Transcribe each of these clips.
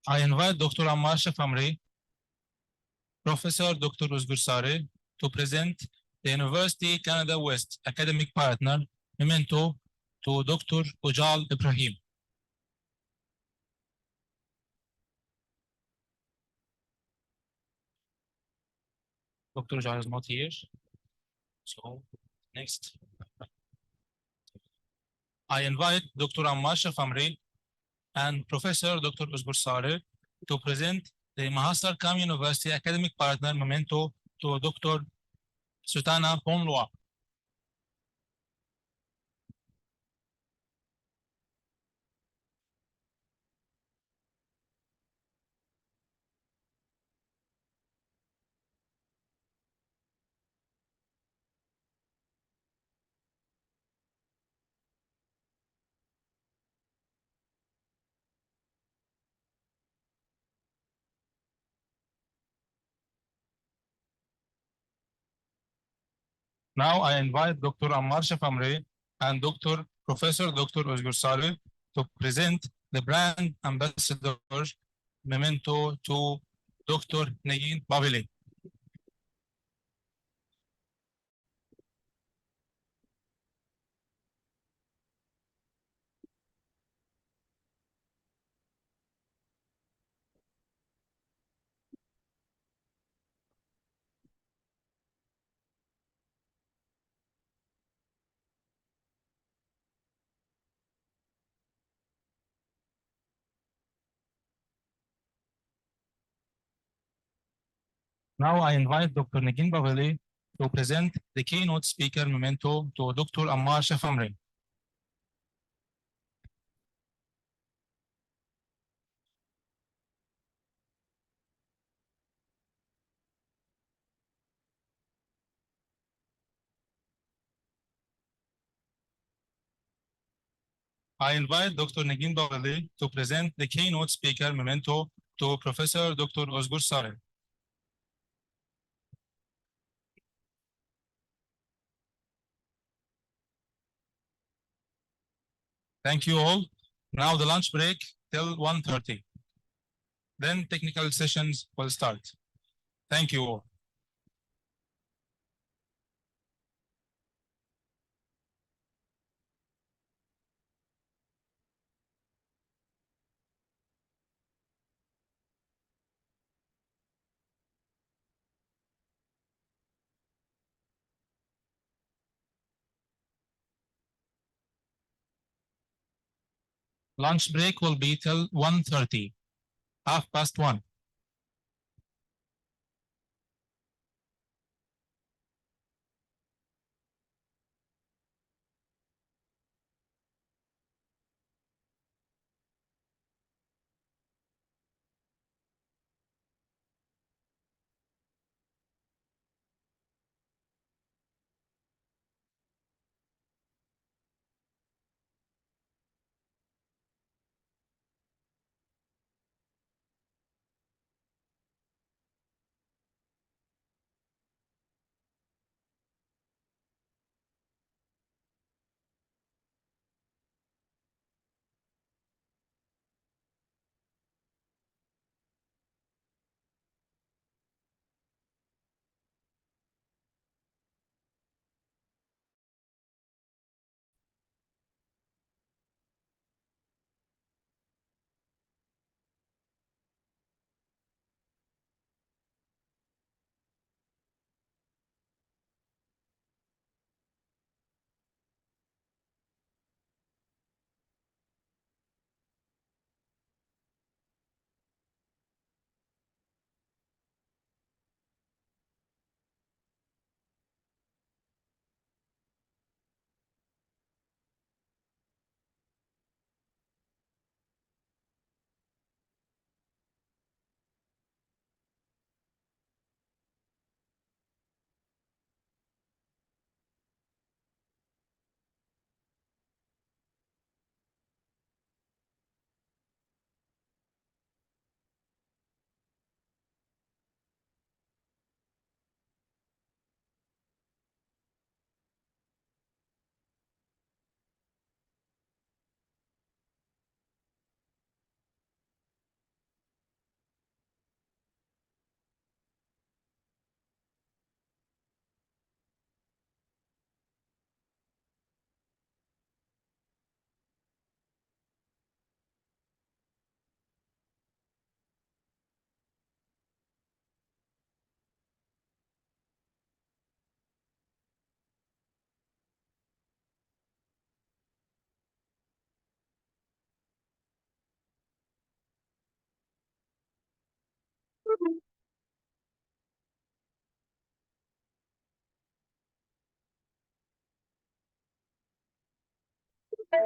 I invite Dr. Ammar Shafamri, Professor Dr. Uzgur Sare, to present the University Canada West Academic Partner Memento to Dr. Ujal Ibrahim. Dr. Ujal is not here. So, next. I invite Dr. Ammar Shafamri and Professor Dr. Uzgur Sare to present the Mahasar Kam University Academic Partner Memento to Dr. Sultana Ponloa. Now I invite Dr. Ammar Shafamri and Professor Dr. Uzgur Saleh to present the brand ambassador memento to Dr. Negin Babili. Now I invite Dr. Negin Babili to present the keynote speaker memento to Dr. Ammar Shafamri. I invite Dr. Negin Babili to present the keynote speaker memento to Professor Dr. Uzgur Saleh. Thank you all. Now the lunch break till 1:30. Then technical sessions will start. Thank you all. Lunch break will be till 1:30, 1:30. What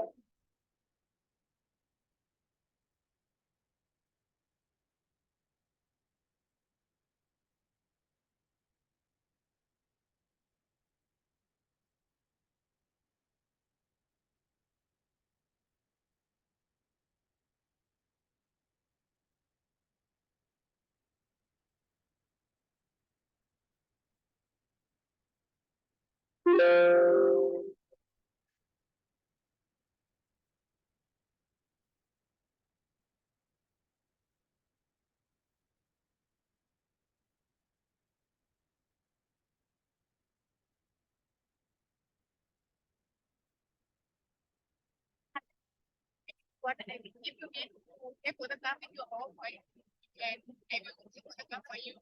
I mean, if you get a photograph in your own way, and I will take photograph for you.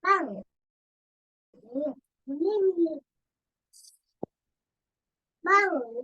Bang. Bang.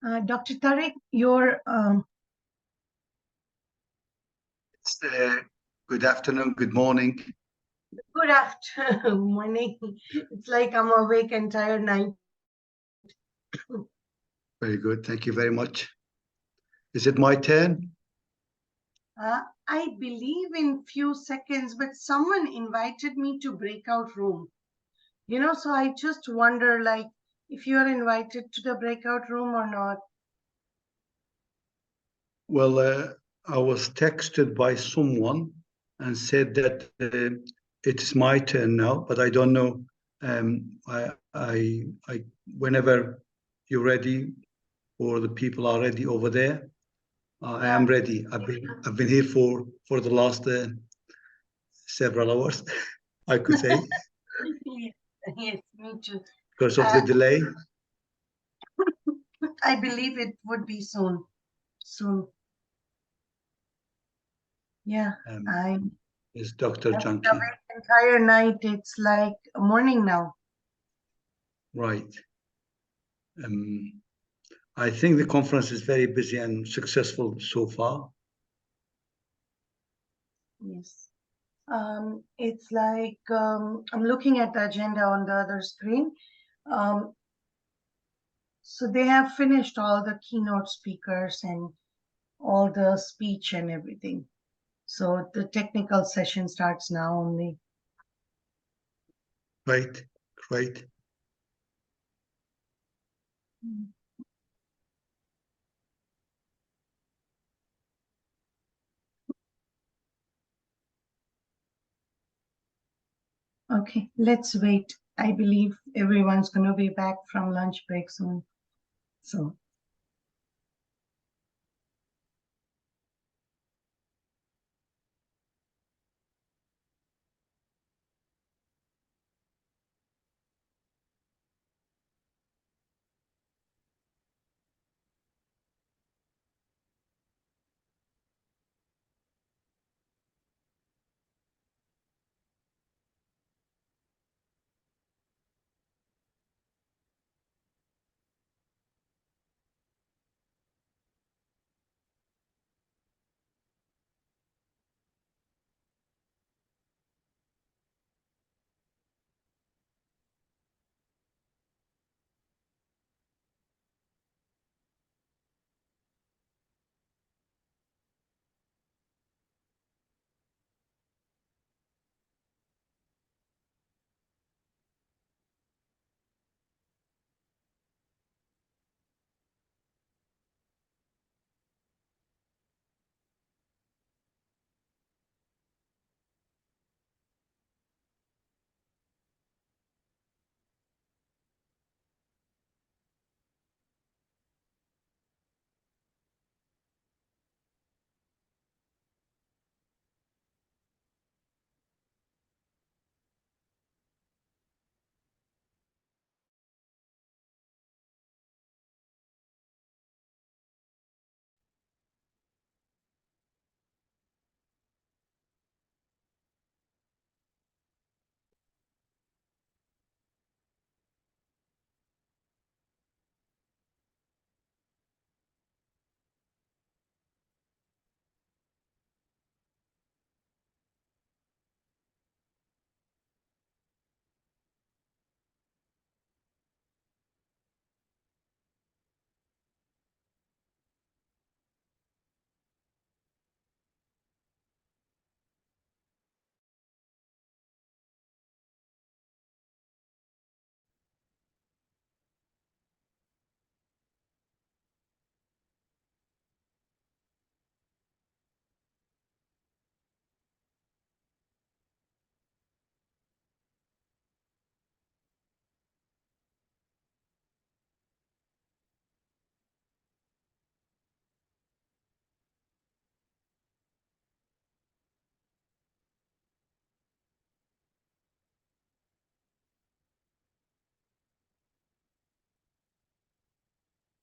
Dr. Tariq, your good afternoon, good morning. good afternoon, morning. It's like I'm awake entire night. Very good, thank you very much. Is it my turn? I believe in few seconds, but someone invited me to breakout room. You know, so I just wonder, like, if you are invited to the breakout room or not. Well, I was texted by someone and said that it's my turn now, but I don't know. Whenever you're ready, or the people are ready over there, I am ready. I've been here for the last several hours, I could say. Yes, me too. Because of the delay. I believe it would be soon. Yeah, Is Dr. Junkie. Entire night, it's like morning now. Right. I think the conference is very busy and successful so far. Yes. It's like I'm looking at the agenda on the other screen. So they have finished all the keynote speakers and all the speech and everything. So the technical session starts now only. Right, right. Okay, let's wait. I believe everyone's going to be back from lunch break soon. So.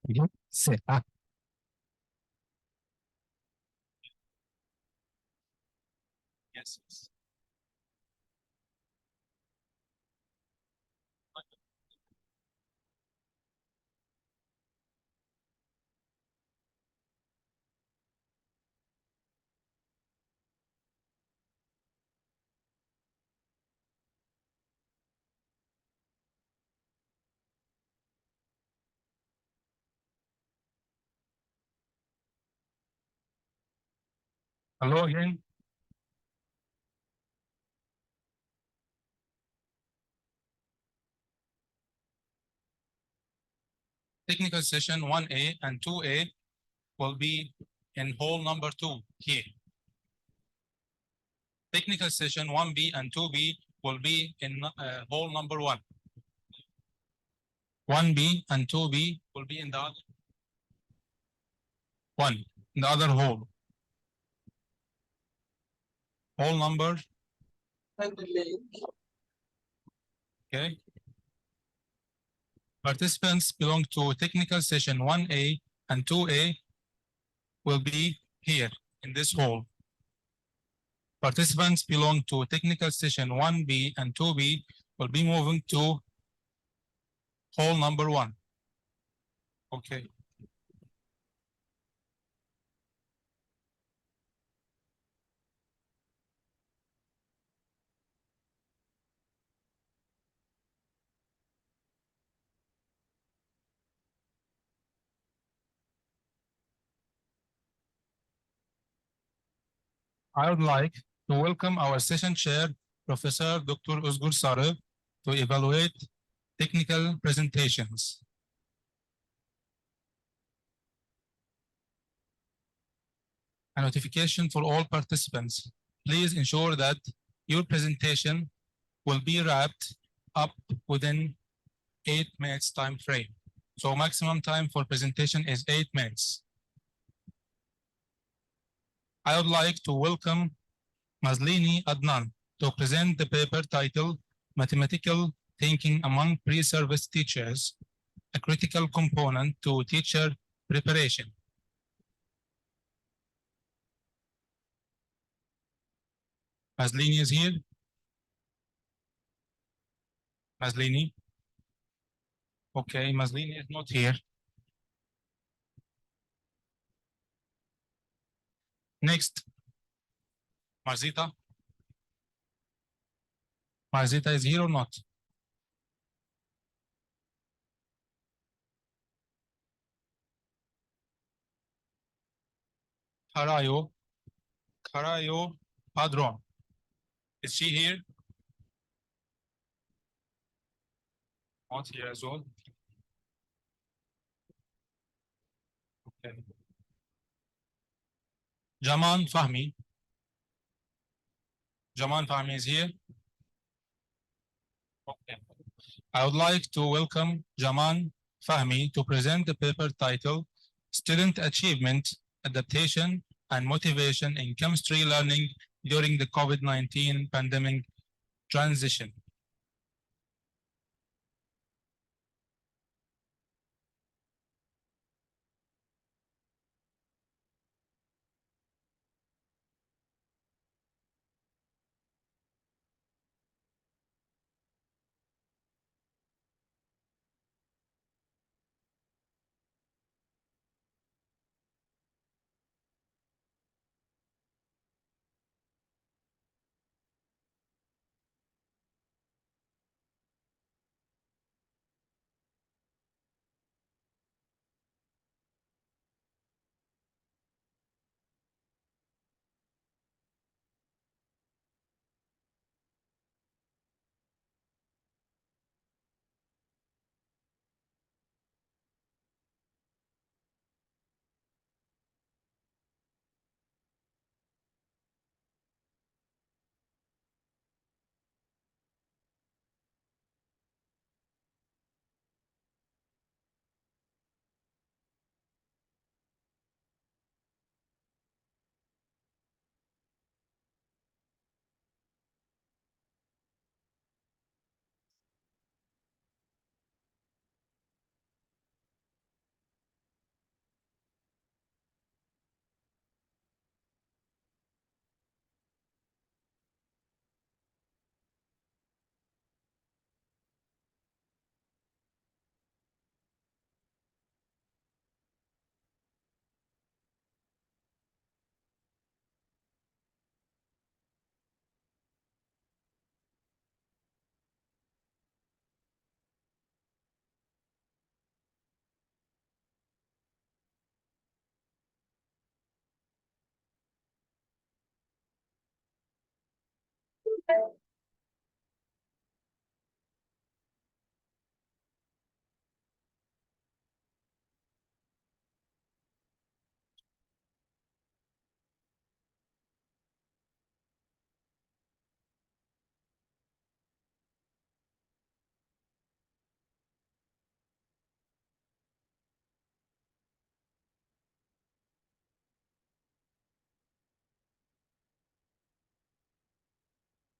Yes. Hello again. Technical session 1A and 2A will be in hall number 2 here. Technical session 1B and 2B will be in hall number 1. 1B and 2B will be in the other one, in the other hall. Hall number. Okay. Participants belong to technical session 1A and 2A will be here in this hall. Participants belong to technical session 1B and 2B will be moving to hall number 1. Okay. I would like to welcome our session chair, Professor Dr. Özgür Sarı, to evaluate technical presentations. A notification for all participants. Please ensure that your presentation will be wrapped up within 8 minutes time frame. So maximum time for presentation is 8 minutes. I would like to welcome Mazlini Adnan to present the paper titled Mathematical Thinking Among Pre-Service Teachers, a critical component to teacher preparation. Mazlini is here. Mazlini. Okay, Mazlini is not here. Next, Marzita. Marzita is here or not? Carayo Padron. Is she here? Not here as well. Okay. Jaman Fahmi. Jaman Fahmi is here. Okay. I would like to welcome Jaman Fahmi to present the paper titled Student Achievement, Adaptation, and Motivation in Chemistry Learning during the COVID-19 Pandemic Transition.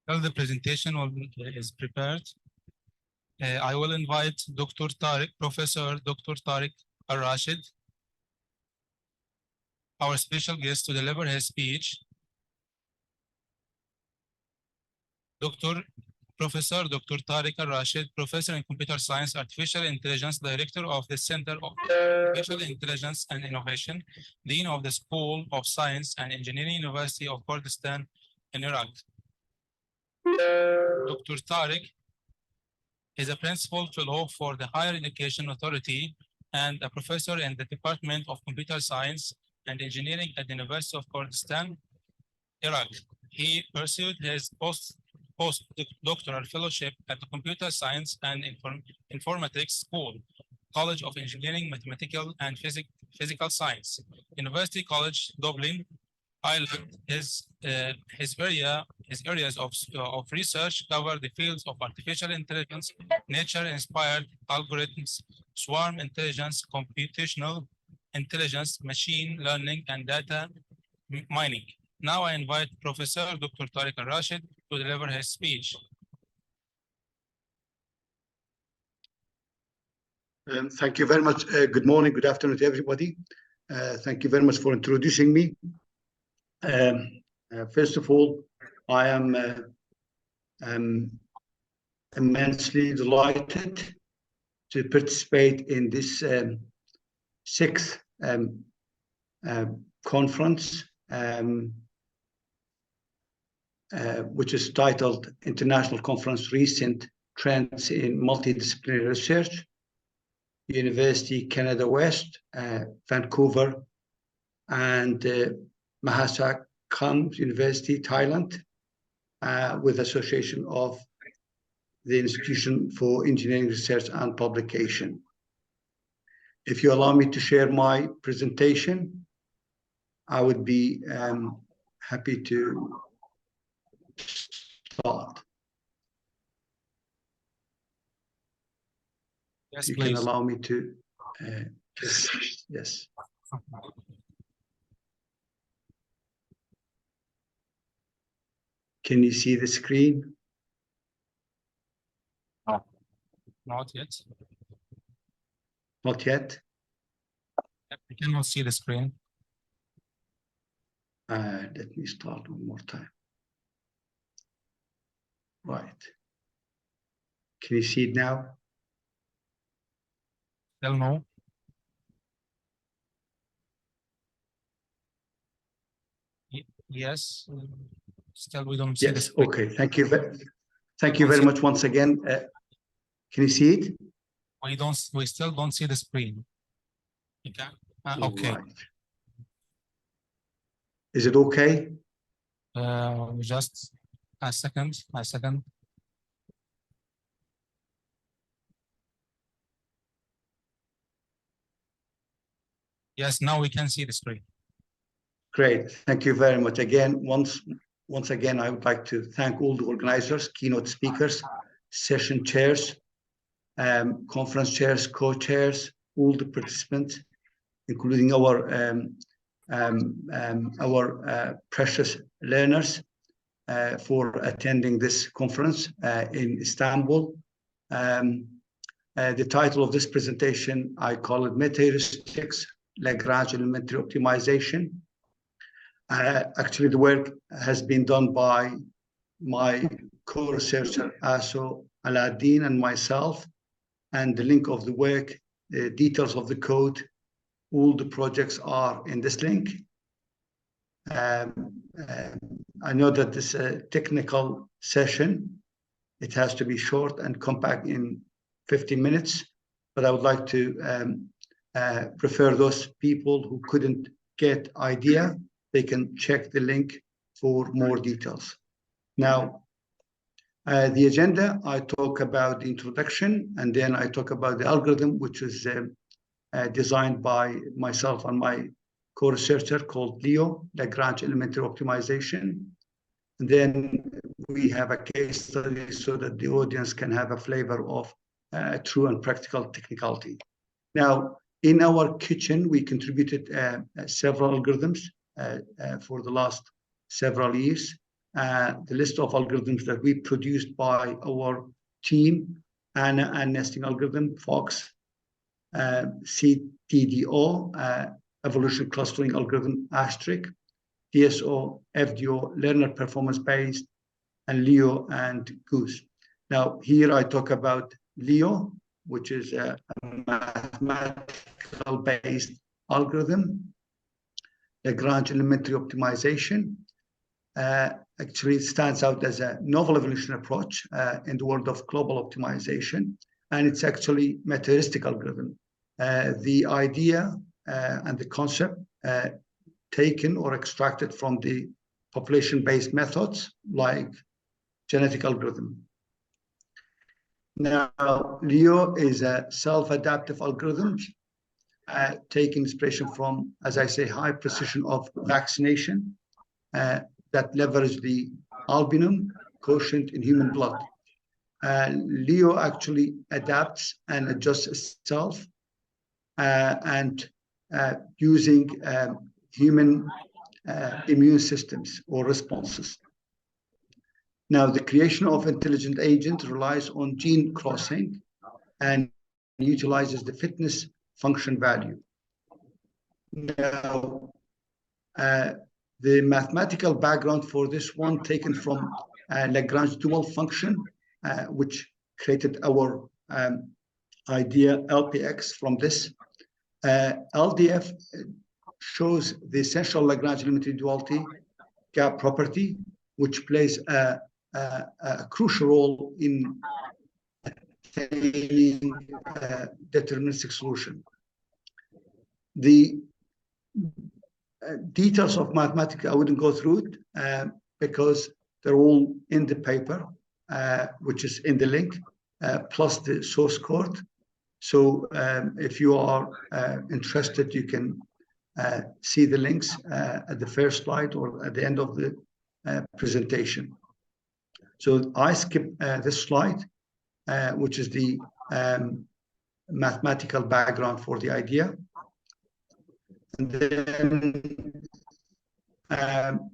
While the presentation is prepared, I will invite Dr. Tariq, Professor Dr. Tariq Al-Rashid, our special guest, to deliver his speech. Professor Dr. Tariq Al-Rashid, Professor in Computer Science, Artificial Intelligence, Director of the Center of Artificial Intelligence and Innovation, Dean of the School of Science and Engineering, University of Kurdistan in Iraq. Dr. Tariq is a Principal Fellow for the Higher Education Authority and a Professor in the Department of Computer Science and Engineering at the University of Kurdistan, Iraq. He pursued his postdoctoral fellowship at the Computer Science and Informatics School, College of Engineering, Mathematical and Physical Science, University College Dublin, Ireland. His areas of research cover the fields of artificial intelligence, nature-inspired algorithms, swarm intelligence, computational intelligence, machine learning, and data mining. Now I invite Professor Dr. Tariq Al-Rashid to deliver his speech. Thank you very much. Good morning, good afternoon to everybody. Thank you very much for introducing me. First of all, I am immensely delighted to participate in this sixth conference, which is titled International Conference Recent Trends in Multidisciplinary Research, University Canada West, Vancouver, and Mahasakam University, Thailand, with Association of the Institution for Engineering Research and Publication. If you allow me to share my presentation, I would be happy to start. Yes, you please. Can allow me to, yes. Can you see the screen? No, not yet. Not yet? I cannot see the screen. Let me start one more time. Right. Can you see it now? Still no. Yes. Still we don't see the screen. Okay. Thank you very much once again. Can you see it? We still don't see the screen. Okay. Okay. Right. Is it okay? Just a second. Yes, now we can see the screen. Great. Thank you very much. Again, once again, I would like to thank all the organizers, keynote speakers, session chairs, conference chairs, co-chairs, all the participants, including our precious learners for attending this conference in Istanbul. The title of this presentation, I call it Meta-Heuristics, Lagrange Elementary Optimization. Actually, the work has been done by my co-researcher, Aso Aladdin, and myself. And the link of the work, the details of the code, all the projects are in this link. I know that this is a technical session. It has to be short and compact in 15 minutes, but I would like to prefer those people who couldn't get idea, they can check the link for more details. Now, the agenda, I talk about the introduction, and then I talk about the algorithm, which is designed by myself and my co-researcher called Leo, Lagrange Elementary Optimization. And then we have a case study so that the audience can have a flavor of true and practical technicality. Now, in our kitchen, we contributed several algorithms for the last several years. the list of algorithms that we produced by our team: ANA and nesting algorithm, FOX, CTDO, evolution clustering algorithm, Ashik, DSO, FDO, learner performance based, and Leo and Goose. Now, here I talk about Leo, which is a mathematical based algorithm, Lagrange elementary optimization. Actually, it stands out as a novel evolution approach in the world of global optimization, and it's actually meteoristic algorithm. The idea and the concept taken or extracted from the population-based methods like genetic algorithm. Now, Leo is a self-adaptive algorithm taking inspiration from, as I say, high precision of vaccination that leverage the albumin quotient in human blood. Leo actually adapts and adjusts itself and using human immune systems or responses. Now, the creation of intelligent agent relies on gene crossing and utilizes the fitness function value. Now, the mathematical background for this one taken from Lagrange dual function, which created our idea LPX from this. LDF shows the essential Lagrange elementary duality gap property, which plays a crucial role in attaining deterministic solution. The details of mathematics, I wouldn't go through it because they're all in the paper, which is in the link, plus the source code. So if you are interested, you can see the links at the first slide or at the end of the presentation. So I skip this slide, which is the mathematical background for the idea. And then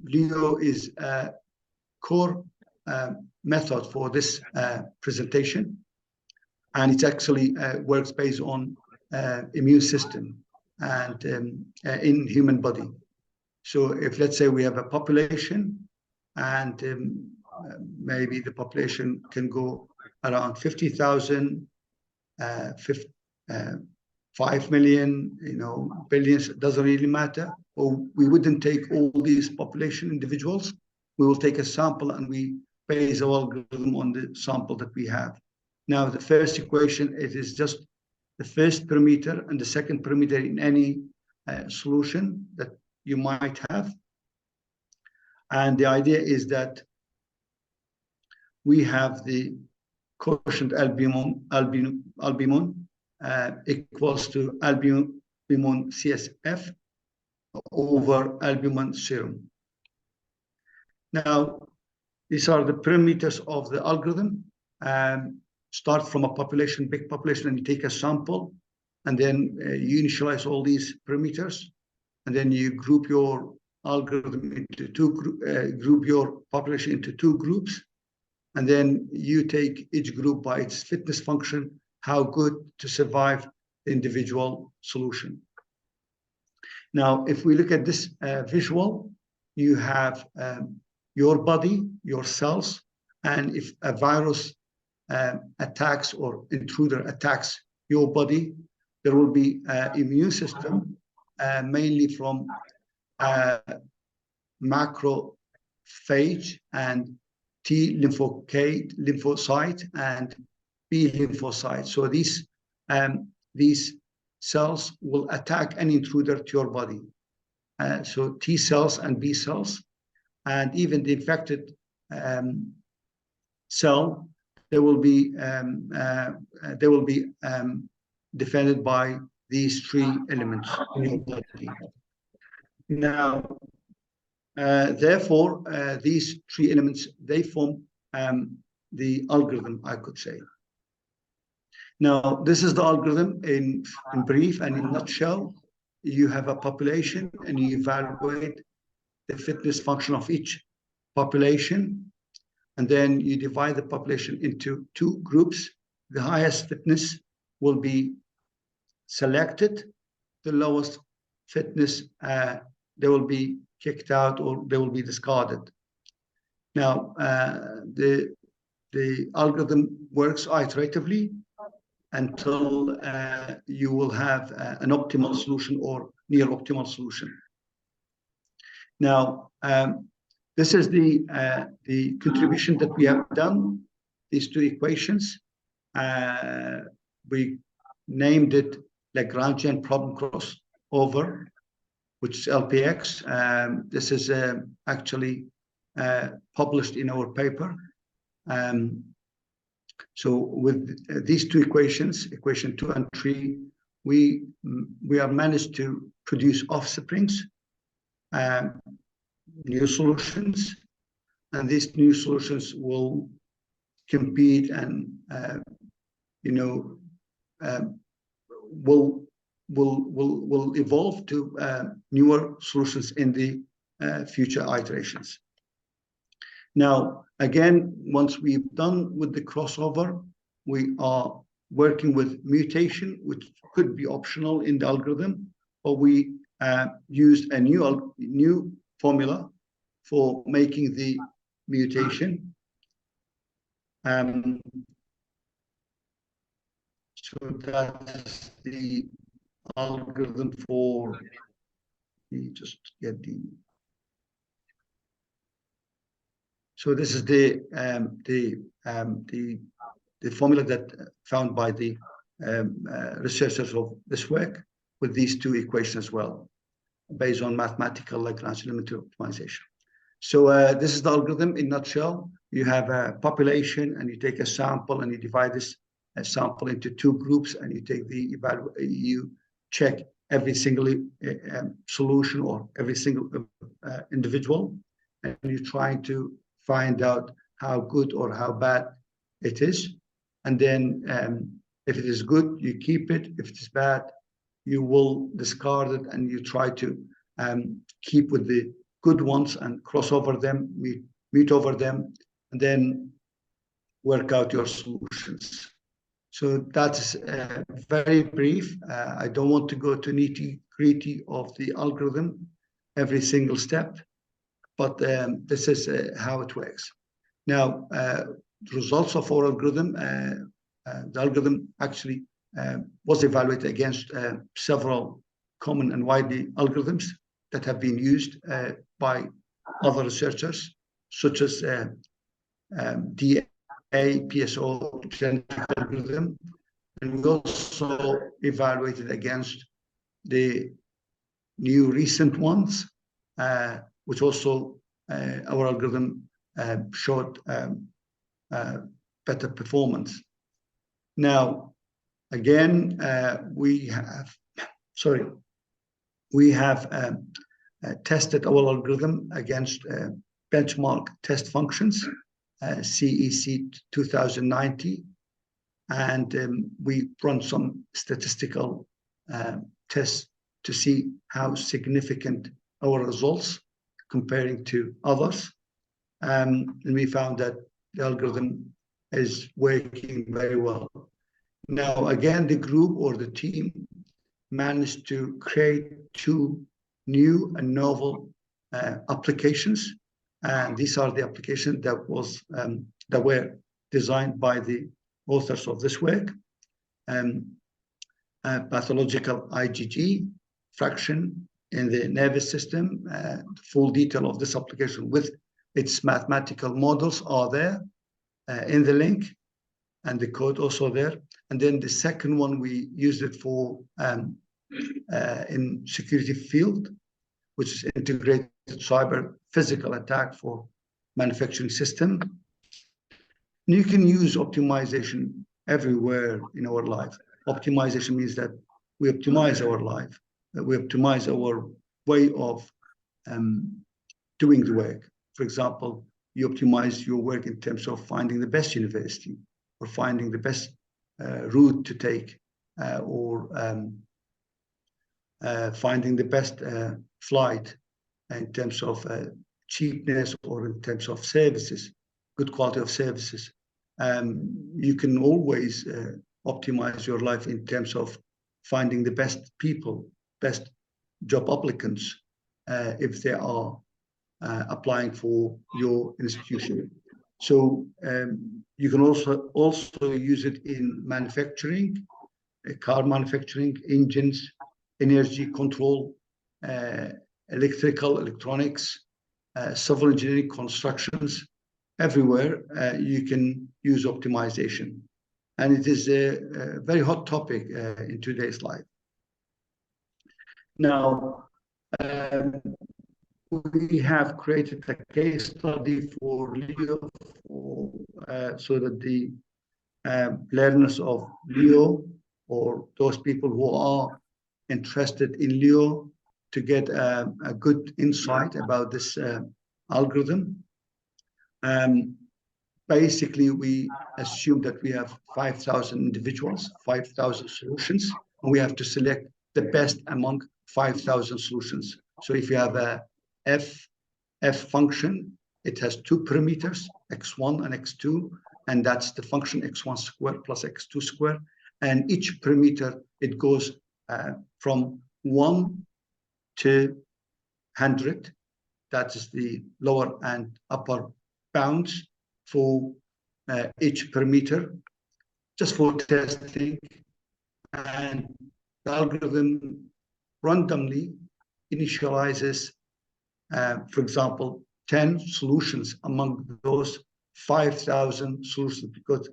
Leo is a core method for this presentation, and it actually works based on immune system and in human body. So if, let's say, we have a population and maybe the population can go around 50,000, 5 million, billions, it doesn't really matter. Or we wouldn't take all these population individuals. We will take a sample and we base our algorithm on the sample that we have. Now, the first equation, it is just the first parameter and the second parameter in any solution that you might have. And the idea is that we have the quotient albumin equals to albumin CSF over albumin serum. Now, these are the parameters of the algorithm. Start from a population, big population, and you take a sample, and then you initialize all these parameters, and then you group your algorithm into group your population into two groups, and then you take each group by its fitness function, how good to survive the individual solution. Now, if we look at this visual, you have your body, your cells, and if a virus attacks or intruder attacks your body, there will be an immune system, mainly from macrophage and T lymphocyte and B lymphocyte. So these cells will attack any intruder to your body. So T cells and B cells, and even the infected cell, they will be defended by these three elements in your body. Now, therefore, these three elements, they form the algorithm, I could say. Now, this is the algorithm in brief and in a nutshell. You have a population and you evaluate the fitness function of each population, and then you divide the population into two groups. The highest fitness will be selected. The lowest fitness, they will be kicked out or they will be discarded. Now, the algorithm works iteratively until you will have an optimal solution or near optimal solution. Now, this is the contribution that we have done, these two equations. We named it Lagrangian problem crossover, which is LPX. This is actually published in our paper. So with these two equations, equation 2 and 3, we have managed to produce offsprings, new solutions, and these new solutions will compete and will evolve to newer solutions in the future iterations. Now, again, once we've done with the crossover, we are working with mutation, which could be optional in the algorithm, or we used a new formula for making the mutation. So that's the algorithm for, let me just get the, so this is the formula that found by the researchers of this work, with these two equations as well, based on mathematical Lagrange limit optimization. So this is the algorithm in a nutshell. You have a population and you take a sample and you divide this sample into two groups, and you take the you check every single solution or every single individual, and you're trying to find out how good or how bad it is. And then if it is good, you keep it. If it is bad, you will discard it, and you try to keep with the good ones and cross over them, meet over them, and then work out your solutions. So that's very brief. I don't want to go to nitty-gritty of the algorithm, every single step, but this is how it works. Now, the results of our algorithm, the algorithm actually was evaluated against several common and widely algorithms that have been used by other researchers, such as DA, PSO, genetic algorithm, and we also evaluated against the new recent ones, which also our algorithm showed better performance. Now, again, we have tested our algorithm against benchmark test functions, CEC 2090, and we run some statistical tests to see how significant our results comparing to others. And we found that the algorithm is working very well. Now, again, the group or the team managed to create two new and novel applications. And these are the applications that were designed by the authors of this work. Pathological IgG fraction in the nervous system. The full detail of this application with its mathematical models are there in the link, and the code also there. And then the second one, we used it for in security field, which is integrated cyber physical attack for manufacturing system. And you can use optimization everywhere in our life. Optimization means that we optimize our life, that we optimize our way of doing the work. For example, you optimize your work in terms of finding the best university, or finding the best route to take, or finding the best flight in terms of cheapness or in terms of services, good quality of services. You can always optimize your life in terms of finding the best people, best job applicants, if they are applying for your institution. So you can also use it in manufacturing, car manufacturing, engines, energy control, electronics, civil engineering, constructions. Everywhere you can use optimization. And it is a very hot topic in today's life. Now, we have created a case study for Leo so that the learners of Leo, or those people who are interested in Leo, to get a good insight about this algorithm. Basically, we assume that we have 5,000 individuals, 5,000 solutions, and we have to select the best among 5,000 solutions. So if you have a f function, it has two parameters, x1 and x2, and that's the function x1 squared plus x2 squared. And each parameter, it goes from 1 to 100. That is the lower and upper bounds for each parameter, just for testing. And the algorithm randomly initializes, for example, 10 solutions among those 5,000 solutions, because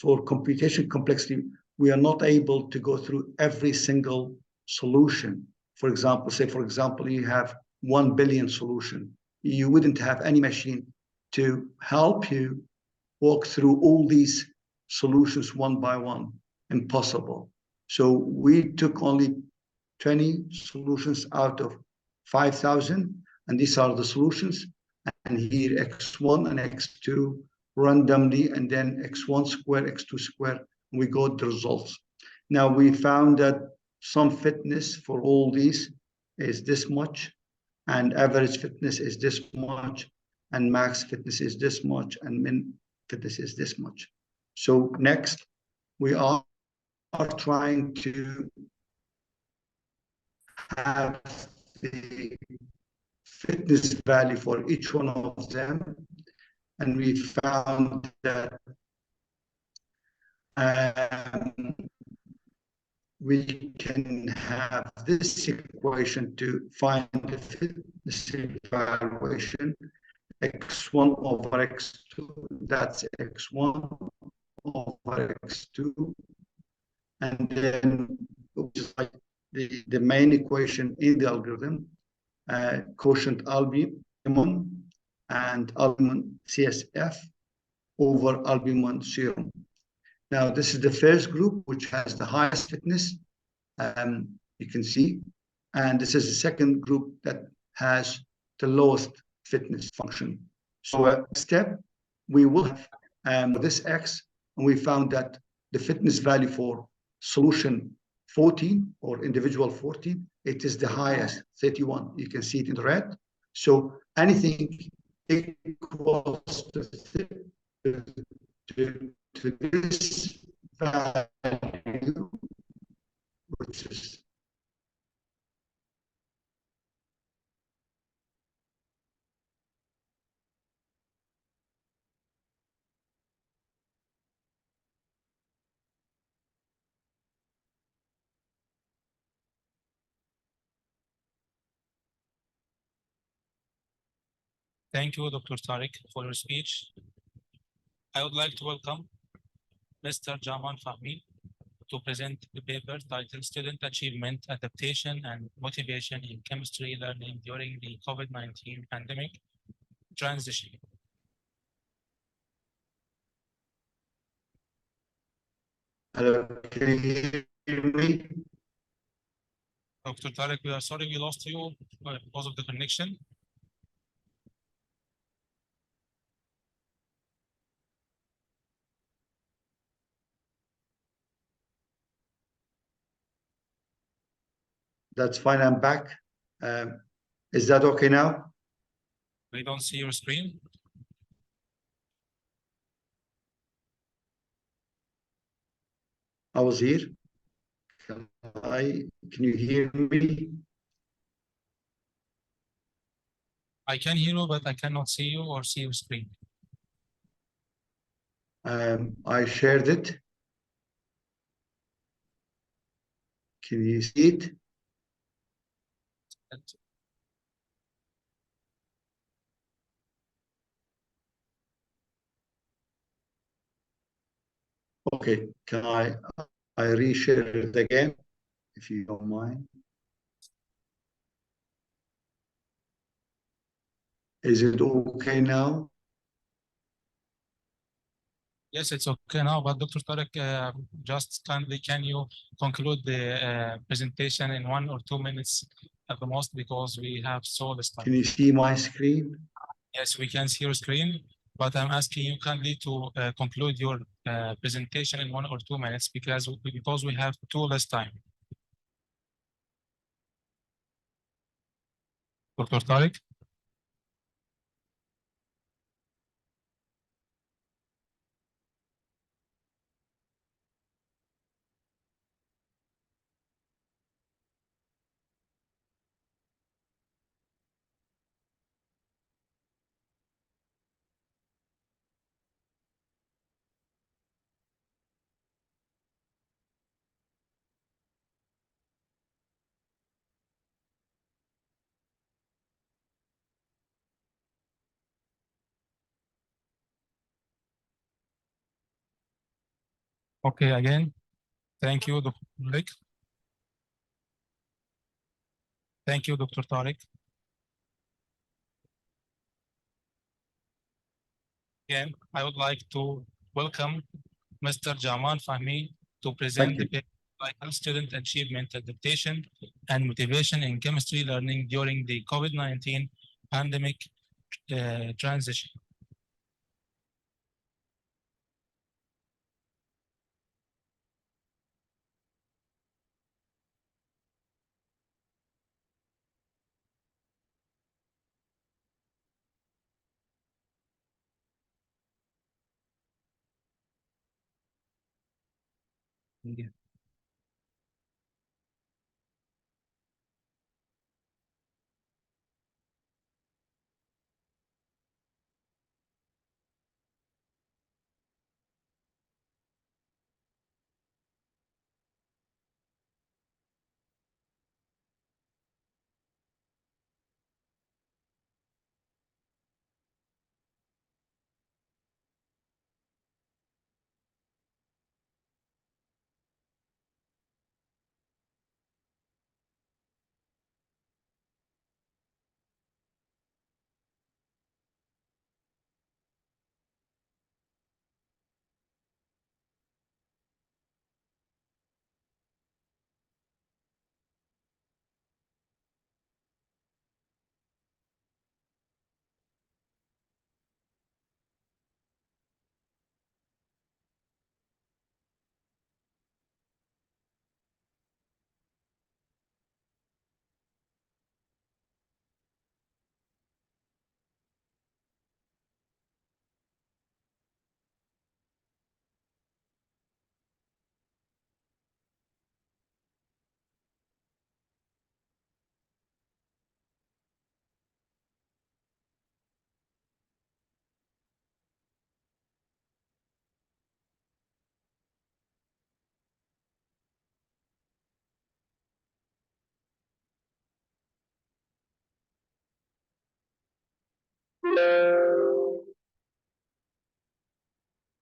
for computation complexity, we are not able to go through every single solution. For example, say, for example, you have 1 billion solution. You wouldn't have any machine to help you walk through all these solutions one by one. Impossible. So we took only 20 solutions out of 5,000, and these are the solutions. And here x1 and x2 randomly, and then x1 square, x2 square, and we got the results. Now we found that some fitness for all these is this much, and average fitness is this much, and max fitness is this much, and min fitness is this much. So next, we are trying to have the fitness value for each one of them, and we found that we can have this equation to find the fitness evaluation, x1 over x2, that's x1 over x2, and then which is like the main equation in the algorithm, quotient albumin and albumin CSF over albumin serum. Now, this is the first group, which has the highest fitness, you can see, and this is the second group that has the lowest fitness function. So step, we will have this X, and we found that the fitness value for solution 14 or individual 14, it is the highest, 31. You can see it in red. So anything equals to this value, which is Thank you, Dr. Tariq, for your speech. I would like to welcome Mr. Jaman Fahmi to present the paper titled Student Achievement, Adaptation, and Motivation in Chemistry Learning During the COVID-19 Pandemic Transition. Hello, can you hear me? Dr. Tariq, we are sorry we lost you because of the connection. That's fine, I'm back. Is that okay now? We don't see your screen. I was here. Can you hear me? I can hear you, but I cannot see you or see your screen. I shared it. Can you see it? Okay, can I reshare it again, if you don't mind? Is it okay now? Yes, it's okay now, but Dr. Tariq, just kindly, can you conclude the presentation in 1 or 2 minutes at the most, because we have so little time. Can you see my screen? Yes, we can see your screen, but I'm asking you kindly to conclude your presentation in 1 or 2 minutes, because we have too less time. Dr. Tariq? Okay, again, thank you, Dr. Tariq. Thank you, Dr. Tariq. Again, I would like to welcome Mr. Jamal Fahmy to present the paper titled Student Achievement, Adaptation, and Motivation in Chemistry Learning During the COVID-19 Pandemic Transition. Yeah.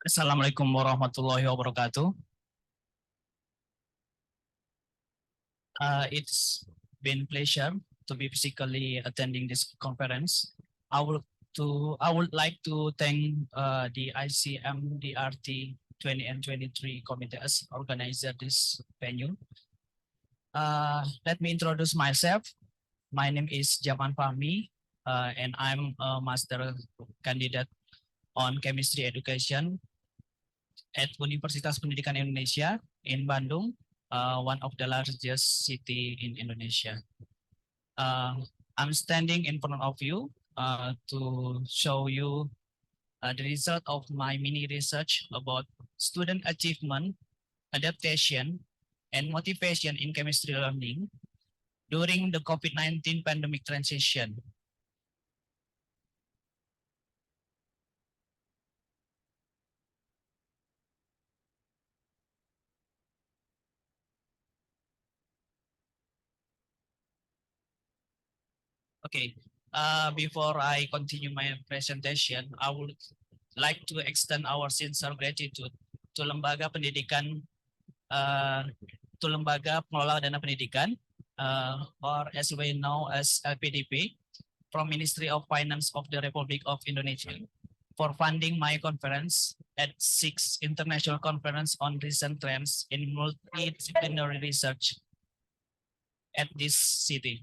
Assalamualaikum warahmatullahi wabarakatuh. It's been pleasure to be physically attending this conference. I would like to thank the ICRTMDR-2023 committee as organizer this venue. Let me introduce myself. My name is Jaman Fahmy, and I'm a master candidate on chemistry education at Universitas Pendidikan Indonesia in Bandung, one of the largest city in Indonesia. I'm standing in front of you to show you the result of my mini research about student achievement, adaptation, and motivation in chemistry learning during the COVID-19 pandemic transition. Okay, before I continue my presentation, I would like to extend our sincere gratitude to Lembaga Pendidikan, to Lembaga Pengelola Dana Pendidikan, or as we know as LPDP, from Ministry of Finance of the Republic of Indonesia, for funding my conference at 6th International Conference on Recent Trends in Multi-Disciplinary Research at this city.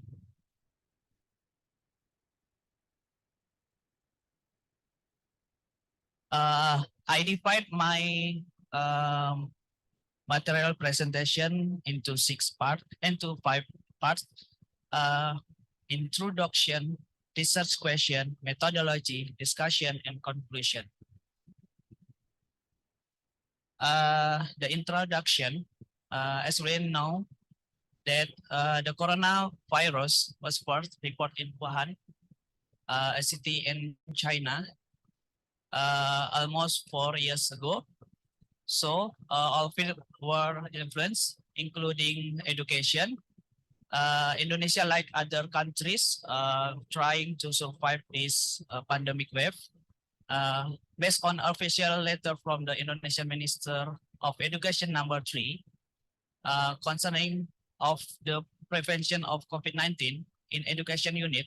I divide my material presentation into 5 parts. Introduction, research question, methodology, discussion, and conclusion. The introduction, as we know, that the coronavirus was first reported in Wuhan, a city in China, almost 4 years ago. So all fields were influenced, including education. Indonesia, like other countries, trying to survive this pandemic wave. Based on official letter from the Indonesian Minister of Education number 3, concerning of the prevention of COVID-19 in education unit,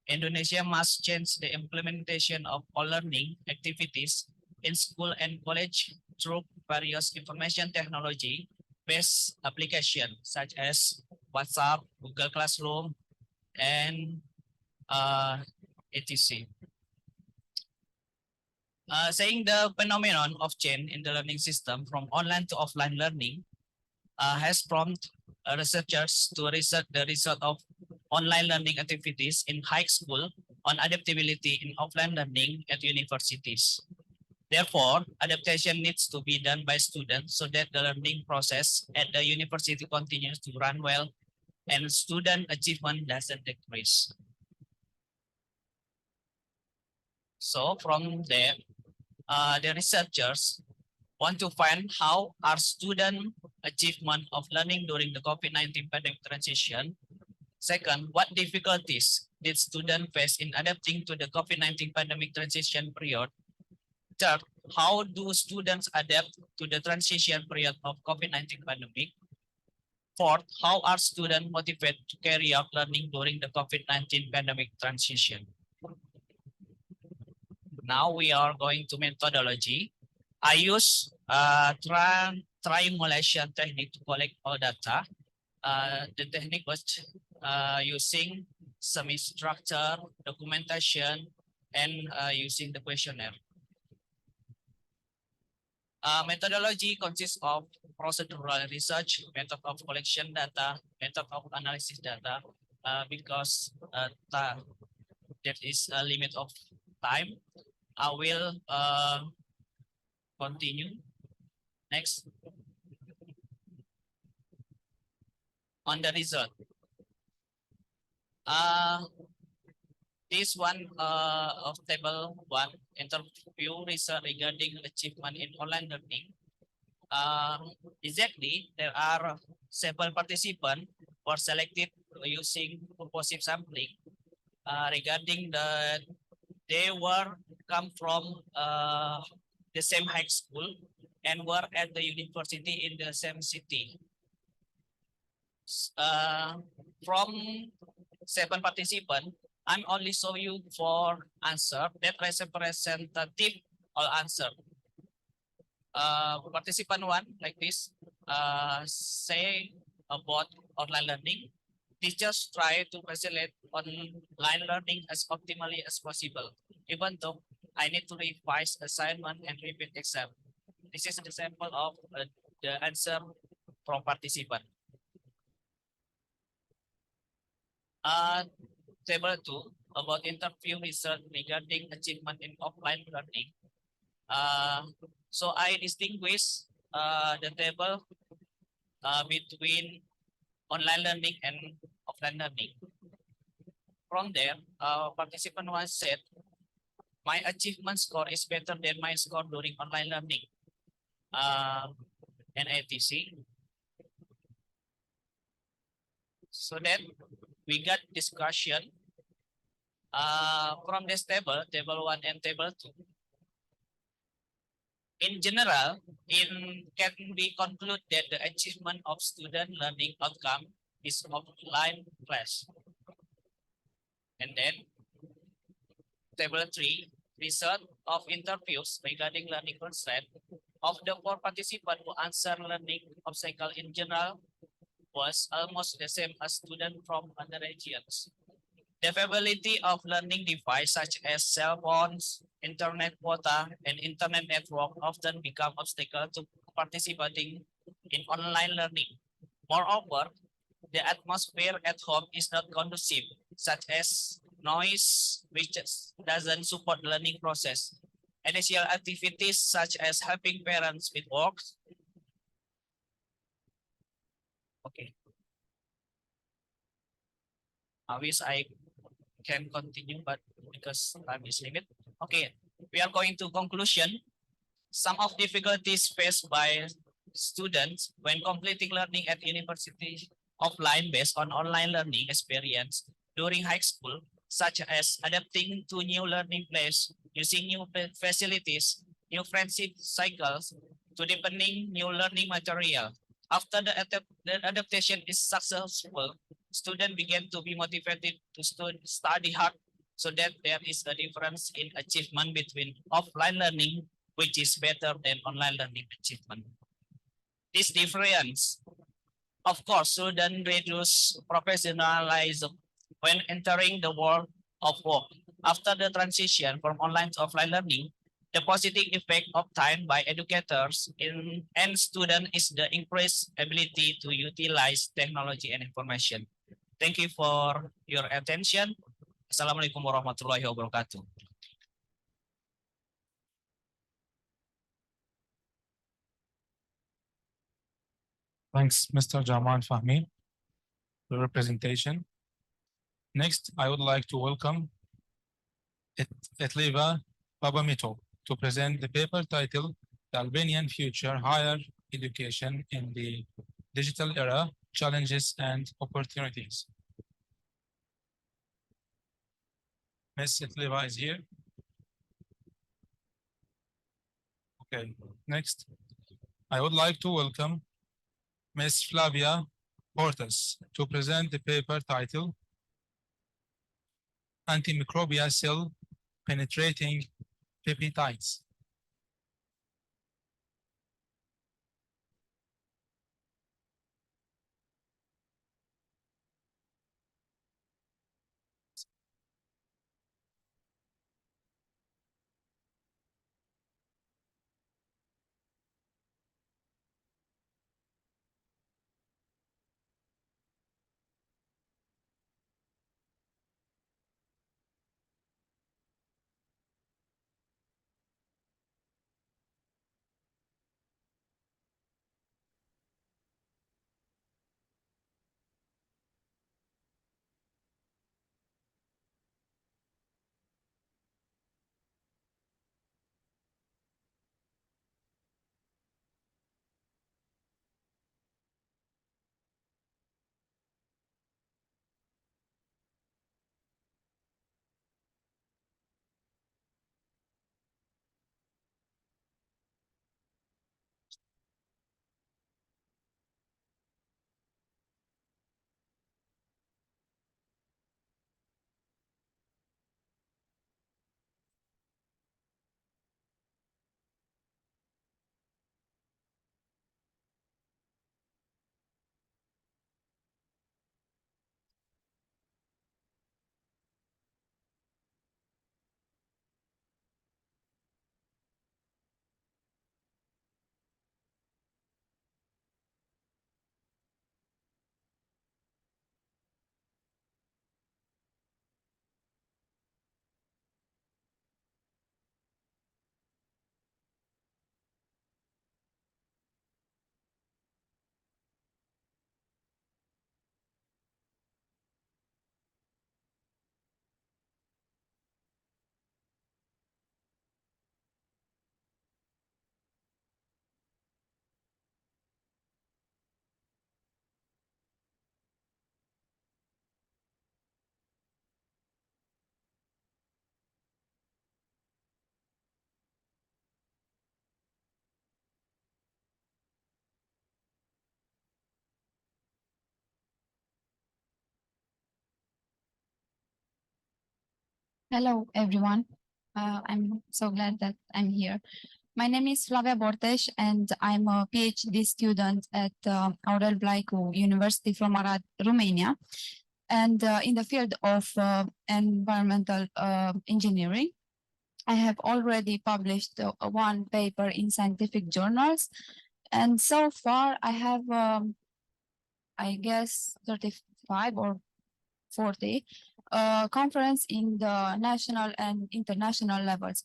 Indonesia must change the implementation of all learning activities in school and college through various information technology based applications such as WhatsApp, Google Classroom, and etc. Saying the phenomenon of change in the learning system from online to offline learning has prompted researchers to research the result of online learning activities in high school on adaptability in offline learning at universities. Therefore, adaptation needs to be done by students so that the learning process at the university continues to run well and student achievement doesn't decrease. So from there, the researchers want to find how are student achievement of learning during the COVID-19 pandemic transition. Second, what difficulties did students face in adapting to the COVID-19 pandemic transition period? Third, how do students adapt to the transition period of COVID-19 pandemic? Fourth, how are students motivated to carry out learning during the COVID-19 pandemic transition? Now we are going to methodology. I use triangulation technique to collect all data. The technique was using semi-structure, documentation, and using the questionnaire. Methodology consists of procedural research, method of collection data, method of analysis data, because there is a limit of time. I will continue. Next. On the result. This one of table 1, interview research regarding achievement in online learning. Exactly, there are several participants were selected using purposive sampling regarding they were come from the same high school and were at the university in the same city. From 7 participants, I'm only show you 4 answer that representative all answer. Participant 1 like this say about online learning. Teachers try to facilitate online learning as optimally as possible, even though I need to revise assignment and repeat exam. This is an example of the answer from participant. table 2 about interview result regarding achievement in offline learning. So I distinguish the table between online learning and offline learning. From there, participant was said, my achievement score is better than my score during online learning. And etc. So then we got discussion from this table 1 and table 2. In general, can we conclude that the achievement of student learning outcome is offline class. And then table 3, result of interviews regarding learning constraint of the 4 participants who answer learning obstacle in general was almost the same as students from other regions. The availability of learning devices such as cell phones, internet quota, and internet network often become obstacles to participating in online learning. Moreover, the atmosphere at home is not conducive, such as noise, which doesn't support the learning process. Additional activities such as helping parents with work. Okay. I wish I can continue, but because time is limited. Okay, we are going to conclusion. Some of difficulties faced by students when completing learning at university offline based on online learning experience during high school, such as adapting to new learning place, using new facilities, new friendship cycles, to deepening new learning material. After the adaptation is successful, students begin to be motivated to study hard, so that there is a difference in achievement between offline learning, which is better than online learning achievement. This difference, of course, shouldn't reduce professionalism when entering the world of work. After the transition from online to offline learning, the positive effect of time by educators and students is the increased ability to utilize technology and information. Thank you for your attention. Assalamualaikum warahmatullahi wabarakatuh. Thanks, Mr. Jamal Fahmi, for your presentation. Next, I would like to welcome Etliva Babamito to present the paper titled The Albanian Future Higher Education in the Digital Era, Challenges and Opportunities. Ms. Etliva is here. Okay, next, I would like to welcome Ms. Flavia Portas to present the paper titled Antimicrobial Cell Penetrating Peptides. Hello, everyone. I'm so glad that I'm here. My name is Flavia Bortes, and I'm a PhD student at Aurel Vlaicu University from Arad, Romania, and in the field of environmental engineering. I have already published one paper in scientific journals, and so far I have, I guess, 35 or 40 conference in the national and international levels.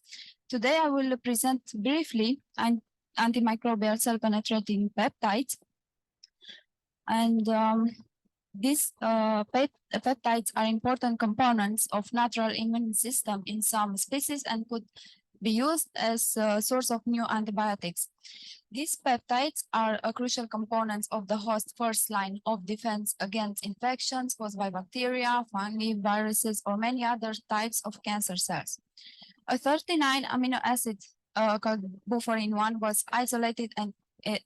Today, I will present briefly antimicrobial cell-penetrating peptides. And these peptides are important components of natural immune system in some species and could be used as a source of new antibiotics. These peptides are a crucial components of the host first line of defense against infections caused by bacteria, fungi, viruses, or many other types of cancer cells. A 39 amino acid called buforin-1 was isolated and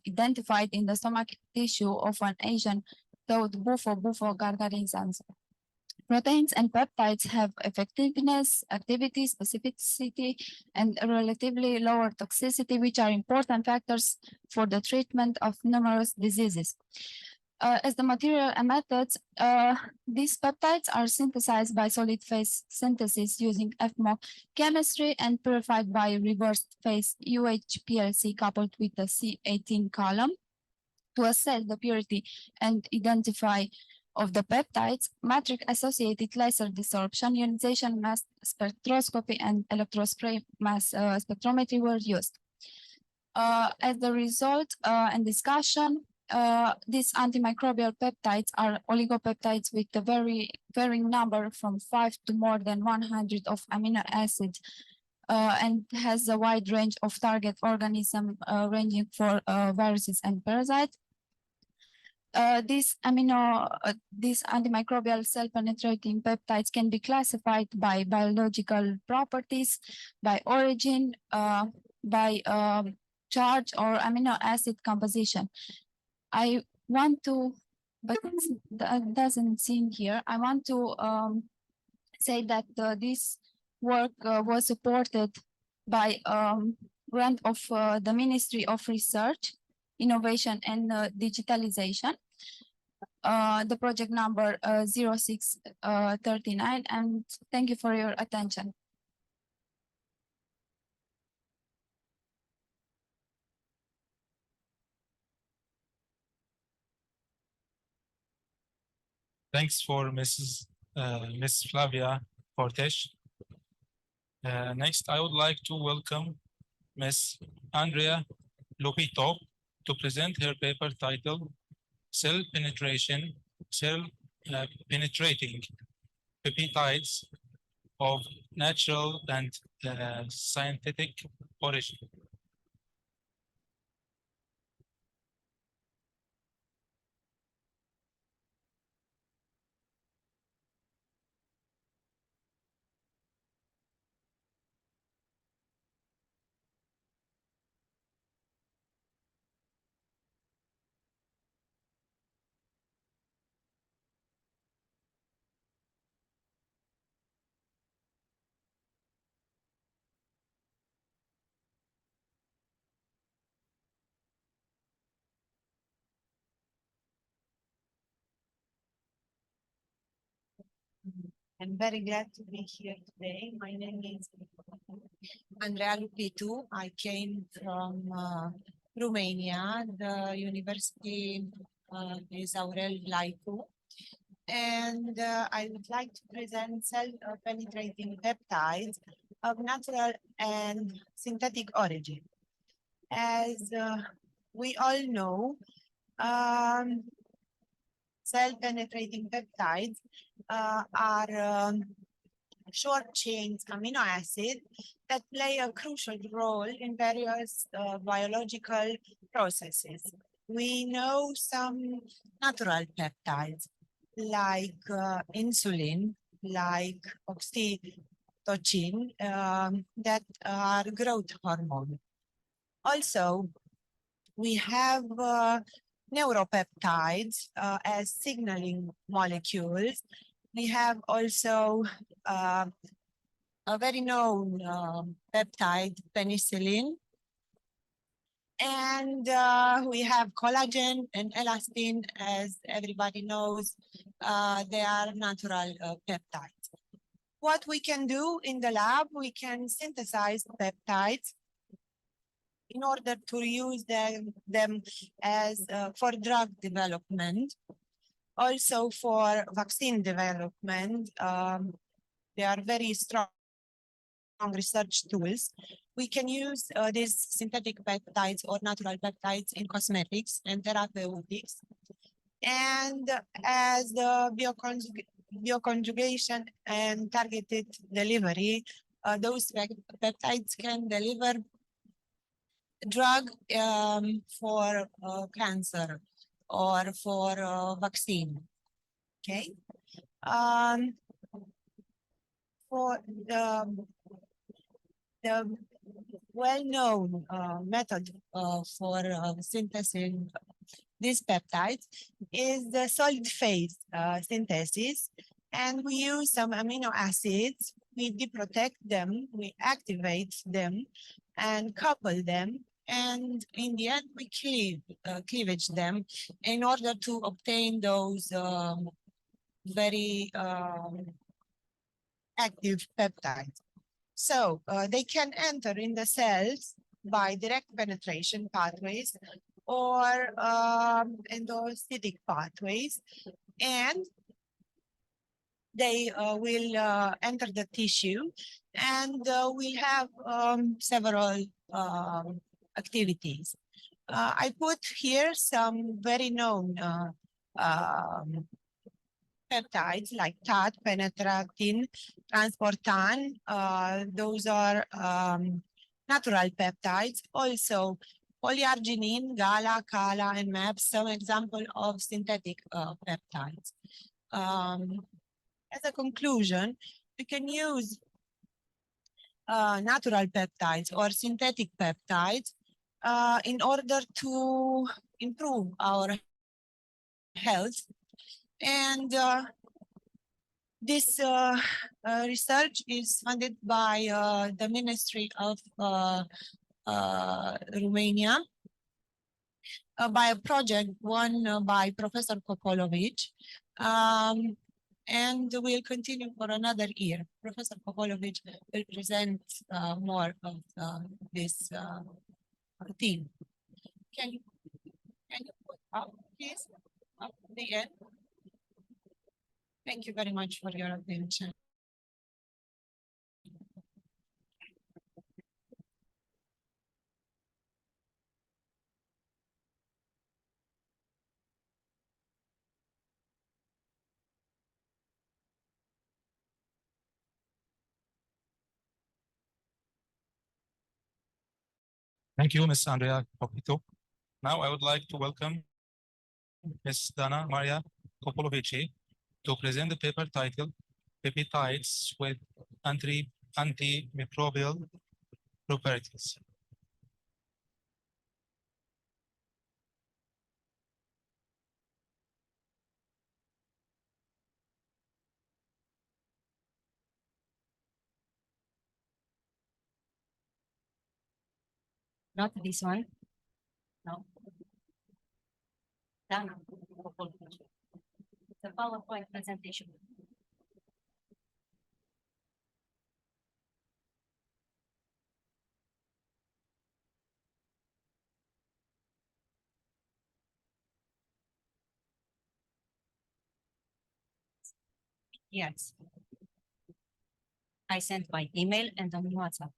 identified in the stomach tissue of an Asian toad Bufo gargarisans. Proteins and peptides have effectiveness, activity, specificity, and relatively lower toxicity, which are important factors for the treatment of numerous diseases. As the material and methods, these peptides are synthesized by solid phase synthesis using FMO chemistry and purified by reverse phase UHPLC coupled with the C18 column. To assess the purity and identify of the peptides, matrix-associated laser desorption, ionization mass spectroscopy, and electrospray mass spectrometry were used. As the result and discussion, these antimicrobial peptides are oligopeptides with a very varying number from 5 to more than 100 of amino acids and has a wide range of target organism ranging for viruses and parasites. These antimicrobial cell-penetrating peptides can be classified by biological properties, by origin, by charge or amino acid composition. I want to, but that doesn't seem here. I want to say that this work was supported by grant of the Ministry of Research, Innovation and Digitalization. The project number 0639, and thank you for your attention. Thanks for Ms. Flavia Fortes. Next, I would like to welcome Ms. Andrea Lopito to present her paper titled Cell Penetrating Peptides of Natural and Scientific Origin. I'm very glad to be here today. My name is Andrea Lupitu. I came from Romania. The university is Aurel Vlaicu. And I would like to present cell-penetrating peptides of natural and synthetic origin. As we all know, cell-penetrating peptides are short-chain amino acids that play a crucial role in various biological processes. We know some natural peptides like insulin, like oxytocin, that are growth hormone. Also, we have neuropeptides as signaling molecules. We have also a very known peptide, penicillin. And we have collagen and elastin, as everybody knows, they are natural peptides. What we can do in the lab, we can synthesize peptides in order to use them as for drug development, also for vaccine development. They are very strong research tools. We can use these synthetic peptides or natural peptides in cosmetics and therapeutics. And as the bioconjugation and targeted delivery, those peptides can deliver drug for cancer or for vaccine. Okay. For the well-known method for synthesizing these peptides is the solid phase synthesis. And we use some amino acids, we deprotect them, we activate them, and couple them. And in the end, we cleavage them in order to obtain those very active peptides. So they can enter in the cells by direct penetration pathways or endocytic pathways, and they will enter the tissue, and we'll have several activities. I put here some very known peptides like TAT, penetractin, transportan. Those are natural peptides. Also, polyarginine, GALA, CALA, and MAPS, some example of synthetic peptides. As a conclusion, we can use natural peptides or synthetic peptides in order to improve our health. And this research is funded by the Ministry of Romania by a project won by Professor Popolovic. And we'll continue for another year. Professor Popolovic will present more of this theme. Can you put up, please, up the end? Thank you very much for your attention. Thank you, Ms. Andrea Popito. Now I would like to welcome Ms. Dana Maria Kopolovici to present the paper titled Peptides with Antimicrobial Properties. Not this one. No. Dana. It's a PowerPoint presentation. Yes. I sent by email and on WhatsApp.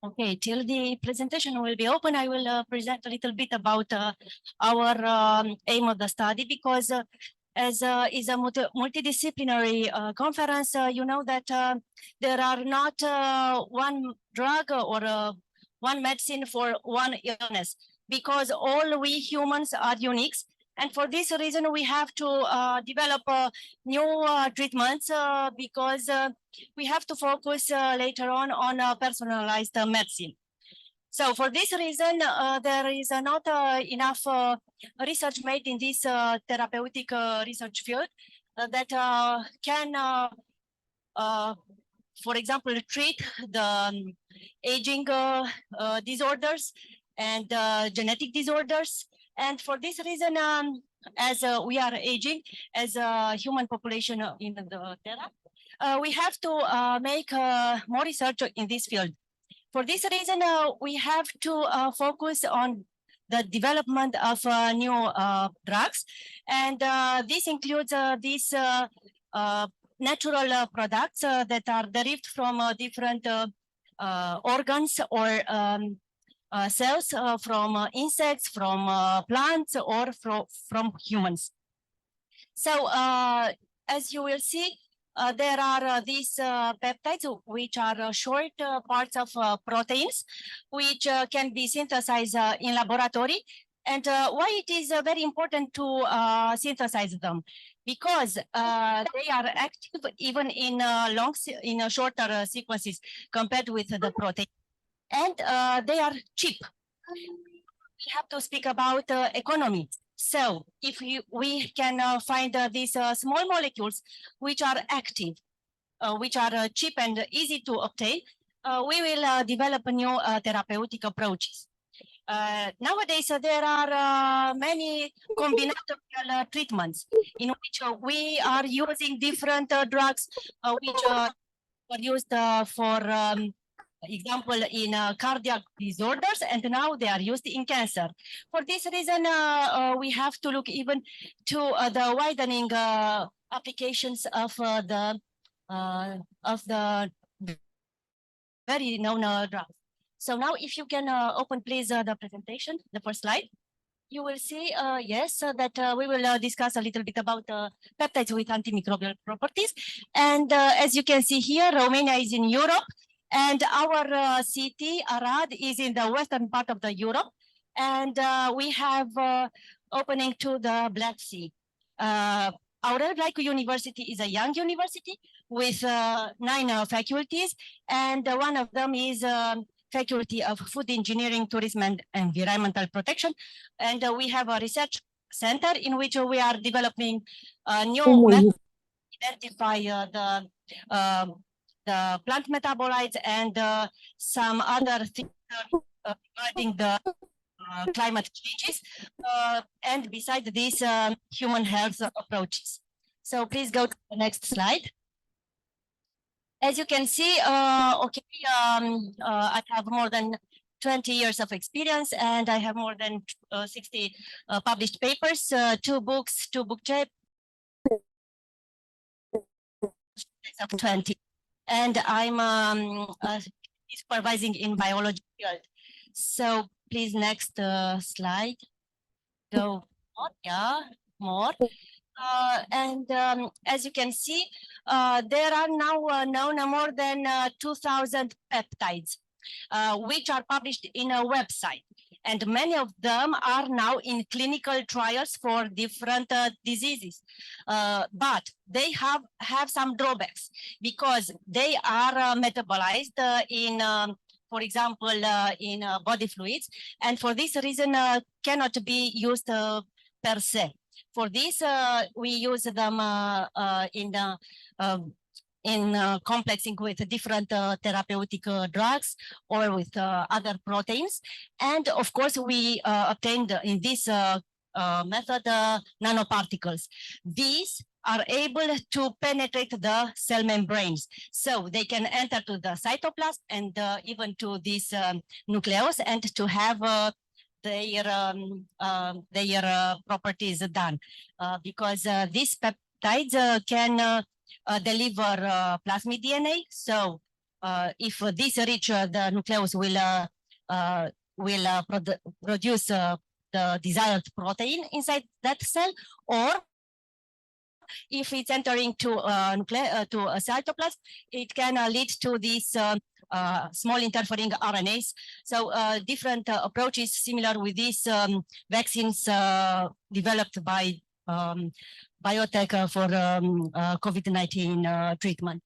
Okay, till the presentation will be open, I will present a little bit about our aim of the study, because as is a multidisciplinary conference, you know that there are not one drug or one medicine for one illness, because all we humans are unique. And for this reason, we have to develop new treatments because we have to focus later on personalized medicine. So for this reason, there is not enough research made in this therapeutic research field that can, for example, treat the aging disorders and genetic disorders. And for this reason, as we are aging as a human population in the Terra, we have to make more research in this field. For this reason, we have to focus on the development of new drugs. And this includes these natural products that are derived from different organs or cells from insects, from plants, or from humans. So as you will see, there are these peptides, which are short parts of proteins, which can be synthesized in laboratory. And why it is very important to synthesize them? Because they are active even in shorter sequences compared with the protein. And they are cheap. We have to speak about economy. So if we can find these small molecules which are active, which are cheap and easy to obtain, we will develop new therapeutic approaches. Nowadays, there are many combinatorial treatments in which we are using different drugs which are used for example, in cardiac disorders, and now they are used in cancer. For this reason, we have to look even to the widening applications of the very known drugs. So now, if you can open, please, the presentation, the first slide. You will see, yes, that we will discuss a little bit about peptides with antimicrobial properties. And as you can see here, Romania is in Europe. And our city, Arad, is in the western part of the Europe. And we have opening to the Black Sea. Our University is a young university with 9 faculties. And one of them is Faculty of Food Engineering, Tourism, and Environmental Protection. And we have a research center in which we are developing new methods to identify the plant metabolites and some other things regarding the climate changes, and besides these human health approaches. So please go to the next slide. As you can see, I have more than 20 years of experience, and I have more than 60 published papers, 2 books, 2 book chapters of 20. And I'm supervising in biology field. So please, next slide. Go on, yeah, more. And as you can see, there are now known more than 2,000 peptides, which are published in a website. And many of them are now in clinical trials for different diseases. But they have some drawbacks because they are metabolized in, for example, in body fluids. And for this reason, cannot be used per se. For this, we use them in complexing with different therapeutic drugs or with other proteins. And of course, we obtained in this method nanoparticles. These are able to penetrate the cell membranes. So they can enter to the cytoplasm and even to this nucleus and to have their properties done, because these peptides can deliver plasmid DNA. So if this reach the nucleus will produce the desired protein inside that cell, or if it's entering to to a cytoplasm, it can lead to these small interfering RNAs. So different approaches similar with these vaccines developed by biotech for COVID-19 treatment.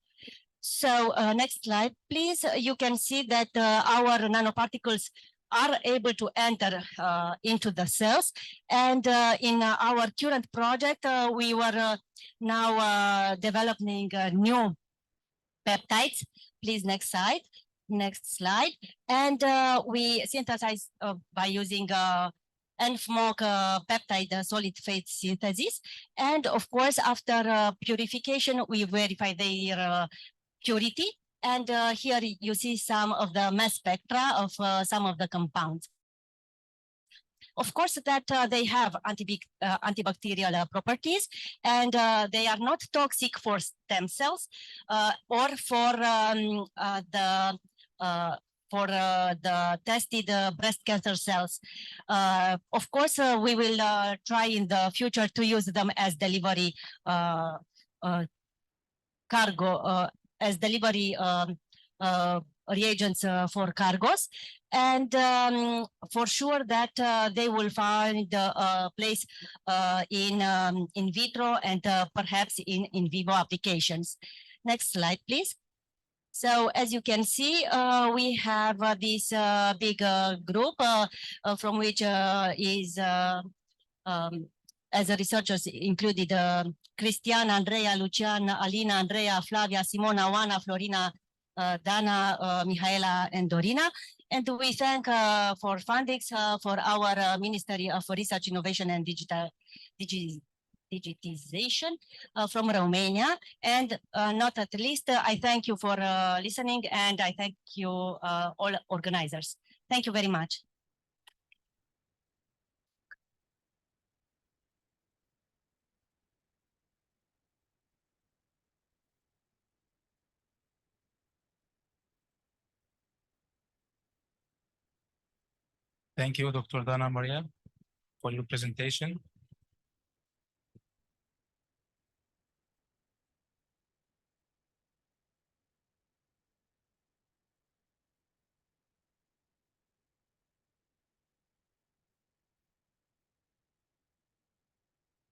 So next slide, please. You can see that our nanoparticles are able to enter into the cells. And in our current project, we were now developing new peptides. Please, next slide. Next slide. And we synthesize by using NFMOC peptide solid phase synthesis. And of course, after purification, we verify their purity. And here you see some of the mass spectra of some of the compounds. Of course, that they have antibacterial properties, and they are not toxic for stem cells or for the tested breast cancer cells. Of course, we will try in the future to use them as delivery cargo, as delivery reagents for cargos. And for sure that they will find a place in vitro and perhaps in vivo applications. Next slide, please. So as you can see, we have this big group from which is as a researchers included Cristiana, Andrea, Luciana, Alina, Andrea, Flavia, Simona, Juana, Florina, Dana, Mihaela, and Dorina. And we thank for fundings for our Ministry of Research, Innovation, and Digitization from Romania. And not at least, I thank you for listening, and I thank you all organizers. Thank you very much. Thank you, Dr. Dana Maria, for your presentation.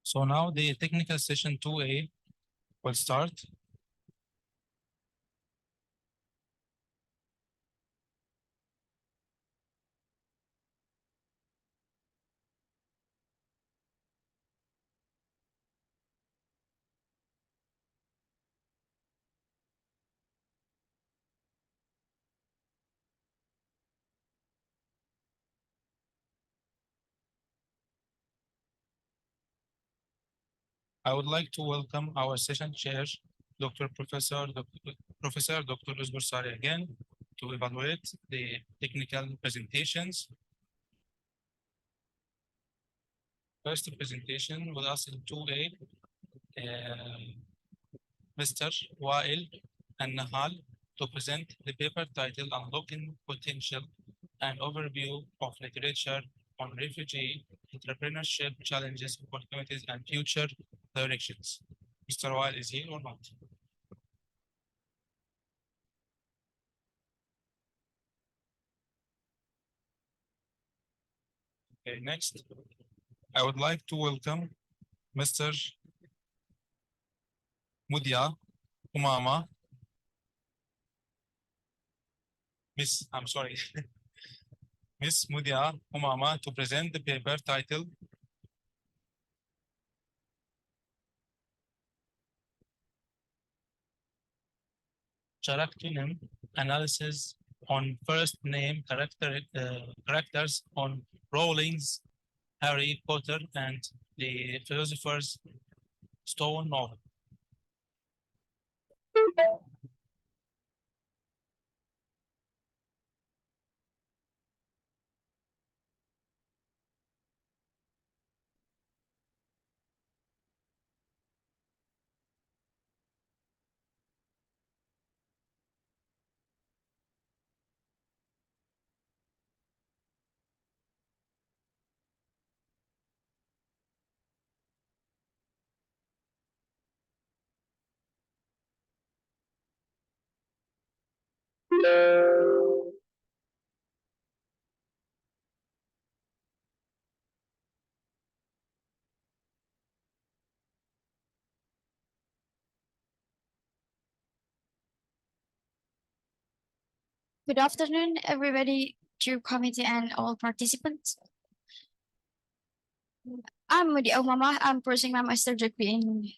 So now the technical session 2A will start. I would like to welcome our session chair, Professor Dr. Özgür Sari again, to evaluate the technical presentations. First presentation with us in 2A, Mr. Wael and Nahal to present the paper titled Unlocking Potential, an overview of literature on refugee entrepreneurship challenges, opportunities, and future directions. Mr. Wael is here or not? Okay, next, I would like to welcome Mr. Mudia Umama. Miss Mudia Umama to present the paper titled Character Analysis on First Name Characters on Rowling's Harry Potter and the Philosopher's Stone novel. Good afternoon, everybody, dear committee and all participants. I'm Mudi Umamah. I'm pursuing my master's degree in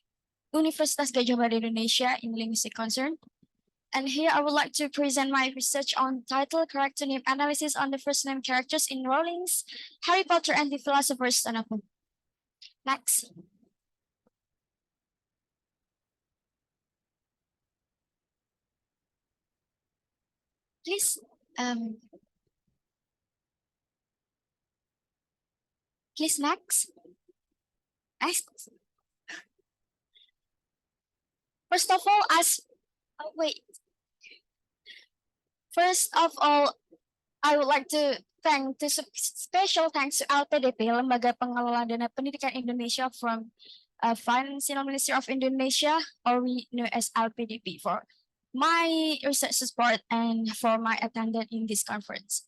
Universitas Gadjah Mada Indonesia in linguistic concern. And here I would like to present my research on title character name analysis on the first name characters in Rowling's Harry Potter and the Philosopher's Stone. Next. Please, please next. Next. First of all, First of all, I would like to thank special thanks to LPDP, Lembaga Pengelola Dana Pendidikan Indonesia from Financial Ministry of Indonesia, or we know as LPDP, for my research support and for my attendance in this conference.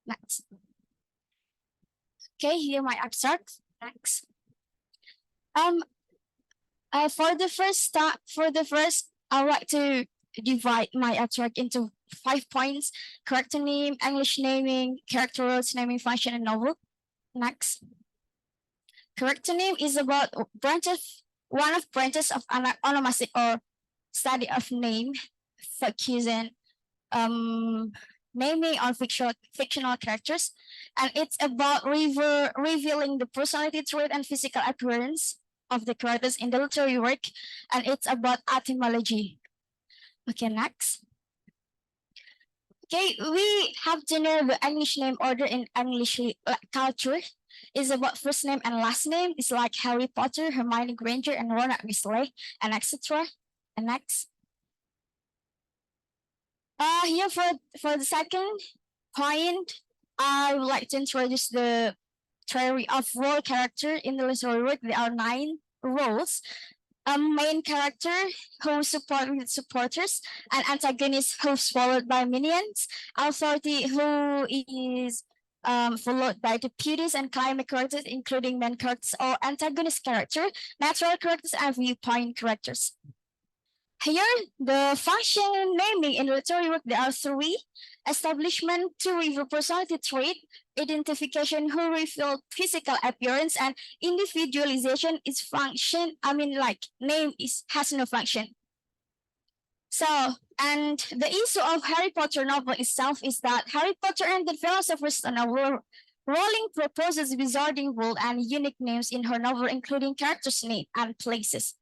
Next. Okay, here my abstract. Next. For the first, I would like to divide my abstract into 5 points: character name, English naming, character roles, naming function, and novel. Next. Character name is about one of branches of onomastic or study of name, focusing naming on fictional characters, and it's about revealing the personality trait and physical appearance of the characters in the literary work, and it's about etymology. Okay, next. Okay, we have to know the English name order in English culture is about first name and last name. It's like Harry Potter, Hermione Granger, and Ron Weasley, and etc. And next. Here for the second point, I would like to introduce the theory of role character in the literary work. There are 9 roles. A main character who support with supporters, an antagonist who's followed by minions, authority who is followed by deputies, and climate characters including main characters or antagonist character, natural characters, and viewpoint characters. Here, the function naming in literary work, there are 3: establishment to reveal personality trait, identification who reveal physical appearance, and individualization is function. Name has no function. So, and the issue of Harry Potter novel itself is that Harry Potter and the Philosopher's Stone novel, Rowling proposes wizarding world and unique names in her novel, including characters' name and places.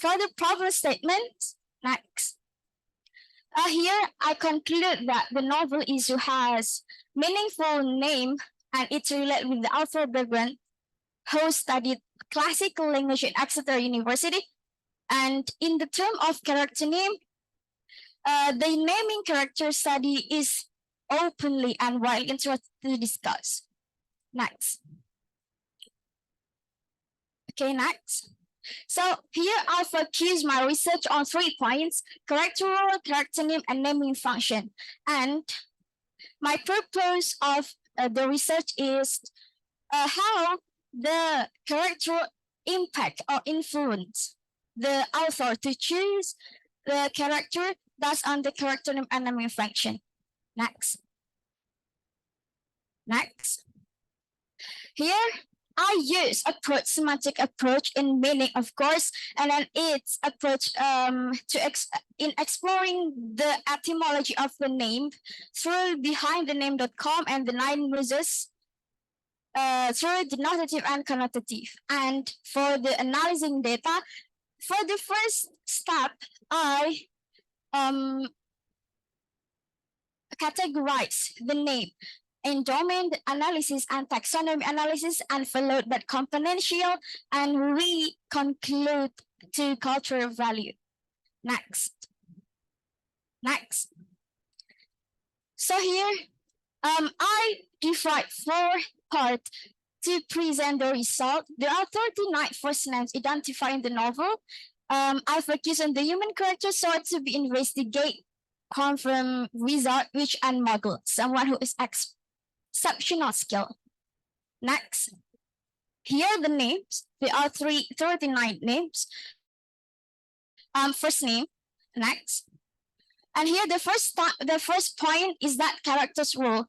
For the problem statement, next. Here, I conclude that the novel issue has meaningful name and it's related with the author background who studied classical language at Exeter University. And in the term of character name, the naming character study is openly and widely interested to discuss. Next. Okay, next. So here I focus my research on 3 points: character role, character name, and naming function. And my purpose of the research is how the character impact or influence the author to choose the character based on the character name and naming function. Next. Next. Here, I use semantic approach in meaning, of course, and then its approach in exploring the etymology of the name through behindthename.com and the 9 muses through denotative and connotative. And for the analyzing data, for the first step, I categorize the name in domain analysis and taxonomy analysis, and followed by componential, and we conclude to cultural value. Next. Next. So here, I divide 4 parts to present the result. There are 39 first names identified in the novel, I focus on the human character sought to be investigate, confirm, wizard, witch, and muggle, someone who is exceptional skill. Next, here are the names. There are 39 names. First name, next. And here the first point is that characters rule.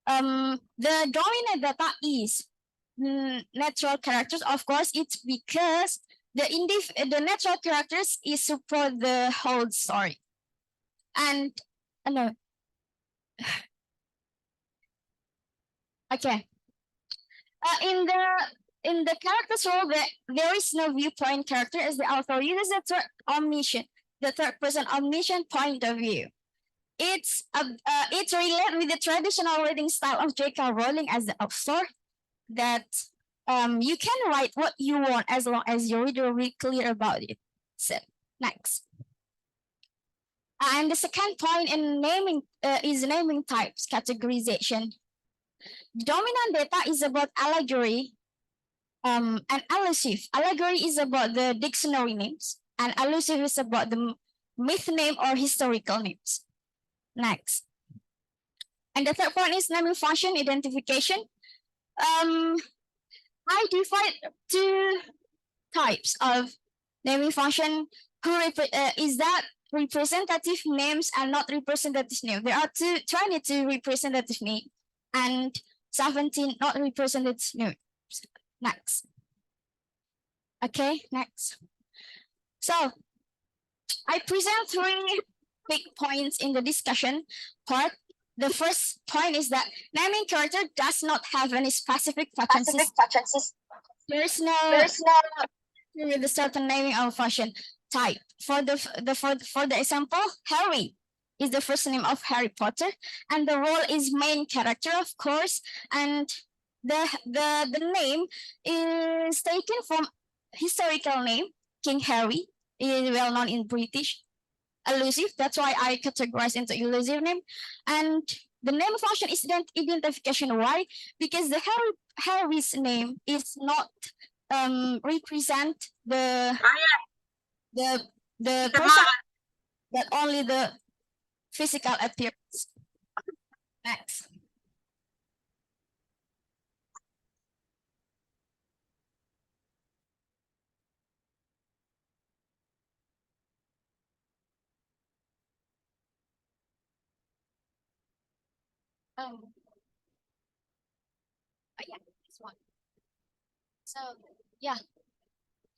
The dominant data is natural characters. Of course, it's because the natural characters is support the whole story. And no. Okay. In the characters role, there is no viewpoint character as the author uses the third person omniscient point of view. It's related with the traditional reading style of J.K. Rowling as the author, that you can write what you want as long as your reader will be clear about it. So next. And the second point in naming is naming types categorization. The dominant data is about allegory and allusive. Allegory is about the dictionary names, and allusive is about the myth name or historical names. Next. And the third point is naming function identification. I divide two types of naming function. Is that representative names and not representative names? There are 22 representative names and 17 not representative names. Next. Okay, next. So I present 3 big points in the discussion part. The first point is that naming character does not have any specific preferences. There's no with a certain naming of function type. For the example, Harry is the first name of Harry Potter, and the role is main character, of course, and the name is taken from historical name, King Harry, is well known in British. Elusive, that's why I categorize into elusive name. And the name function is identification. Why? Because the Harry's name is not represent the person, but only the physical appearance. Next. Yeah, this one. So yeah,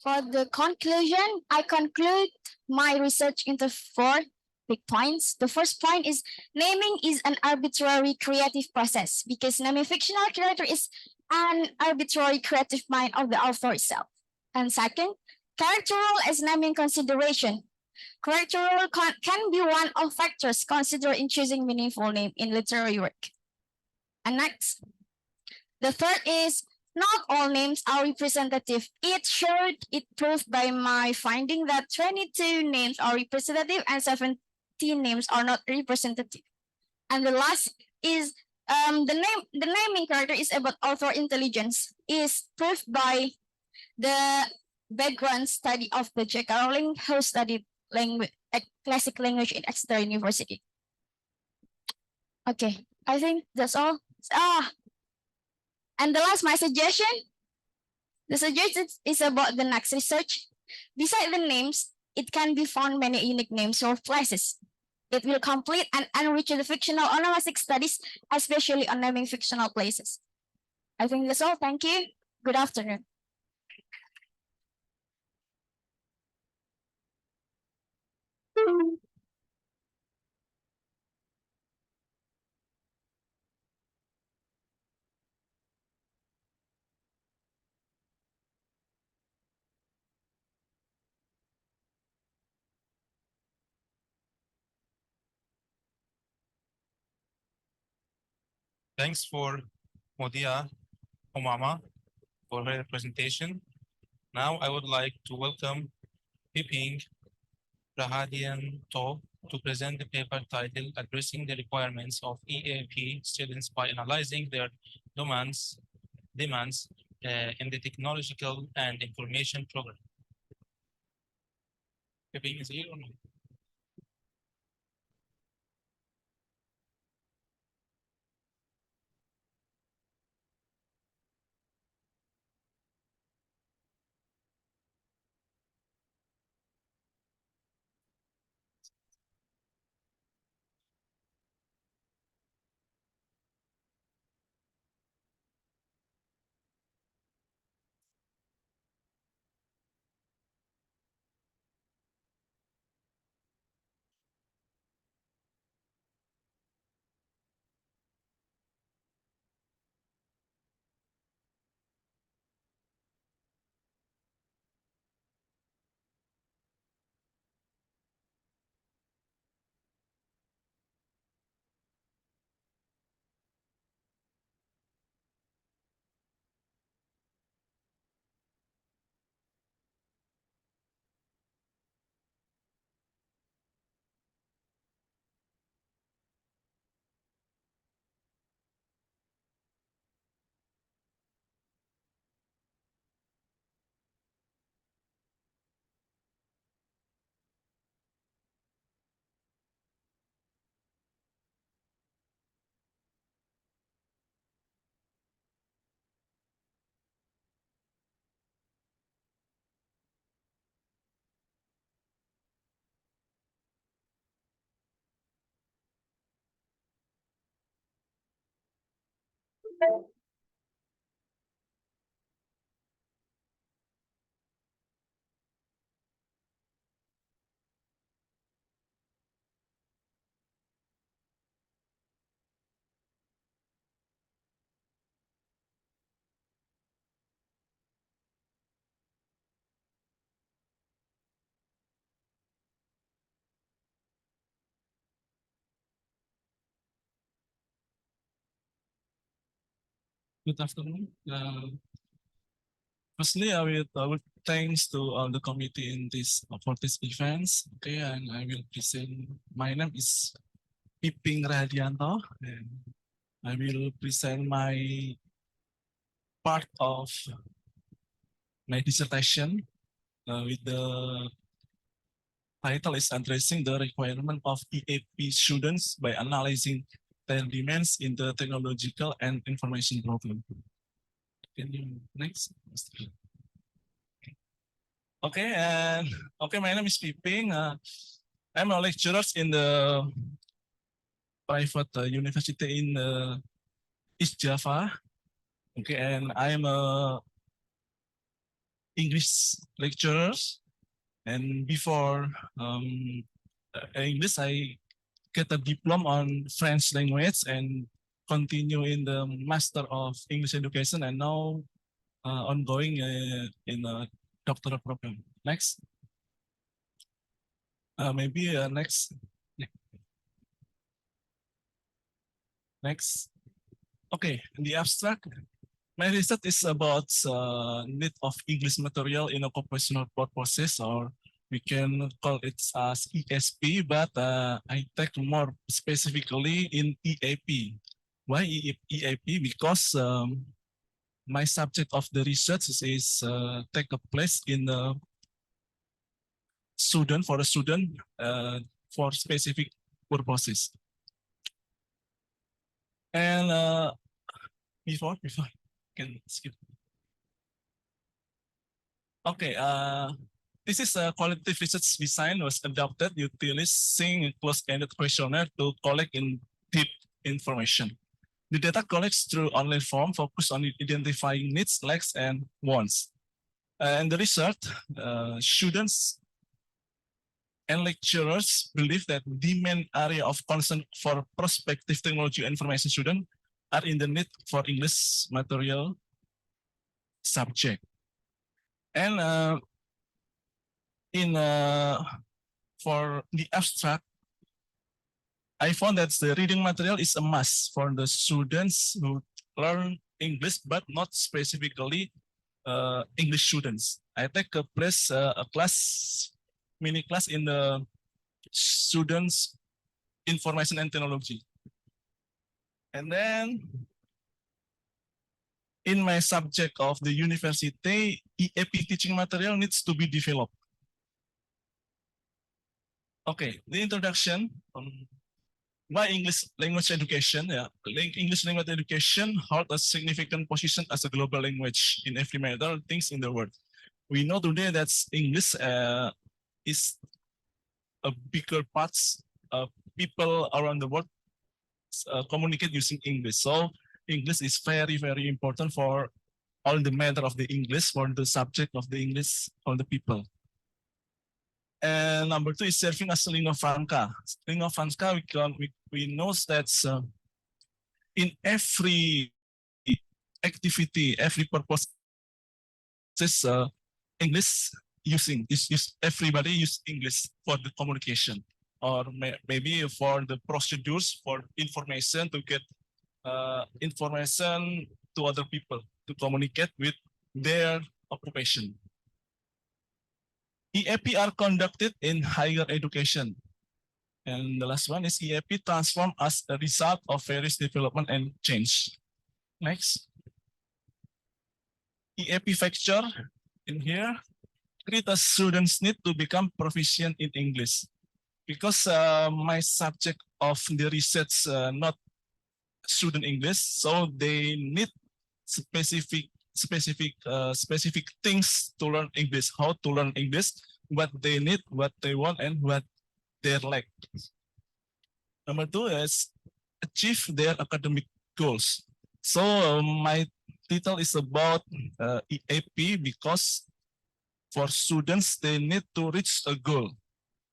for the conclusion, I conclude my research into 4 big points. The first point is naming is an arbitrary creative process because naming fictional character is an arbitrary creative mind of the author itself. And second, character role as naming consideration. Character role can be one of factors considered in choosing meaningful name in literary work. And next, the third is not all names are representative. It proved by my finding that 22 names are representative and 17 names are not representative. And the last is the naming character is about author intelligence, is proved by the background study of the J.K. Rowling, who studied classic language in Exeter University. Okay, I think that's all. And the last, my suggestion. The suggestion is about the next research. Beside the names, it can be found many unique names or places. It will complete and enrich the fictional onomastic studies, especially on naming fictional places. I think that's all. Thank you. Good afternoon. Thanks for Modia Omama for her presentation. Now I would like to welcome Piping Rahadian to present the paper titled Addressing the Requirements of EAP Students by Analyzing Their Demands in the Technological and Information Program. Kepingin sih lo. Good afternoon. Firstly, I will thanks to all the committee in this for this events. Okay, and I will present. My name is Piping Radianto, and I will present my part of my dissertation with the title is addressing the requirement of EAP students by analyzing their demands in the technological and information problem. Can you next? Okay, and okay, my name is Piping. I'm a lecturer in the private university in East Java. Okay, and I'm a English lecturer. And before English, I get a diploma on French language and continue in the Master of English Education, and now ongoing in a doctoral program. Next. Maybe next. Next. Okay, in the abstract, my research is about need of English material in occupational purposes, or we can call it as ESP, but I take more specifically in EAP. Why EAP? Because my subject of the research is take a place in the student for a student for specific purposes. And before can skip. Okay, this is a qualitative research design was adopted utilizing a closed-ended questionnaire to collect in deep information. The data collects through online form focus on identifying needs, likes, and wants. And the result, students and lecturers believe that the main area of concern for prospective technology and information students are in the need for English material subject. And for the abstract, I found that the reading material is a must for the students who learn English, but not specifically English students. I take a class, mini class in the students information and technology. And then in my subject of the university, EAP teaching material needs to be developed. Okay, the introduction. Why English language education? Yeah, English language education holds a significant position as a global language in every matter things in the world. We know today that English is a bigger parts of people around the world communicate using English. So English is very, very important for all the matter of the English, for the subject of the English, for the people. And number two is serving as a lingua franca. Lingua franca, we know that in every activity, every purpose, English everybody use English for the communication, or maybe for the procedures, for information to get information to other people, to communicate with their occupation. EAP are conducted in higher education. And the last one is EAP transformed as a result of various development and change. Next. EAP factor in here. Critical students need to become proficient in English, because my subject of the research not student English, so they need specific things to learn English, how to learn English, what they need, what they want, and what they lack. Number two is achieve their academic goals. So my title is about EAP, because for students, they need to reach a goal,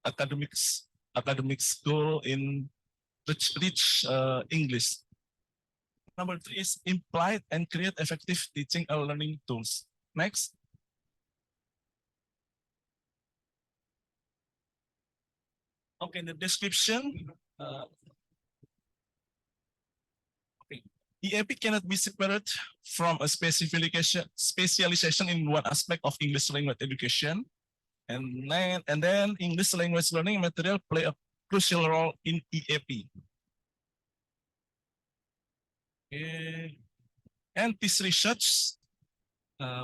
academics goal in reach English. Number three is imply and create effective teaching and learning tools. Next. Okay, the description. Okay. EAP cannot be separated from a specialization in one aspect of English language education. And then English language learning material play a crucial role in EAP. Okay. And this research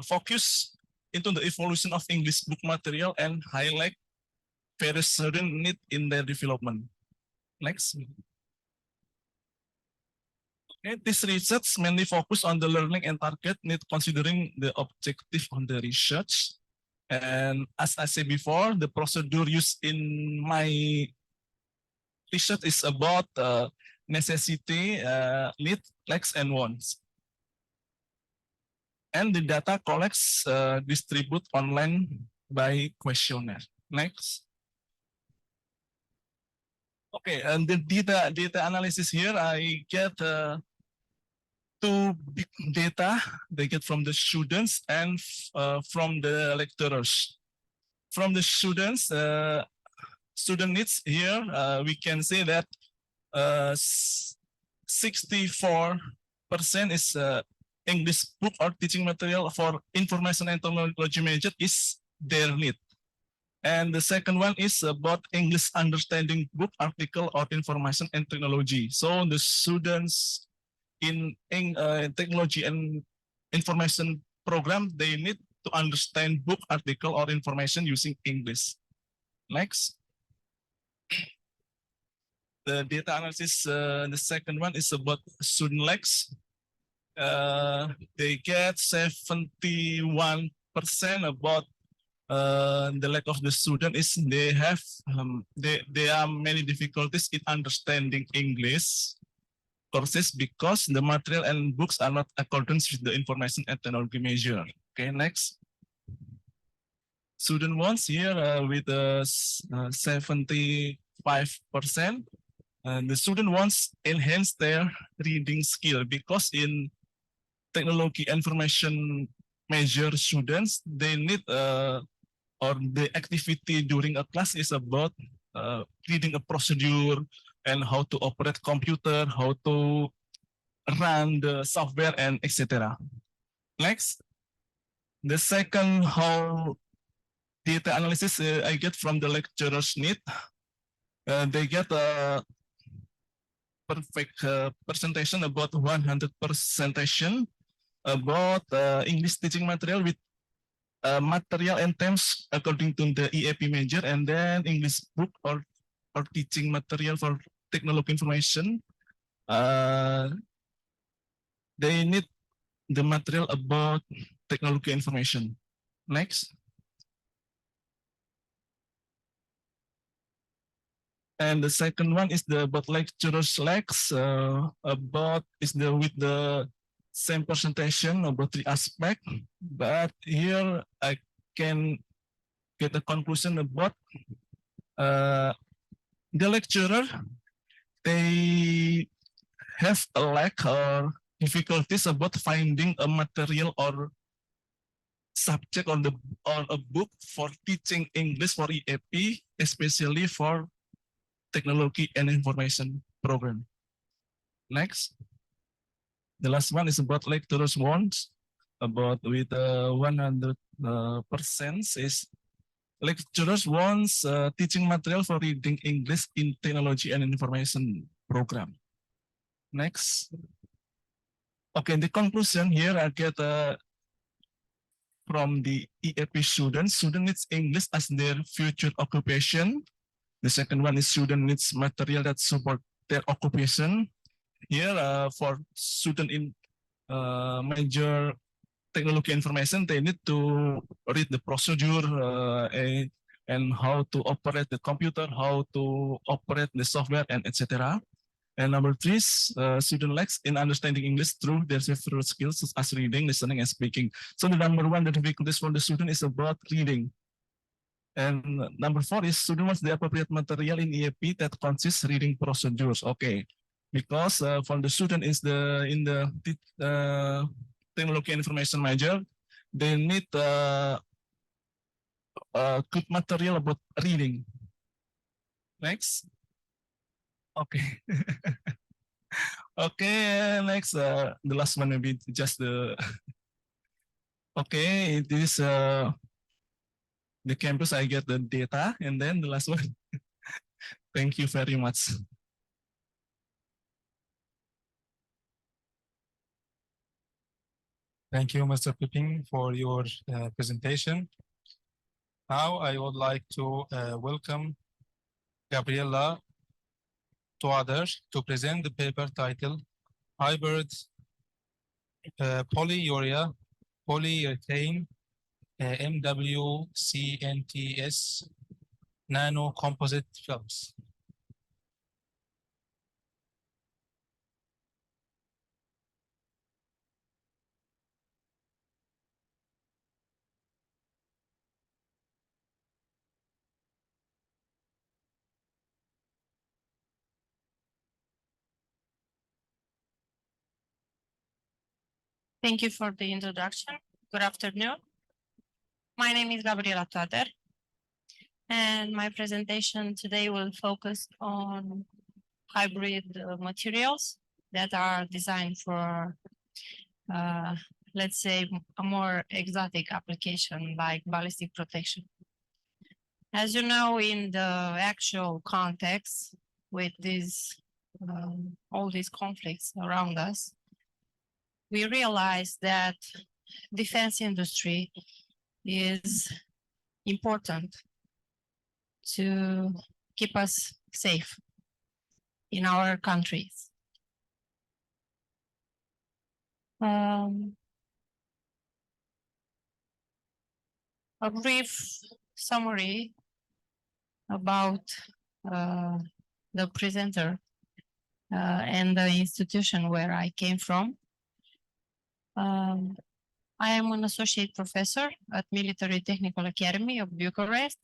focus into the evolution of English book material and highlight various student need in their development. Next. Okay, this research mainly focus on the learning and target need, considering the objective on the research. And as I said before, the procedure used in my research is about necessity, need, likes, and wants. And the data collects, distribute online by questionnaire. Next. Okay, and the data analysis here, I get two big data they get from the students and from the lecturers. From the students, student needs here, we can say that 64% is English book or teaching material for information and technology major is their need. And the second one is about English understanding book, article, or information and technology. So the students in technology and information program, they need to understand book, article, or information using English. Next. The data analysis, the second one is about student likes. They get 71% about the lack of the student is they have there are many difficulties in understanding English courses because the material and books are not accordance with the information and technology measure. Okay, next. Student wants here with 75%. The student wants enhance their reading skill because in technology information measure students, they need or the activity during a class is about reading a procedure and how to operate computer, how to run the software, and etc. Next. The second, how data analysis I get from the lecturer's need. They get a perfect presentation about 100% about English teaching material with material and terms according to the EAP major, and then English book or or teaching material for technology information, they need the material about technology information. Next. And the second one is the about lecturers lex about is the with the same presentation about the aspect, but here I can get a conclusion about the lecturer. They have a lack or difficulties about finding a material or subject on a book for teaching English for EAP, especially for technology and information program. Next. The last one is about lecturers wants about with 100% is lecturers wants teaching material for reading English in technology and information program. Next. Okay, the conclusion here I get from the EAP students. Student needs English as their future occupation. The second one is student needs material that support their occupation. Here for student in major technology information, they need to read the procedure and how to operate the computer, how to operate the software, and etc. And number three, student lacks in understanding English through their several skills such as reading, listening, and speaking. So the number one, the difficulties for the student is about reading. And number four is student wants the appropriate material in EAP that consists reading procedures. Okay, because for the student is in the technology and information major, they need good material about reading. Next. Okay. Okay, next, the last one will be just the, okay, it is the campus, I get the data, and then the last one. Thank you very much. Thank you, Mr. Pipping, for your presentation. Now I would like to welcome Gabriella Toader to present the paper titled Hybrid Polyurea Polyurethane MWCNTS Nano Composite Films. Thank you for the introduction. Good afternoon. My name is Gabriela Toader, and my presentation today will focus on hybrid materials that are designed for, let's say, a more exotic application like ballistic protection. As you know, in the actual context with these, all these conflicts around us, we realize that defense industry is important to keep us safe in our countries. A brief summary about the presenter and the institution where I came from. I am an associate professor at Military Technical Academy of Bucharest.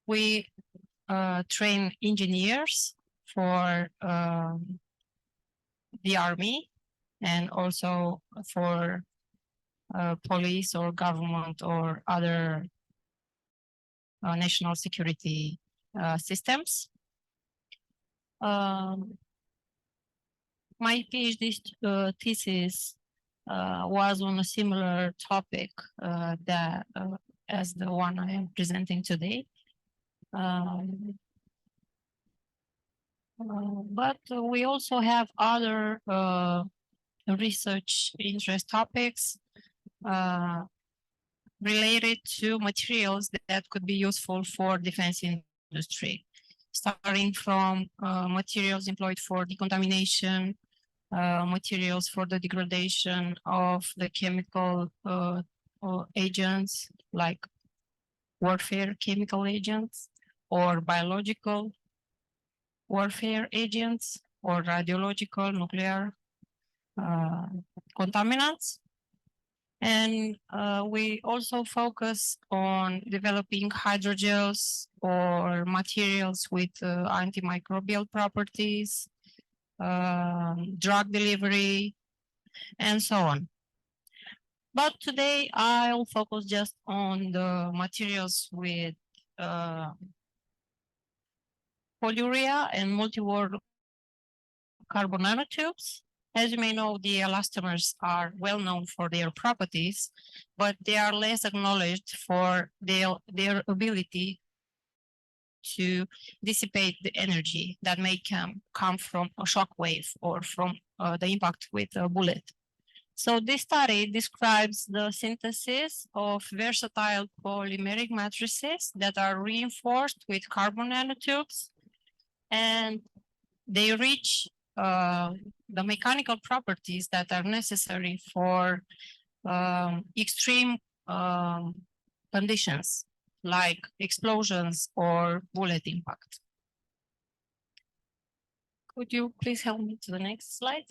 We train engineers for the army and also for police or government or other national security systems. My PhD thesis was on a similar topic that as the one I am presenting today. But we also have other research interest topics related to materials that could be useful for defense industry. starting from materials employed for decontamination, materials for the degradation of the chemical agents like warfare chemical agents or biological warfare agents or radiological nuclear contaminants. And we also focus on developing hydrogels or materials with antimicrobial properties, drug delivery, and so on. But today I'll focus just on the materials with polyurea and multi-wall carbon nanotubes. As you may know, the elastomers are well known for their properties, but they are less acknowledged for their ability to dissipate the energy that may come from a shock wave or from the impact with a bullet. So this study describes the synthesis of versatile polymeric matrices that are reinforced with carbon nanotubes, and they reach the mechanical properties that are necessary for extreme conditions like explosions or bullet impact. Could you please help me to the next slide?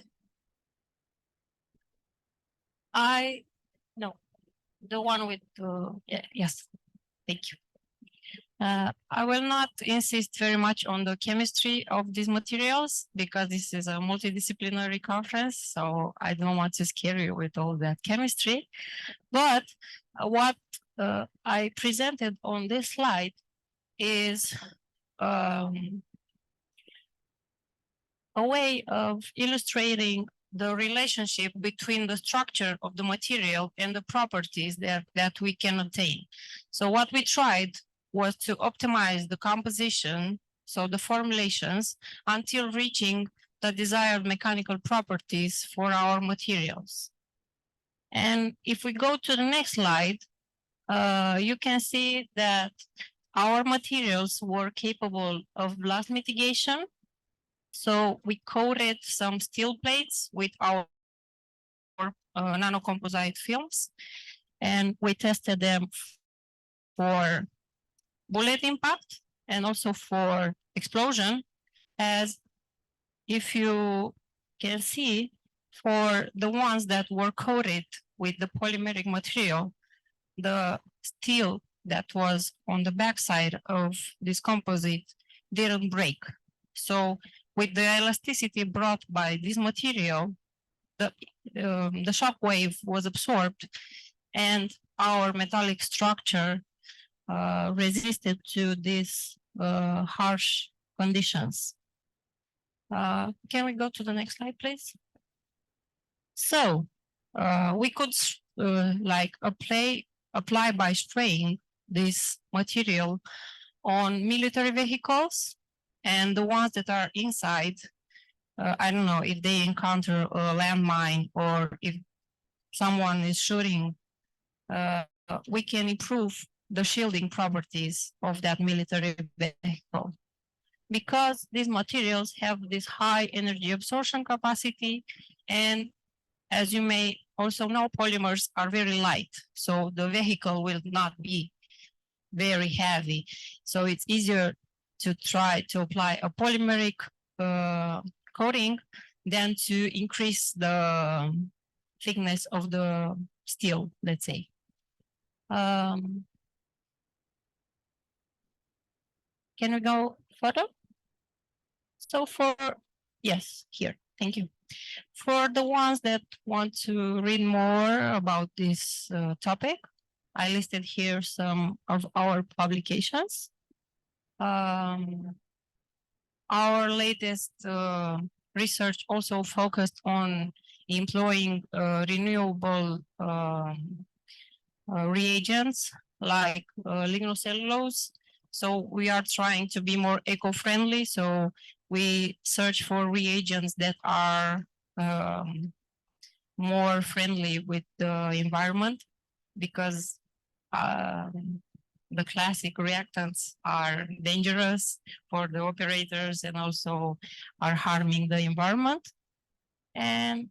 The one with yes, thank you. I will not insist very much on the chemistry of these materials because this is a multidisciplinary conference, so I don't want to scare you with all that chemistry. But what I presented on this slide is a way of illustrating the relationship between the structure of the material and the properties that we can obtain. So what we tried was to optimize the composition, so the formulations, until reaching the desired mechanical properties for our materials. And if we go to the next slide, you can see that our materials were capable of blast mitigation. So we coated some steel plates with our nanocomposite films, and we tested them for bullet impact and also for explosion. As if you can see, for the ones that were coated with the polymeric material, the steel that was on the backside of this composite didn't break. So with the elasticity brought by this material, the shock wave was absorbed and our metallic structure resisted to these harsh conditions. Can we go to the next slide, please? So we could like apply by spraying this material on military vehicles, and the ones that are inside, I don't know, if they encounter a landmine or if someone is shooting, we can improve the shielding properties of that military vehicle. Because these materials have this high energy absorption capacity, and as you may also know, polymers are very light, so the vehicle will not be very heavy. So it's easier to try to apply a polymeric coating than to increase the thickness of the steel, let's say. Can we go further? So yes, here, thank you. For the ones that want to read more about this topic, I listed here some of our publications. Our latest research also focused on employing renewable reagents like lignocellulose. So we are trying to be more eco-friendly. So we search for reagents that are more friendly with the environment, because the classic reactants are dangerous for the operators and also are harming the environment. And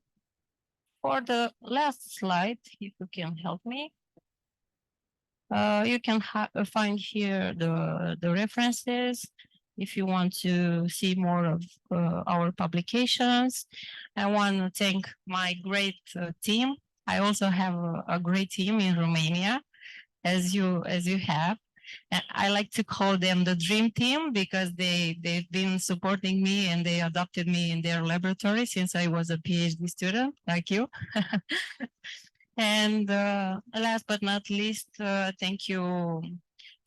for the last slide, if you can help me, you can find here the references if you want to see more of our publications. I want to thank my great team. I also have a great team in Romania, as you have. And I like to call them the dream team because they've been supporting me and they adopted me in their laboratory since I was a PhD student, like you. And last but not least, thank you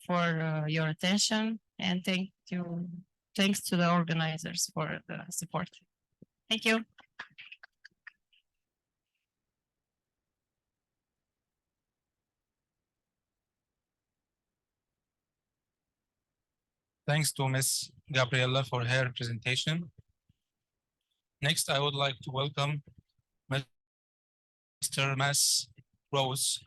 for your attention, and thanks to the organizers for the support. Thank you. Thanks to Ms. Gabriella for her presentation. Next, I would like to welcome Mr. Mas Rose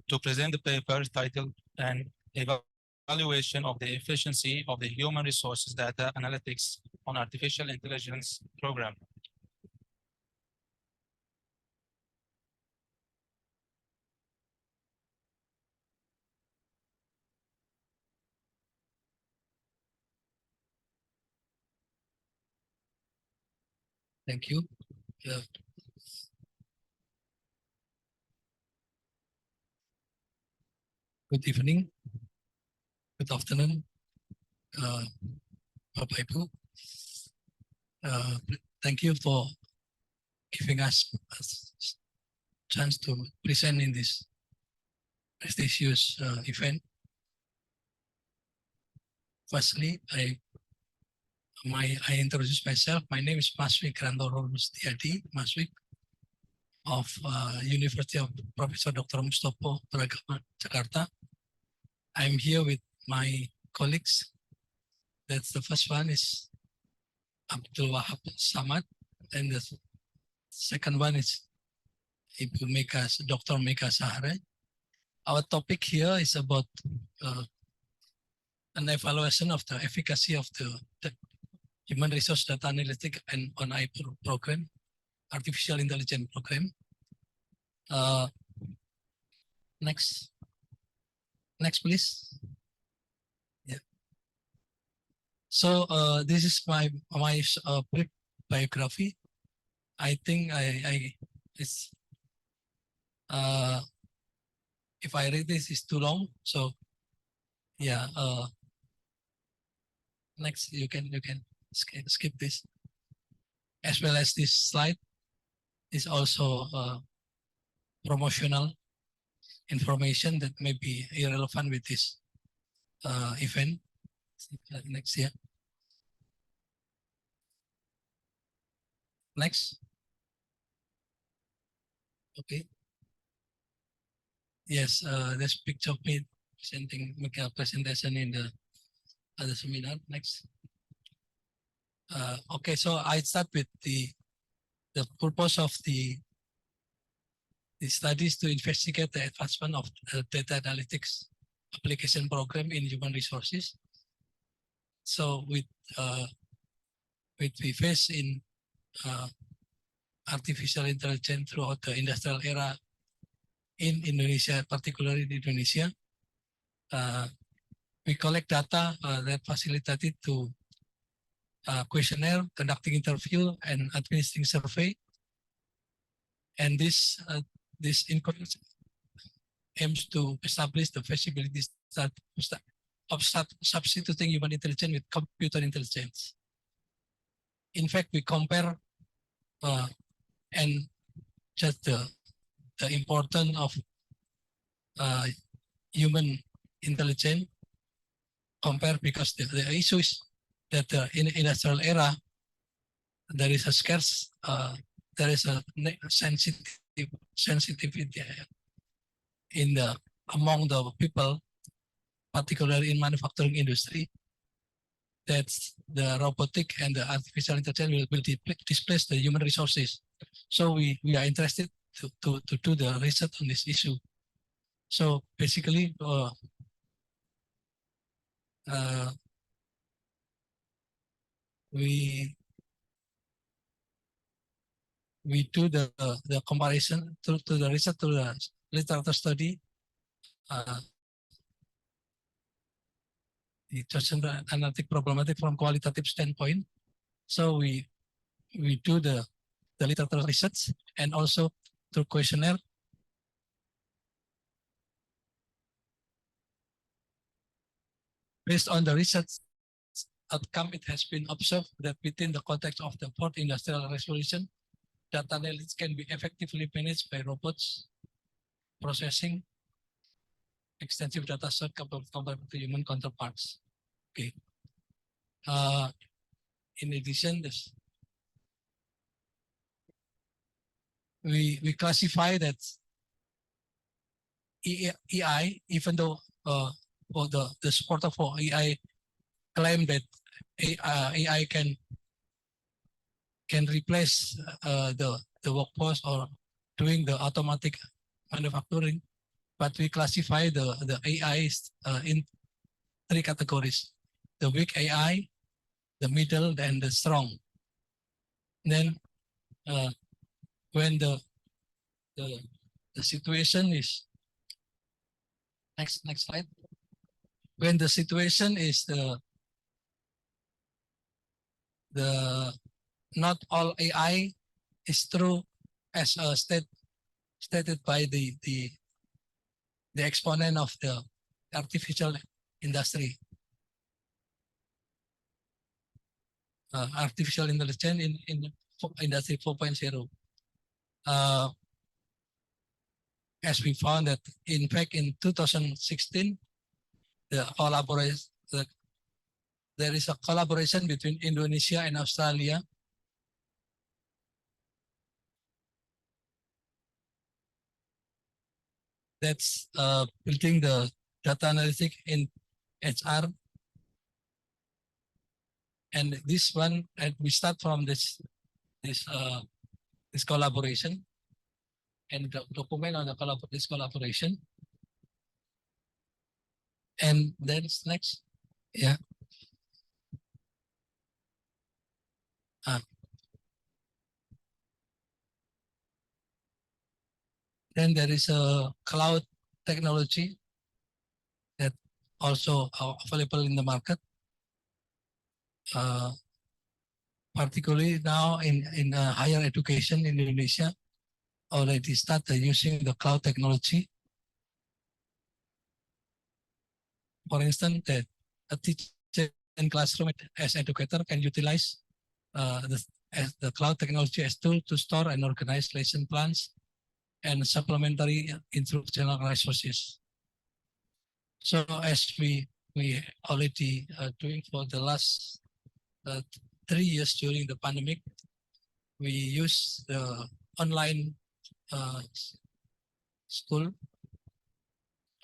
to present the paper titled An Evaluation of the Efficiency of the Human Resources Data Analytics on Artificial Intelligence Program. Thank you. Good evening. Good afternoon, Bapak Ibu. Thank you for giving us a chance to present in this prestigious event. Firstly, I introduce myself. My name is Maswik Randoro Rustiadi, Maswik of University of Professor Dr. Mustopo Beragama, Jakarta. I'm here with my colleagues. That's the first one is Abdul Wahab Samad, and the second one is Ibu Meka, Dr. Meka Sahare. Our topic here is about an evaluation of the efficacy of the Human Resource Data Analytics and on IPR program, Artificial Intelligence program. Next, please. Yeah. So this is my brief biography. I think it's if I read this, it's too long. So yeah. Next, you can skip this, as well as this slide is also promotional information that may be irrelevant with this event. Next year. Next. Okay. Yes, there's picture of me presenting, making a presentation in the other seminar. Next. Okay, so I start with the purpose of the studies to investigate the advancement of data analytics application program in human resources. So we face in artificial intelligence throughout the industrial era in Indonesia, particularly in Indonesia. We collect data that facilitated to questionnaire, conducting interview, and administering survey. And this aims to establish the feasibility of substituting human intelligence with computer intelligence. In fact, we compare and just the importance of human intelligence compare, because the issue is that in the industrial era, there is a scarce, there is a sensitivity in among the people, particularly in manufacturing industry, that the robotic and the artificial intelligence will displace the human resources. So we are interested to do the research on this issue. So basically, we do the comparison to the research to the literature study. The question analytic problematic from qualitative standpoint. So we do the literature research and also through questionnaire. Based on the research outcome, it has been observed that within the context of the fourth industrial revolution, data analytics can be effectively managed by robots processing extensive data set compared to human counterparts. Okay. In addition, we classify that EI, even though for the supporter for EI claim that AI can replace the workforce or doing the automatic manufacturing, but we classify the AIs in three categories: the weak AI, the middle, and the strong. Then when the situation is next slide. When the situation is the not all AI is true as stated by the exponent of the artificial industry. Artificial intelligence in industry 4.0. As we found that, in fact, in 2016, there is a collaboration between Indonesia and Australia that's building the data analytics in HR. And this one, and we start from this collaboration and document on this collaboration. And then next, yeah. Then there is a cloud technology that also available in the market. Particularly now in higher education in Indonesia, already started using the cloud technology. For instance, that a teacher in classroom as educator can utilize the cloud technology as tool to store and organize lesson plans and supplementary instructional resources. So as we already doing for the last 3 years during the pandemic, we use the online school,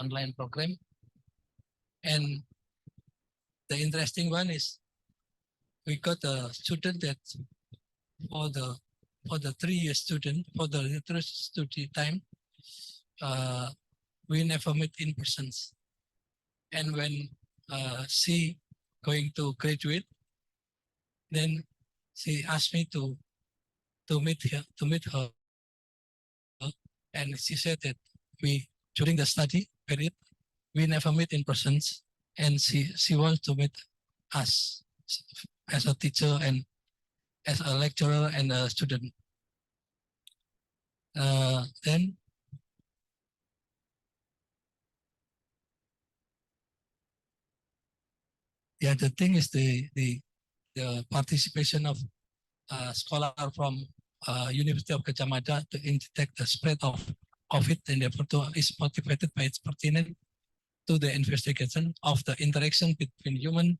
online program. And the interesting one is we got a student that for the 3-year student, for the literacy study time, we never meet in person. And when she going to graduate, then she asked me to meet her, and she said that during the study period we never meet in person, and she wants to meet us as a teacher and as a lecturer and a student. Then yeah, the thing is the participation of scholar from University of Gadjah Mada to detect the spread of COVID, and therefore is motivated by its pertinence to the investigation of the interaction between human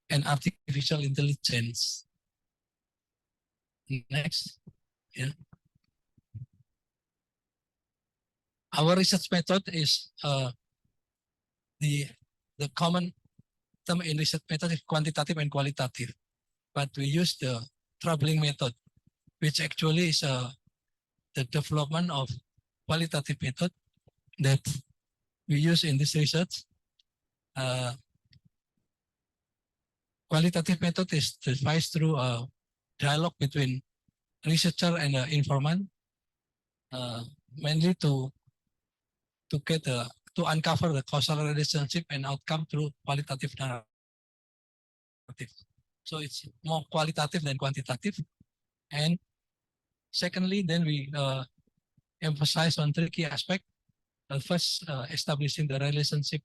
and artificial intelligence. Next, yeah. Our research method is the common term in research method is quantitative and qualitative, but we use the traveling method, which actually is the development of qualitative method that we use in this research. qualitative method is devised through a dialogue between researcher and informant, mainly to get to uncover the causal relationship and outcome through qualitative narrative. So it's more qualitative than quantitative. And secondly, then we emphasize on three key aspects. First, establishing the relationship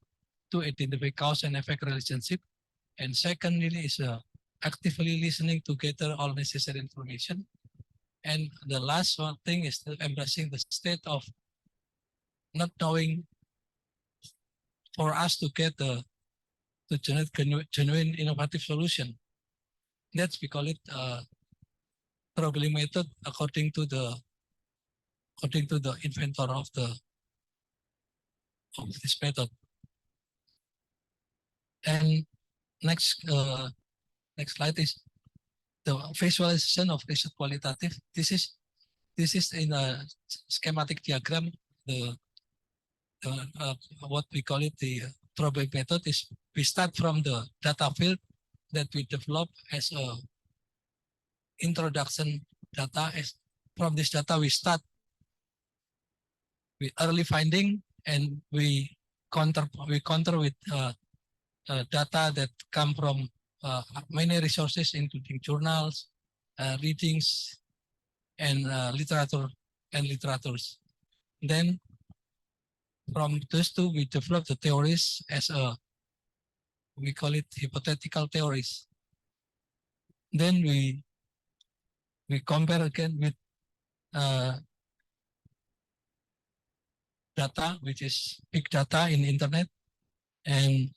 to identify cause and effect relationship. And secondly is actively listening to gather all necessary information. And the last one thing is embracing the state of not knowing for us to get to generate genuine innovative solution. That's we call it troubling method according to the inventor of this method. And next slide is the visualization of research qualitative. This is in a schematic diagram. The what we call it the troubling method is we start from the data field that we develop as a introduction data. As from this data we start with early finding, and we counter with data that come from many resources, including journals, readings, and literatures. Then from those two, we develop the theories as we call it hypothetical theories. Then we compare again with data, which is big data in internet, and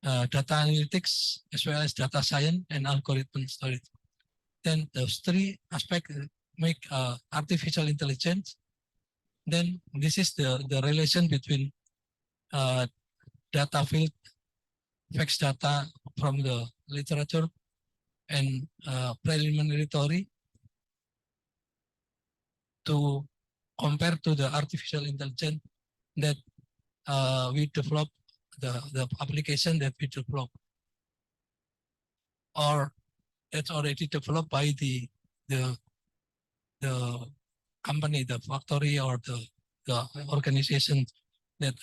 data analytics, as well as data science and algorithm storage. Then those three aspects make artificial intelligence. Then this is the relation between data field, facts data from the literature, and preliminary theory to compare to the artificial intelligence that we develop, the application that we develop, or that's already developed by the company, the factory, or the organization that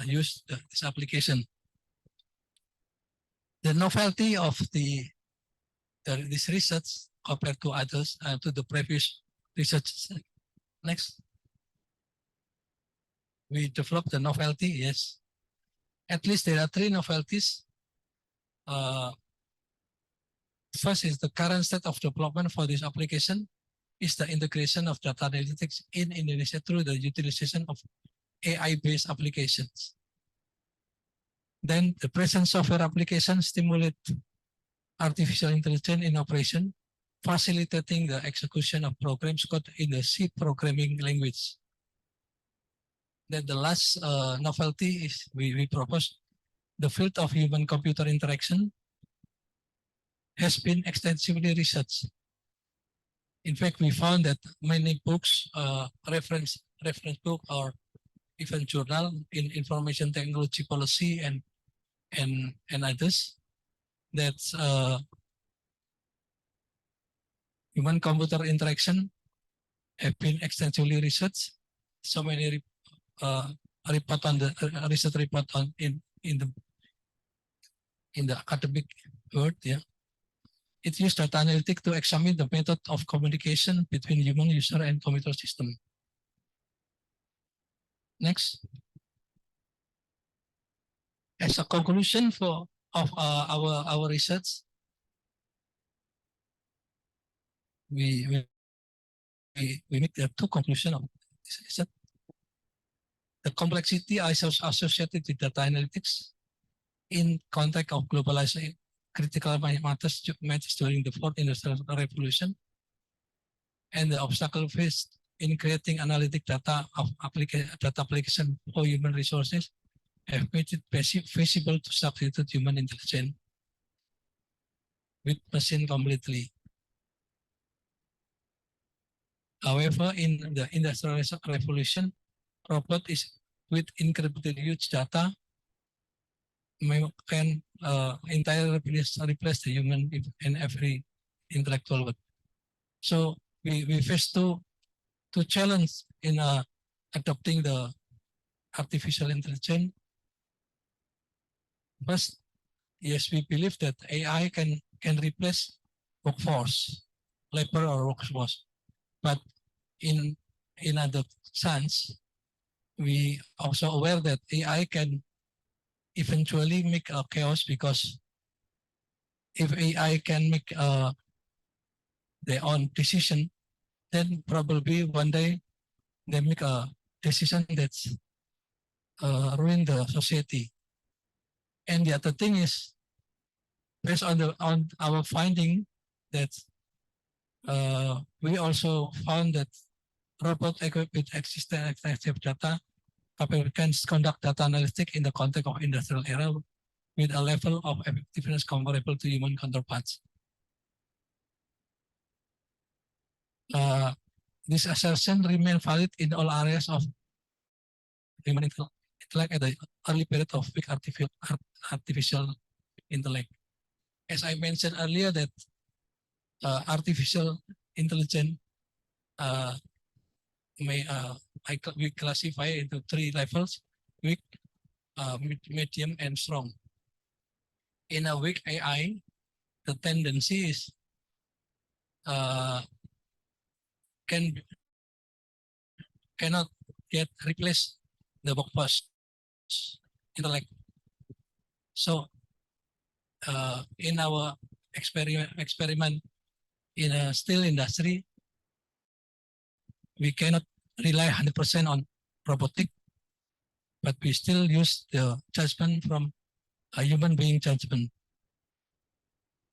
use this application. The novelty of this research compared to others, to the previous research. Next. We developed the novelty, yes. At least there are three novelties. First is the current state of development for this application is the integration of data analytics in Indonesia through the utilization of AI-based applications. Then the present software applications stimulate artificial intelligence in operation, facilitating the execution of programs code in the C programming language. Then the last novelty is we propose the field of human-computer interaction has been extensively researched. In fact, we found that many books, reference book, or even journal in information technology policy and others, that's human-computer interaction have been extensively researched. So many report on the research report on in the academic world, yeah. It used data analytics to examine the method of communication between human user and computer system. Next. As a conclusion of our research, we make the two conclusions of this research. The complexity associated with data analytics in context of globalization, critical matters during the fourth industrial revolution, and the obstacle faced in creating analytic data application for human resources have made it feasible to substitute human intelligence with machine completely. However, in the industrial revolution, robot is with incredibly huge data can entirely replace the human in every intellectual work. So we face two challenge in adopting the artificial intelligence. First, yes, we believe that AI can replace workforce, labor or workforce, but in other sense, we also aware that AI can eventually make a chaos, because if AI can make their own decision, then probably one day they make a decision that's ruin the society. And the other thing is, based on our finding, that we also found that robot equipped with existing extensive data can conduct data analytics in the context of industrial era with a level of effectiveness comparable to human counterparts. This assertion remains valid in all areas of human intellect at the early period of big artificial intellect. As I mentioned earlier, that artificial intelligence we classify into 3 levels: weak, medium, and strong. In a weak AI, the tendency is cannot yet replace the workforce intellect. So in our experiment in a steel industry, we cannot rely 100% on robotic, but we still use the judgment from a human being judgment.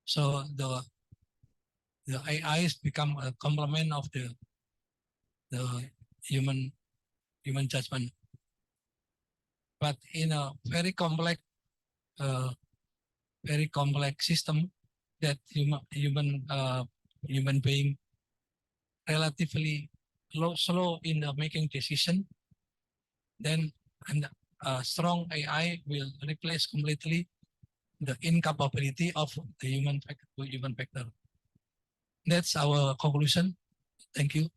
So the AIs become a complement of the human judgment. But in a very complex system that human being relatively slow in making decision, then a strong AI will replace completely the incapability of the human factor. That's our conclusion. Thank you.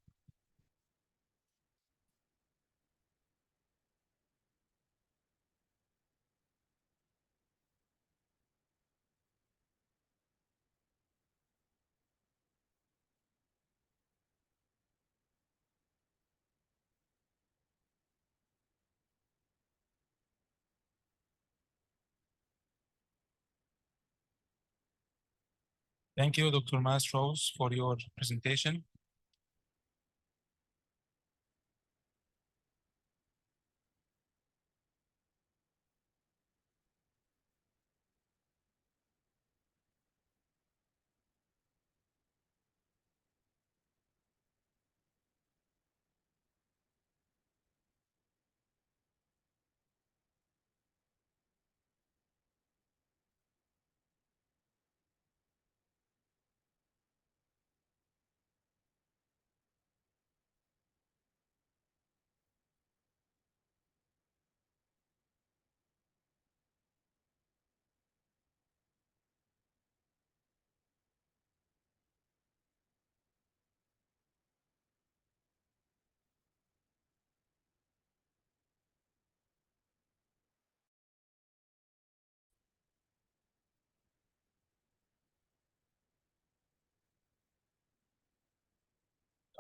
Thank you, Dr. Mastros, for your presentation.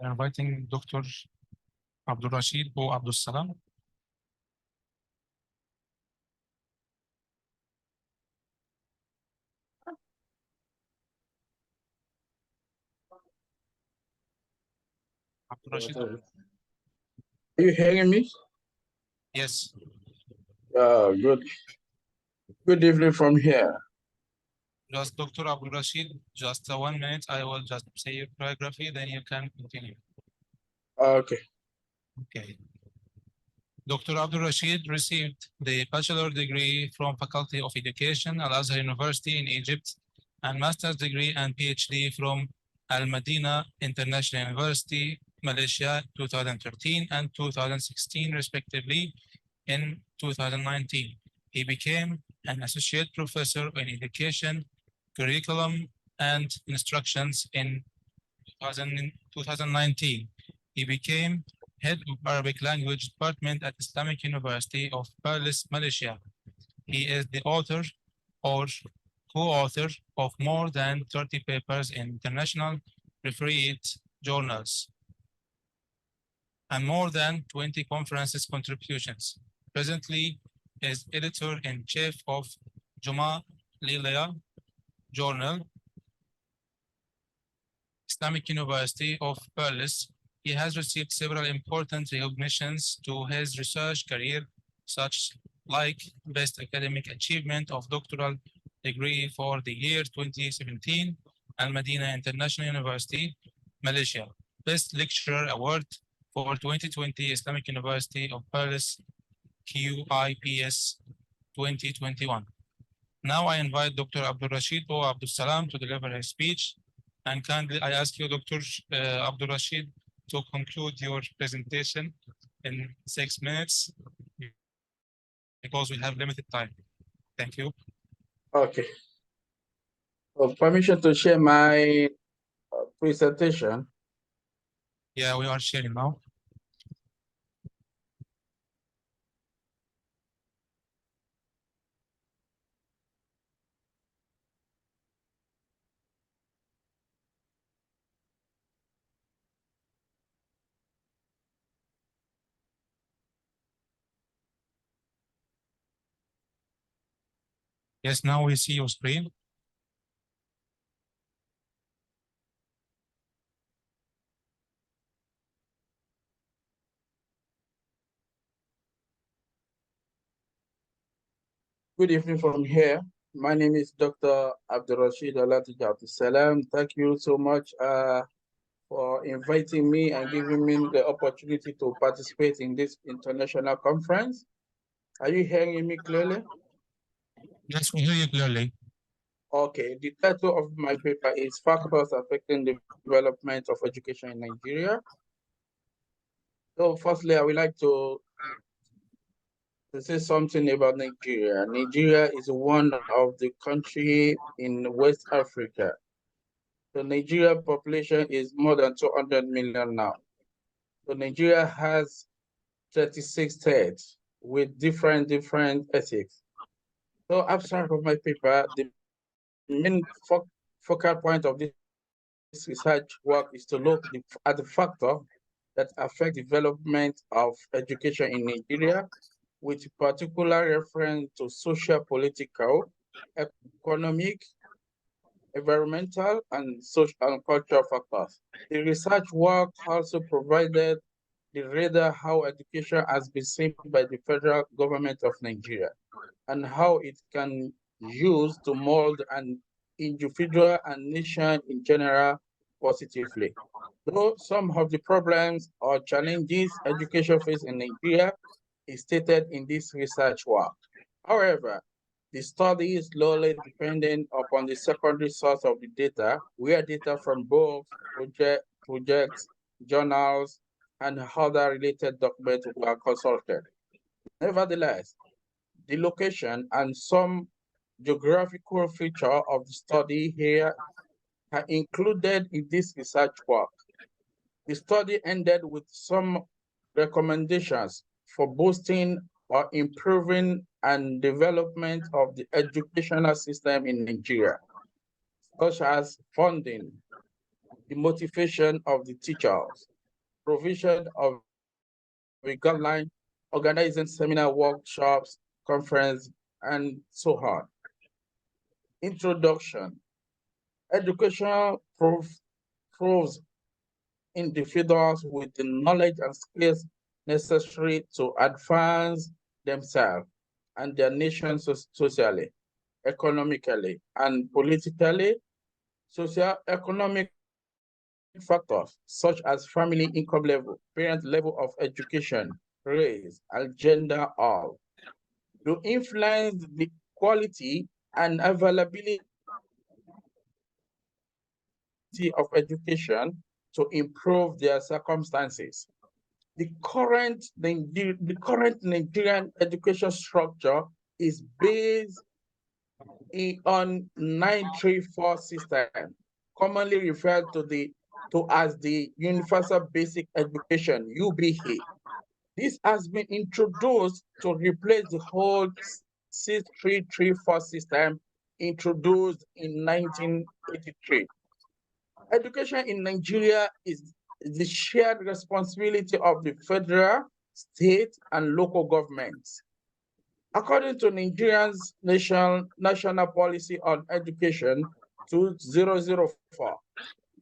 I'm inviting Dr. Abdul Rashid or Abdul Salam. Abdul Rashid. Are you hearing me? Yes. Good. Good evening from here. Just Dr. Abdul Rashid, just 1 minute. I will just say your biography, then you can continue. Okay. Okay. Dr. Abdul Rashid received the bachelor degree from Faculty of Education, Al-Azhar University in Egypt, and master's degree and PhD from Al Madina International University, Malaysia, 2013 and 2016, respectively, in 2019. He became and associate professor in education, curriculum, and instructions in 2019. He became head of Arabic language department at Islamic University of Paris, Malaysia. He is the author or co-author of more than 30 papers in international refereed journals and more than 20 conferences contributions. Presently is editor-in-chief of Juma Lilia Journal, Islamic University of Paris. He has received several important recognitions to his research career, such like Best Academic Achievement of Doctoral Degree for the year 2017, Al Madina International University, Malaysia. Best Lecturer Award for 2020, Islamic University of Paris, QIPS 2021. Now I invite Dr. Abdul Rashid or Abdul Salam to deliver his speech. And kindly, I ask you, Dr. Abdul Rashid, to conclude your presentation in 6 minutes because we have limited time. Thank you. Okay. Well, permission to share my presentation. Yeah, we are sharing now. Yes, now we see your screen. Good evening from here. My name is Dr. Abdul Rashid Abdul Salam. Thank you so much for inviting me and giving me the opportunity to participate in this international conference. Are you hearing me clearly? Yes, we hear you clearly. Okay, the title of my paper is Factors Affecting the Development of Education in Nigeria. So firstly, I would like to say something about Nigeria. Nigeria is one of the countries in West Africa. The Nigeria population is more than 200 million now. So Nigeria has 36 states with different ethics. So abstract of my paper, the main focal point of this research work is to look at the factor that affect development of education in Nigeria, with particular reference to social, political, economic, environmental, and social and cultural factors. The research work also provided the reader how education has been seen by the federal government of Nigeria and how it can use to mold an individual and nation in general positively. Though some of the problems or challenges education faces in Nigeria is stated in this research work. However, the study is largely dependent upon the secondary source of the data, where data from books, projects, journals, and other related documents were consulted. Nevertheless, the location and some geographical feature of the study here are included in this research work. The study ended with some recommendations for boosting or improving and development of the educational system in Nigeria, such as funding, the motivation of the teachers, provision of a guideline, organizing seminar, workshops, conference, and so on. Introduction. Education proves individuals with the knowledge and skills necessary to advance themselves and their nation socially, economically, and politically. Socio-economic factors such as family income level, parent level of education, race, and gender all to influence the quality and availability of education to improve their circumstances. The current Nigerian education structure is based on 934 system, commonly referred to as the Universal Basic Education, UBE. This has been introduced to replace the whole 6334 system introduced in 1983. Education in Nigeria is the shared responsibility of the federal, state, and local governments. According to Nigeria's national policy on education 2004,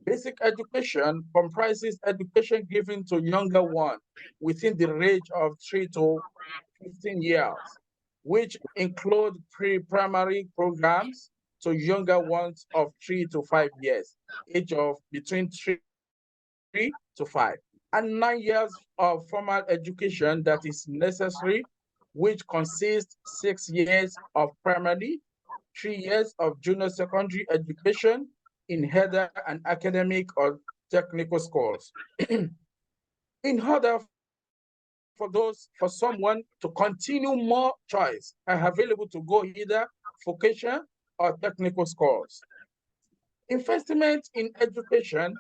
basic education comprises education given to younger ones within the range of 3 to 15 years, which include pre-primary programs to younger ones of 3 to 5 years, age of between 3 to 5, and 9 years of formal education that is necessary, which consists 6 years of primary, 3 years of junior secondary education in header and academic or technical schools. In order for someone to continue, more choice are available to go either vocation or technical schools. Investment in education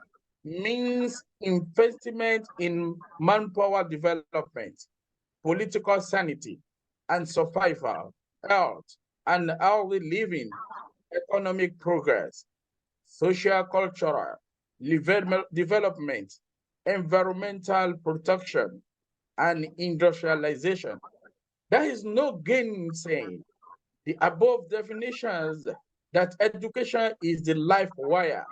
means investment in manpower development, political sanity and survival, health and early living, economic progress, social cultural development, environmental protection, and industrialization. There is no gainsaying the above definitions that education is the life wire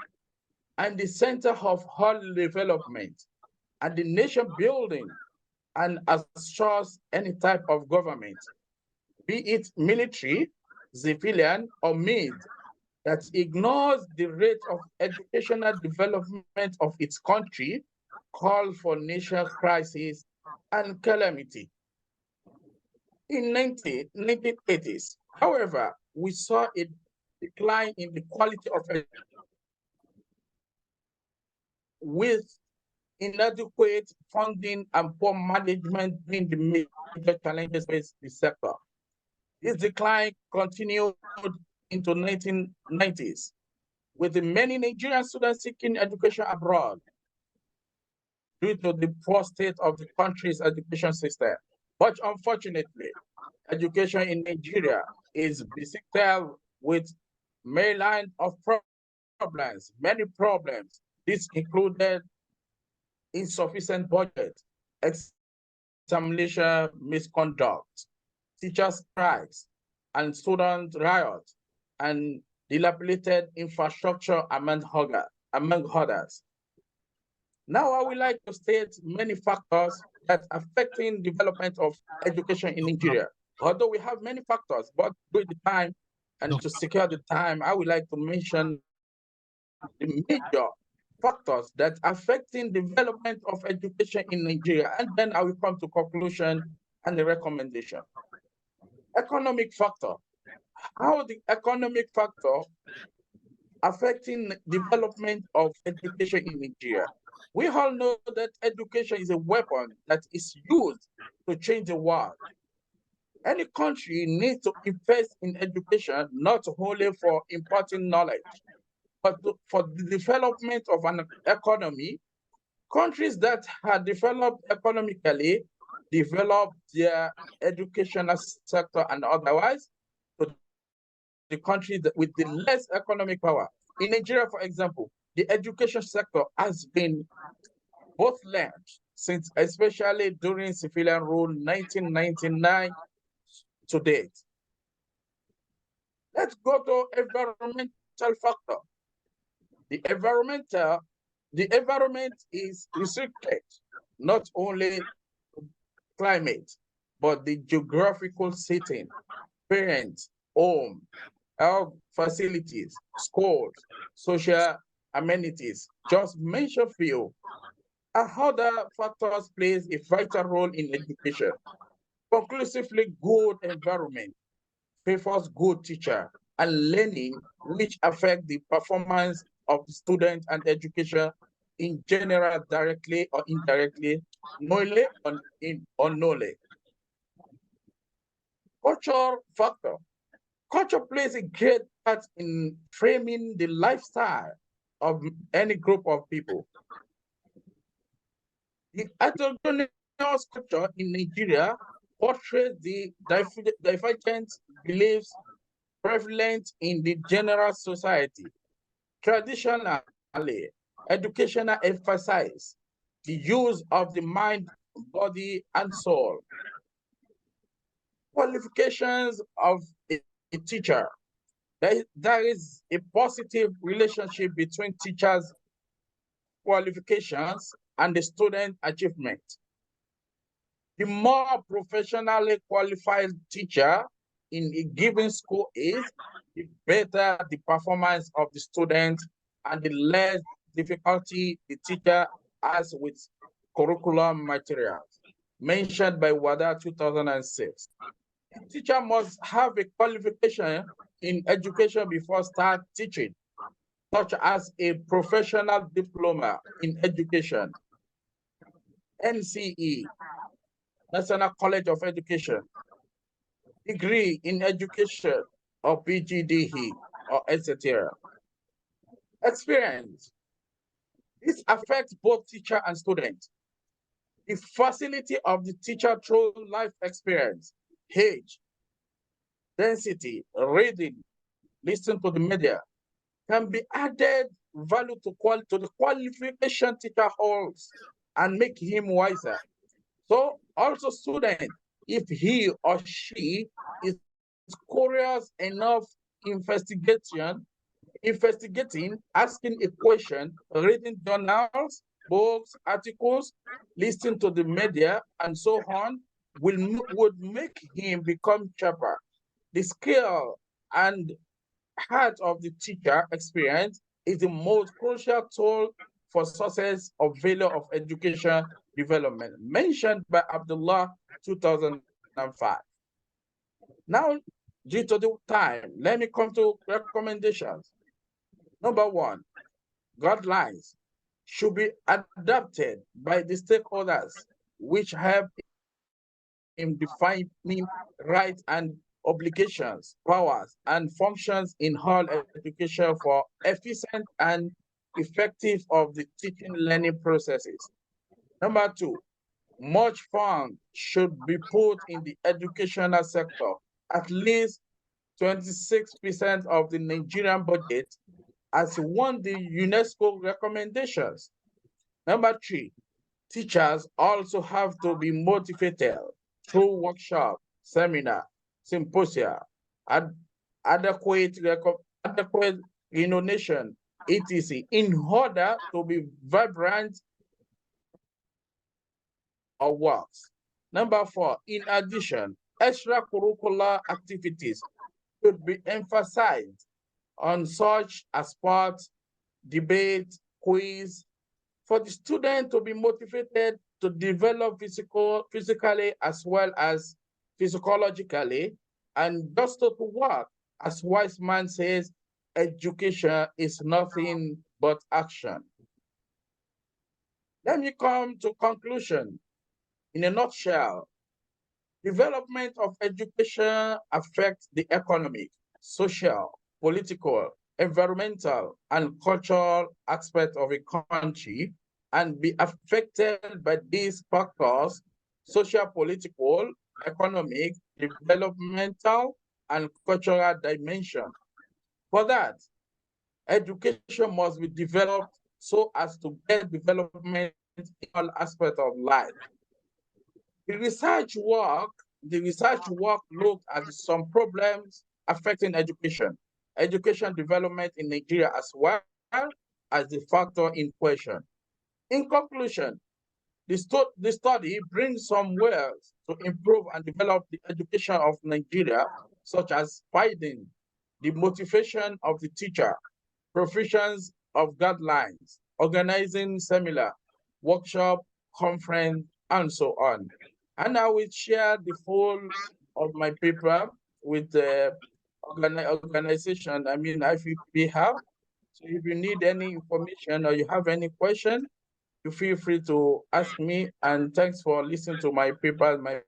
and the center of all development and the nation building, and assures any type of government, be it military, civilian, or mid, that ignores the rate of educational development of its country, call for national crisis and calamity. In 1980s, however, we saw a decline in the quality of education, with inadequate funding and poor management being the major challenges faced the sector. This decline continued into 1990s, with the many Nigerian students seeking education abroad due to the poor state of the country's education system. But unfortunately, education in Nigeria is beset with mainline of problems, many problems. This included insufficient budget, examination misconduct, teacher strikes, and student riots, and dilapidated infrastructure among others. Now, I would like to state many factors that affecting development of education in Nigeria. Although we have many factors, but with the time and to secure the time, I would like to mention the major factors that affecting development of education in Nigeria, and then I will come to conclusion and the recommendation. Economic factor. How the economic factor affecting development of education in Nigeria. We all know that education is a weapon that is used to change the world. Any country needs to invest in education, not only for imparting knowledge, but for the development of an economy. Countries that are developed economically develop their educational sector and otherwise to the countries with the less economic power. In Nigeria, for example, the education sector has been both length since, especially during civilian rule 1999 to date. Let's go to environmental factor. The environment is restricted, not only climate, but the geographical setting, parents, home, health facilities, schools, social amenities, just mention few. Other factors plays a vital role in education. Conclusively, good environment favors good teacher and learning, which affect the performance of the student and education in general, directly or indirectly, knowingly or unknowingly. Cultural factor. Culture plays a great part in framing the lifestyle of any group of people. The heterogeneous culture in Nigeria portrays the divergent beliefs prevalent in the general society. Traditionally, educational emphasize the use of the mind, body, and soul. Qualifications of a teacher. There is a positive relationship between teachers' qualifications and the student achievement. The more professionally qualified teacher in a given school is, the better the performance of the student and the less difficulty the teacher has with curriculum materials, mentioned by WADA 2006. A teacher must have a qualification in education before start teaching, such as a professional diploma in education, NCE, National College of Education, degree in education, or PGDE, or etc. Experience. This affects both teacher and student. The facility of the teacher through life experience, age, density, reading, listening to the media, can be added value to the qualification teacher holds and make him wiser. So also student, if he or she is curious enough investigating, asking a question, reading journals, books, articles, listening to the media, and so on, would make him become sharper. The skill and heart of the teacher experience is the most crucial tool for success of value of education development, mentioned by Abdullah 2005. Now, due to the time, let me come to recommendations. Number one, guidelines should be adopted by the stakeholders, which help in defining rights and obligations, powers, and functions in all education for efficient and effective of the teaching learning processes. Number two, much fund should be put in the educational sector. At least 26% of the Nigerian budget as one the UNESCO recommendations. Number three, teachers also have to be motivated through workshop, seminar, symposia, adequate remuneration, etc., in order to be vibrant or works. Number four, in addition, extracurricular activities should be emphasized on such as sports, debate, quiz, for the student to be motivated to develop physically as well as physiologically, and just to work. As wise man says, education is nothing but action. Let me come to conclusion. In a nutshell, development of education affects the economic, social, political, environmental, and cultural aspect of a country, and be affected by these factors: social, political, economic, developmental, and cultural dimension. For that, education must be developed so as to get development in all aspects of life. The research work looked at some problems affecting education development in Nigeria, as well as the factor in question. In conclusion, the study brings some ways to improve and develop the education of Nigeria, such as finding the motivation of the teacher, provisions of guidelines, organizing seminar, workshop, conference, and so on. And I will share the full of my paper with the organization, IFP have. So if you need any information or you have any question, you feel free to ask me. And thanks for listening to my paper, my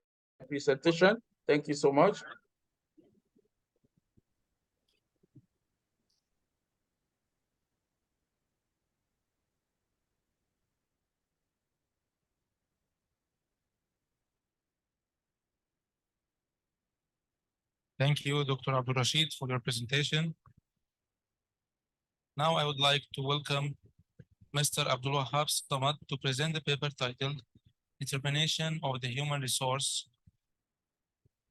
presentation. Thank you so much. Thank you, Dr. Abdul Rashid, for your presentation. Now I would like to welcome Mr. Abdul Wahab Samad to present the paper titled Determination of the Human Resource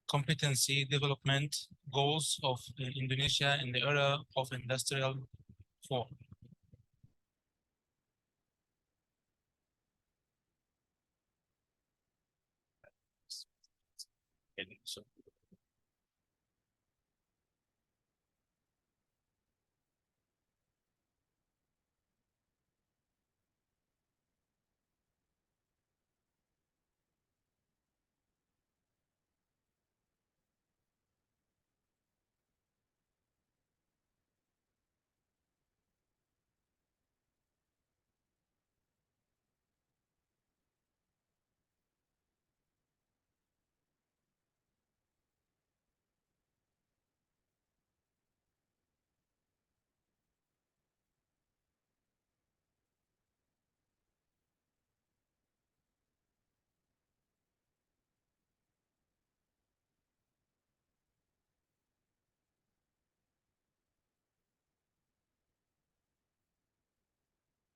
Competency Development Goals of Indonesia in the Era of Industrial 4.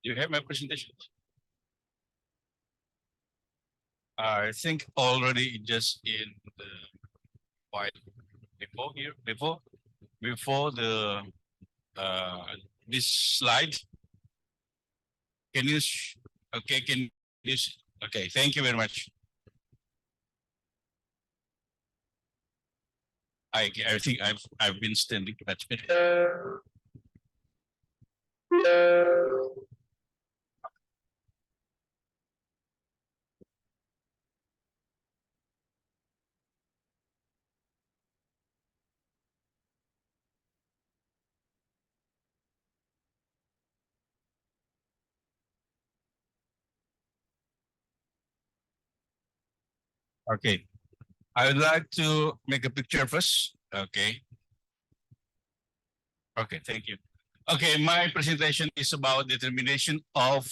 You have my presentation. I think already just in the white before here, before the this slide. Can you okay, can you okay, thank you very much. I think I've been standing much better. Okay, I would like to make a picture first. Okay. Okay, thank you. Okay, my presentation is about determination of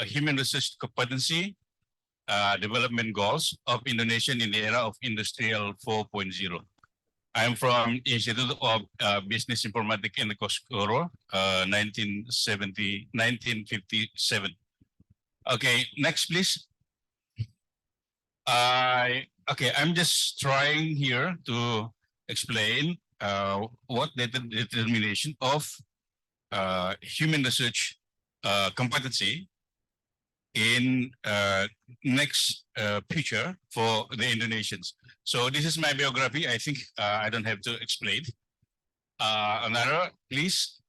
a human resource competency development goals of Indonesia in the era of Industrial 4.0. I'm from Institute of Business Informatics and Kosgoro, 1957. Okay, next please. Okay, I'm just trying here to explain what the determination of human research competency in next picture for the Indonesians. So this is my biography. I think I don't have to explain. Another, please.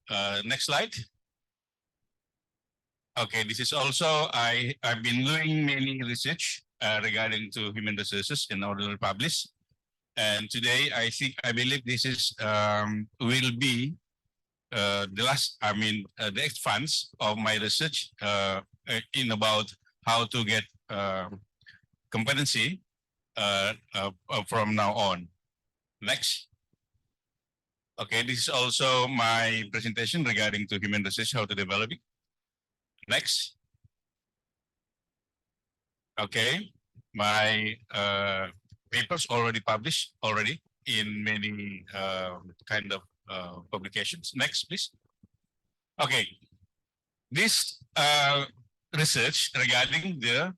Next slide. Okay, this is also I've been doing many research regarding to human resources in order to publish. And today I believe this is will be the last, the expanse of my research in about how to get competency from now on. Next. Okay, this is also my presentation regarding to human research, how to develop it. Next. Okay, my papers already published in many kind of publications. Next, please. Okay, this research regarding the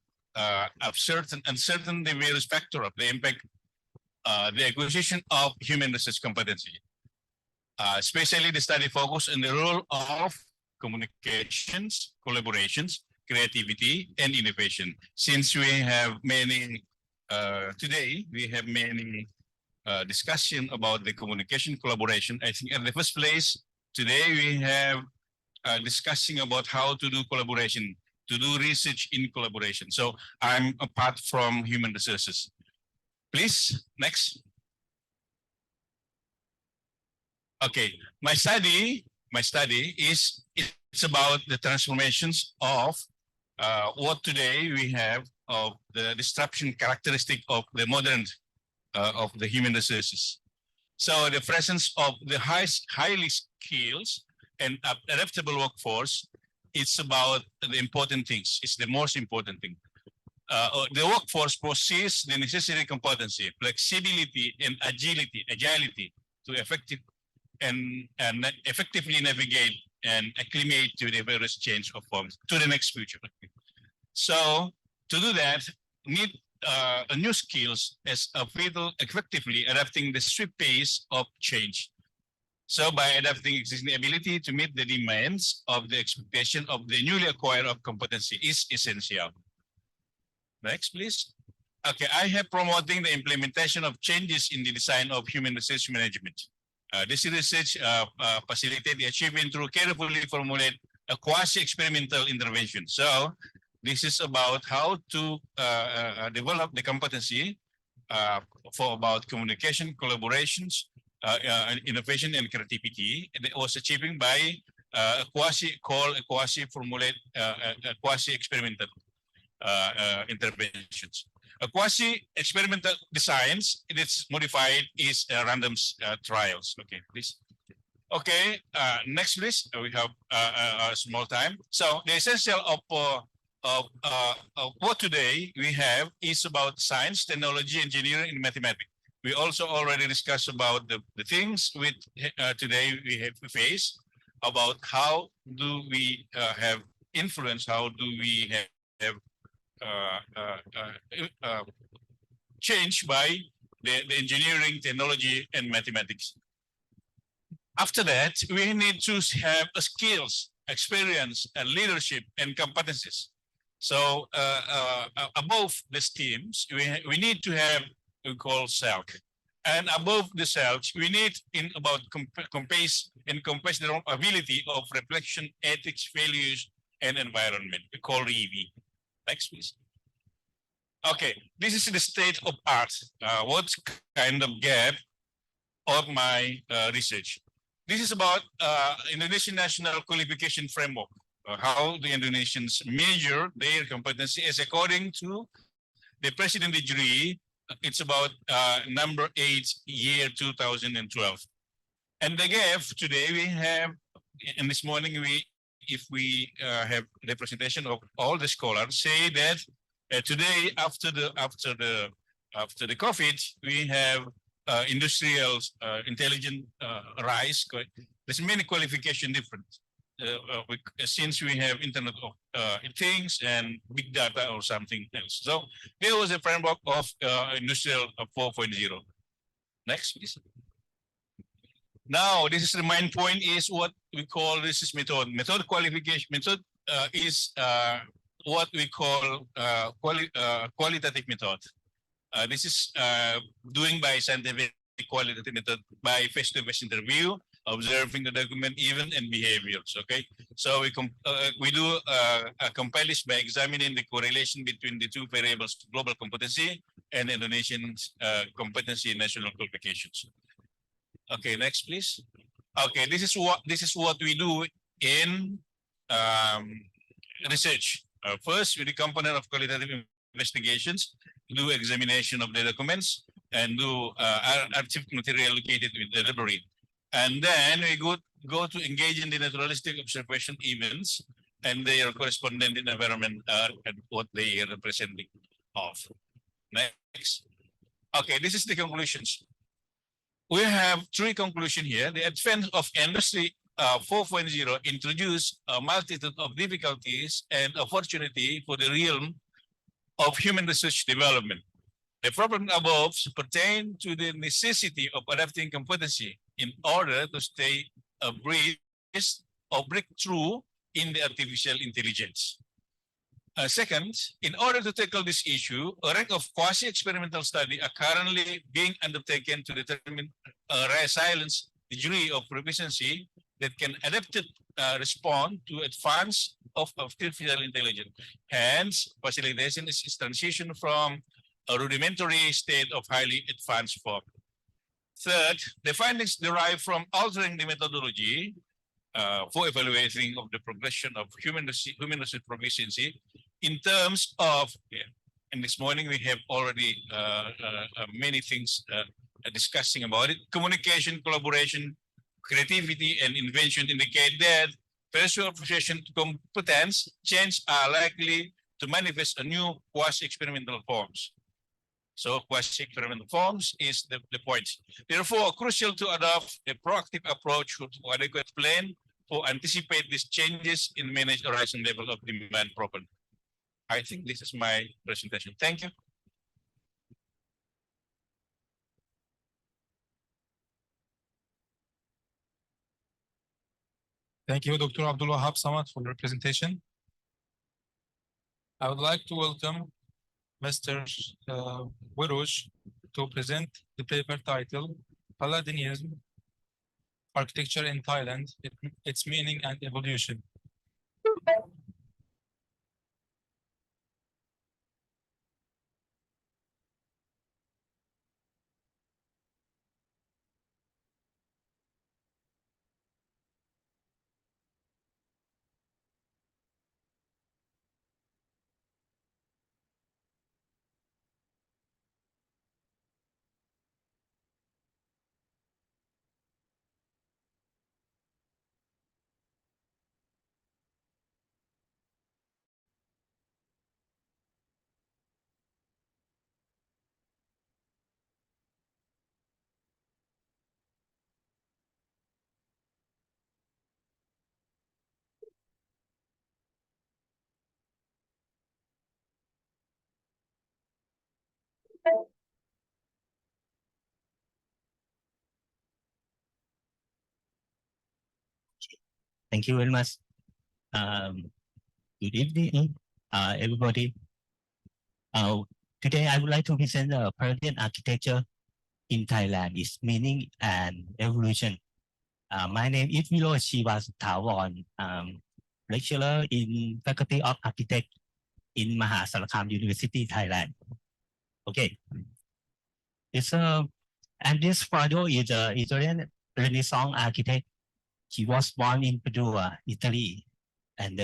uncertain the various factor of the impact, the acquisition of human research competency. Especially the study focus on the role of communications, collaborations, creativity, and innovation. Since we have many, today we have many discussion about the communication collaboration. I think in the first place, today we have discussing about how to do collaboration, to do research in collaboration. So I'm apart from human resources. Please, next. Okay, my study is it's about the transformations of what today we have of the disruption characteristic of the modern of the human resources. So the presence of the highly skilled and adaptable workforce, it's about the important things. It's the most important thing. the workforce possesses the necessary competency, flexibility, and agility to effectively navigate and acclimate to the various change of forms to the next future. So to do that, need new skills as a vital effectively adapting the swift pace of change. So by adapting existing ability to meet the demands of the expectation of the newly acquired of competency is essential. Next, please. Okay, I have promoting the implementation of changes in the design of human research management. This research facilitate the achievement through carefully formulate a quasi-experimental intervention. So this is about how to develop the competency for about communication, collaborations, innovation, and creativity. And it was achieving by a quasi-formulate, quasi-experimental interventions. A quasi-experimental designs, it's modified is random trials. Okay, please. Okay, next please. We have a small time. So the essential of what today we have is about science, technology, engineering, and mathematics. We also already discussed about the things with today we face about how do we have influence, how do we have changed by the engineering, technology, and mathematics. After that, we need to have skills, experience, and leadership and competencies. So above the teams, we need to have what we call self. And above the self, we need in about compassionate ability of reflection, ethics, values, and environment. We call EV. Next, please. Okay, this is the state of art. What kind of gap of my research? This is about Indonesian National Qualification Framework, how the Indonesians measure their competency as according to the President degree. It's about number 8, year 2012. And the gap today we have, and this morning if we have representation of all the scholars say that today after the COVID we have industrial intelligent rise. There's many qualification different since we have Internet of Things and big data or something else. So there was a framework of industrial 4.0. Next, please. Now, this is the main point is what we call this is method. Method qualification method is what we call qualitative method. This is doing by scientific qualitative method by face-to-face interview, observing the document, even and behaviors. Okay, so we do compile this by examining the correlation between the two variables: global competency and Indonesian competency in national qualifications. Okay, next, please. Okay, this is what we do in research. First, with the component of qualitative investigations, do examination of the documents and do archive material located with the library. And then we go to engage in the naturalistic observation events and their correspondent environment and what they are representing of. Next. Okay, this is the conclusions. We have 3 conclusions here. The advent of Industry 4.0 introduced a multitude of difficulties and opportunity for the realm of human research development. The problem above pertain to the necessity of adapting competency in order to stay abreast or break through in the artificial intelligence. Second, in order to tackle this issue, a rank of quasi-experimental study are currently being undertaken to determine a resilience degree of proficiency that can adapted respond to advance of artificial intelligence. Hence, facilitation is transition from a rudimentary state of highly advanced form. Third, the findings derived from altering the methodology for evaluating of the progression of human research proficiency in terms of, and this morning we have already many things discussing about it. Communication, collaboration, creativity, and invention indicate that personal appreciation competence change are likely to manifest a new quasi-experimental forms. So quasi-experimental forms is the point. Therefore, crucial to adopt a proactive approach to adequate plan to anticipate these changes in manage the rising level of demand properly. I think this is my presentation. Thank you. Thank you, Dr. Abdul Wahab Samad, for the presentation. I would like to welcome Mr. Wiruj to present the paper titled Paladinism, Architecture in Thailand, its Meaning and Evolution. Thank you very much. Good evening, everybody. Today, I would like to present the Palladian architecture in Thailand, its meaning and evolution. My name is Viroj Thawon, lecturer in Faculty of Architect in Mahasarakham University, Thailand. Okay. And this Prado is an Italian Renaissance architect. He was born in Padua, Italy, and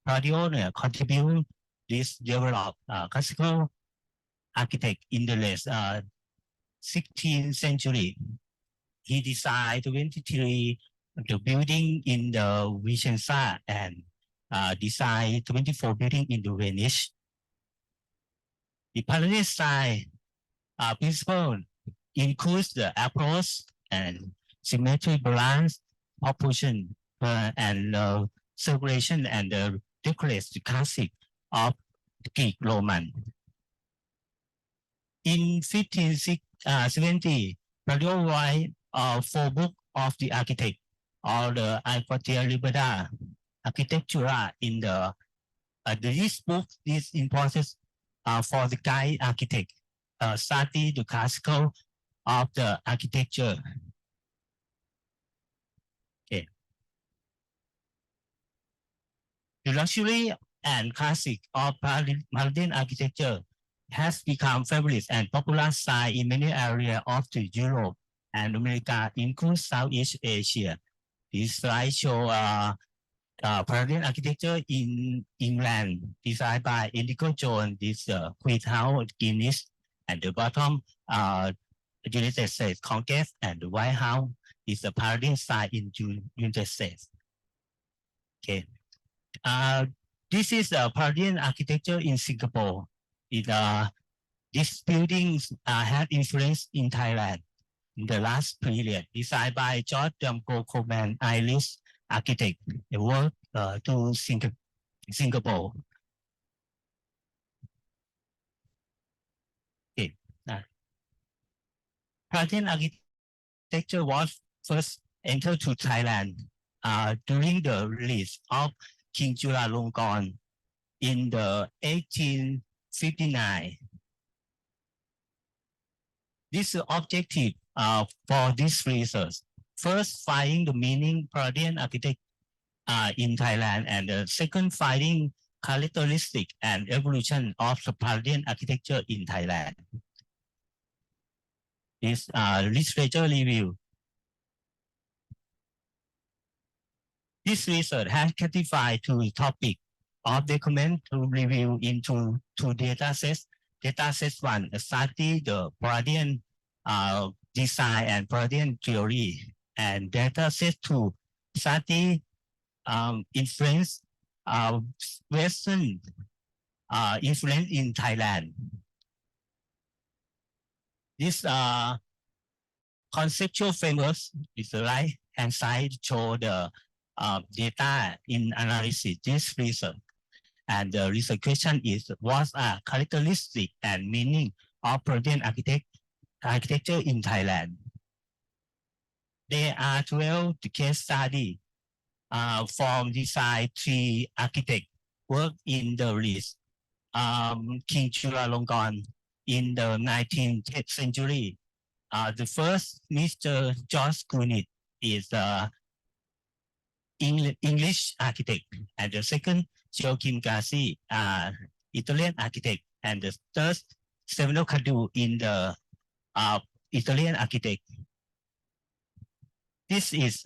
Prado contributed this developed classical architect in the late 16th century. He designed 23 the building in the Vicenza and designed 24 buildings in the Venice. The Palladian style principle includes the approach and symmetry balance, proportion, and circulation and the decorated classic of Greek Roman. In 1570, Prado wrote 4 books of the architect, or the ICRTMDR architecture in the this book is important for the guide architect study the classical of the architecture. Okay. The luxury and classic of Palladian architecture has become famous and popular style in many areas of the Europe and America, including Southeast Asia. This slide shows Palladian architecture in England, designed by Indigo Jones, this White House Guinness, and the bottom United States Congress, and the White House is the Palladian style in United States. Okay. This is the Palladian architecture in Singapore. These buildings had influence in Thailand in the last period, designed by George Coleman, Irish architect. They work to Singapore. Okay. Palladian architecture was first entered to Thailand during the release of King Chulalongkorn in the 1859. This objective for these reasons: first, finding the meaning Palladian architect in Thailand, and the second, finding characteristic and evolution of the Palladian architecture in Thailand. This literature review. This research has classified 2 topics of document to review into 2 data sets. Data set 1, study the Palladian design and Palladian theory, and data set 2, study influence Western influence in Thailand. This conceptual framework is the right hand side show the data in analysis this research. And the research question is what are characteristic and meaning of Protean architecture in Thailand? There are 12 case studies from design 3 architects work in the list. King Chulalongkorn in the 19th century. The first, Mr. George Kunit, is English architect, and the second, Joachim Gassi, Italian architect, and the third, Stefano Cadu in the Italian architect. This is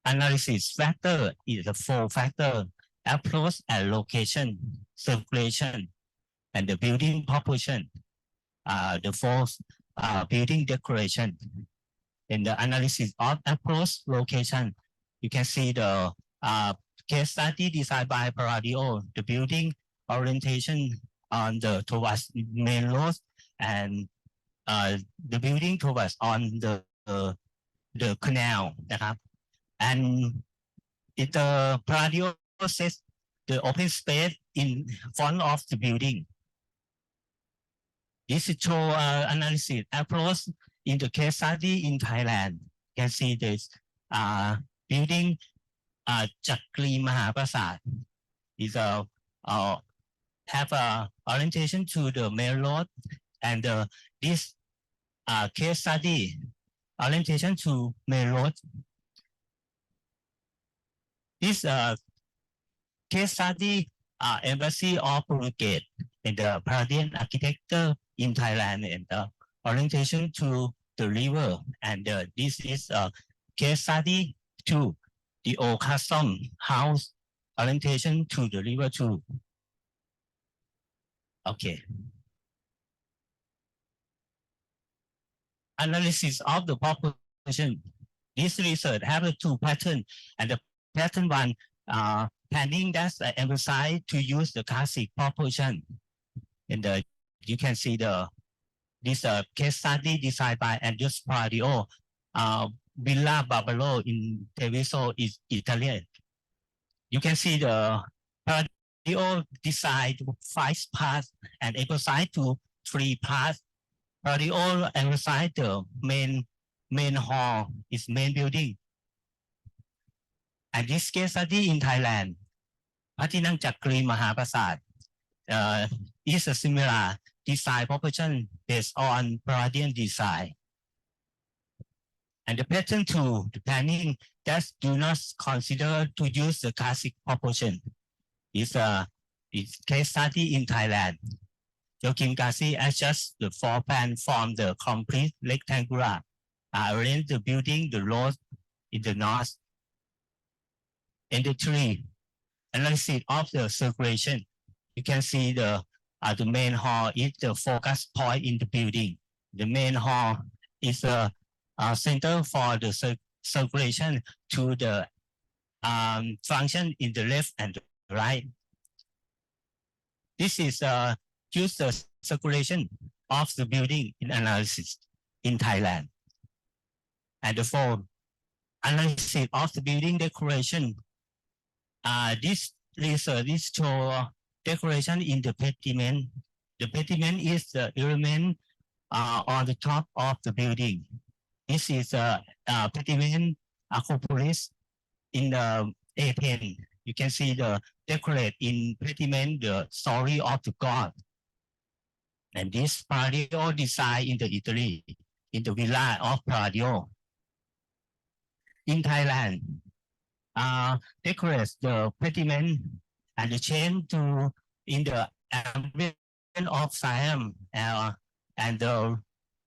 analysis factor is a 4 factor: approach and location, circulation, and the building proportion. The 4th, building decoration. In the analysis of approach location, you can see the case study designed by Palladio, the building orientation on the towards main road, and the building towards on the canal. And it Palladio says the open space in front of the building. This is show analysis approach in the case study in Thailand. You can see this building Chakri Mahaprasad is have a orientation to the main road, and this case study orientation to main road. This case study embassy of Phuket in the Palladian architecture in Thailand, and orientation to the river. And this is a case study to the old custom house orientation to the river too. Okay. Analysis of the population. This research have the 2 patterns, and the pattern 1 planning that's emphasize to use the classic proportion. And you can see this case study designed by Andres Palladio, Villa Barbaro in Treviso is Italian. You can see the Palladio designed 5 parts and emphasize to 3 parts. Palladio emphasize the main hall is main building. And this case study in Thailand, Patinang Chakri Mahaprasad, is a similar design proportion based on Palladian design. And the pattern 2, the planning that do not consider to use the classic proportion is a case study in Thailand. Joachim Gassi adjusts the floor plan from the complete rectangular, arrange the building, the road in the north. And the 3, analysis of the circulation. You can see the main hall is the focus point in the building. The main hall is a center for the circulation to the function in the left and the right. This is use the circulation of the building in analysis in Thailand. And the 4, analysis of the building decoration. This research is show decoration in the pediment. The pediment is the element on the top of the building. This is a pediment acropolis in the Athens. You can see the decorate in pediment the story of the god. And this Palladio design in the Italy, in the villa of Palladio. In Thailand, decorates the pediment and the chain to in the ambient of Siam and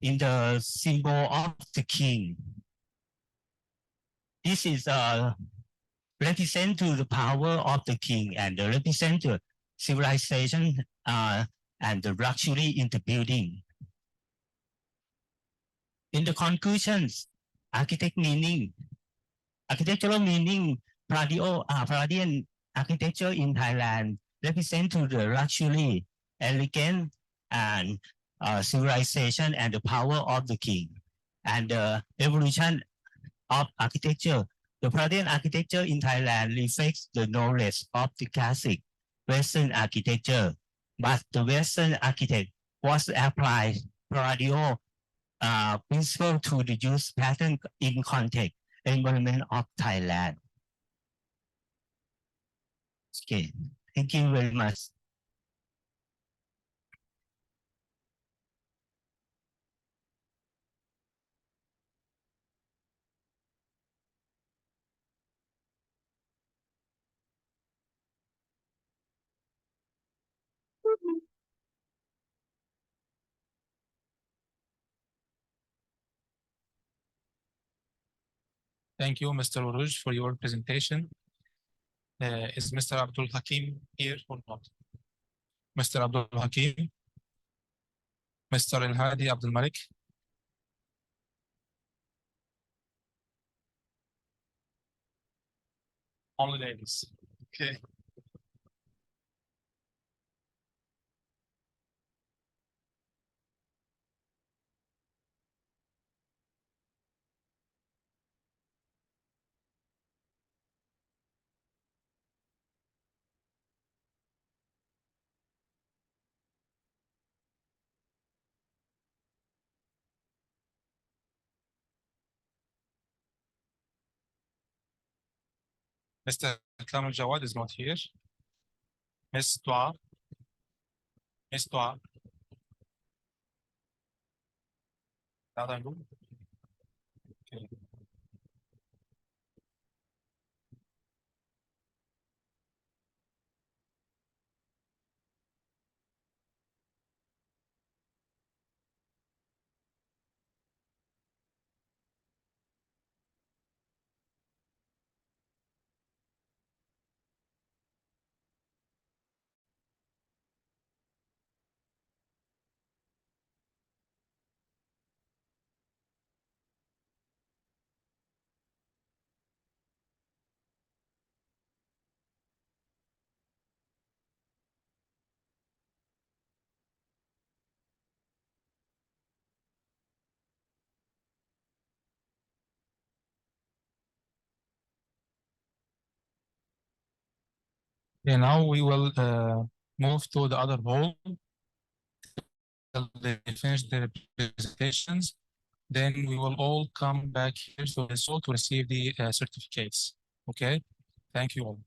in the symbol of the king. This is represent to the power of the king and represent the civilization and the luxury in the building. In the conclusions, architectural meaning, Palladian architecture in Thailand represent to the luxury, elegance, and civilization and the power of the king. And the evolution of architecture. The Palladian architecture in Thailand reflects the knowledge of the classic Western architecture, but the Western architect was applied Palladio principle to the use pattern in context environment of Thailand. Okay, thank you very much. Thank you, Mr. Uruj, for your presentation. Is Mr. Abdul Hakim here or not? Mr. Abdul Hakim? Mr. Al-Hadi Abdul Malik? Only ladies. Okay. Mr. Kamil Jawad is not here. Ms. Dua. Ms. Dua. Another room. Okay. Okay, now we will move to the other hall till they finish their presentations. Then we will all come back here to the hall to receive the certificates. Okay, thank you all.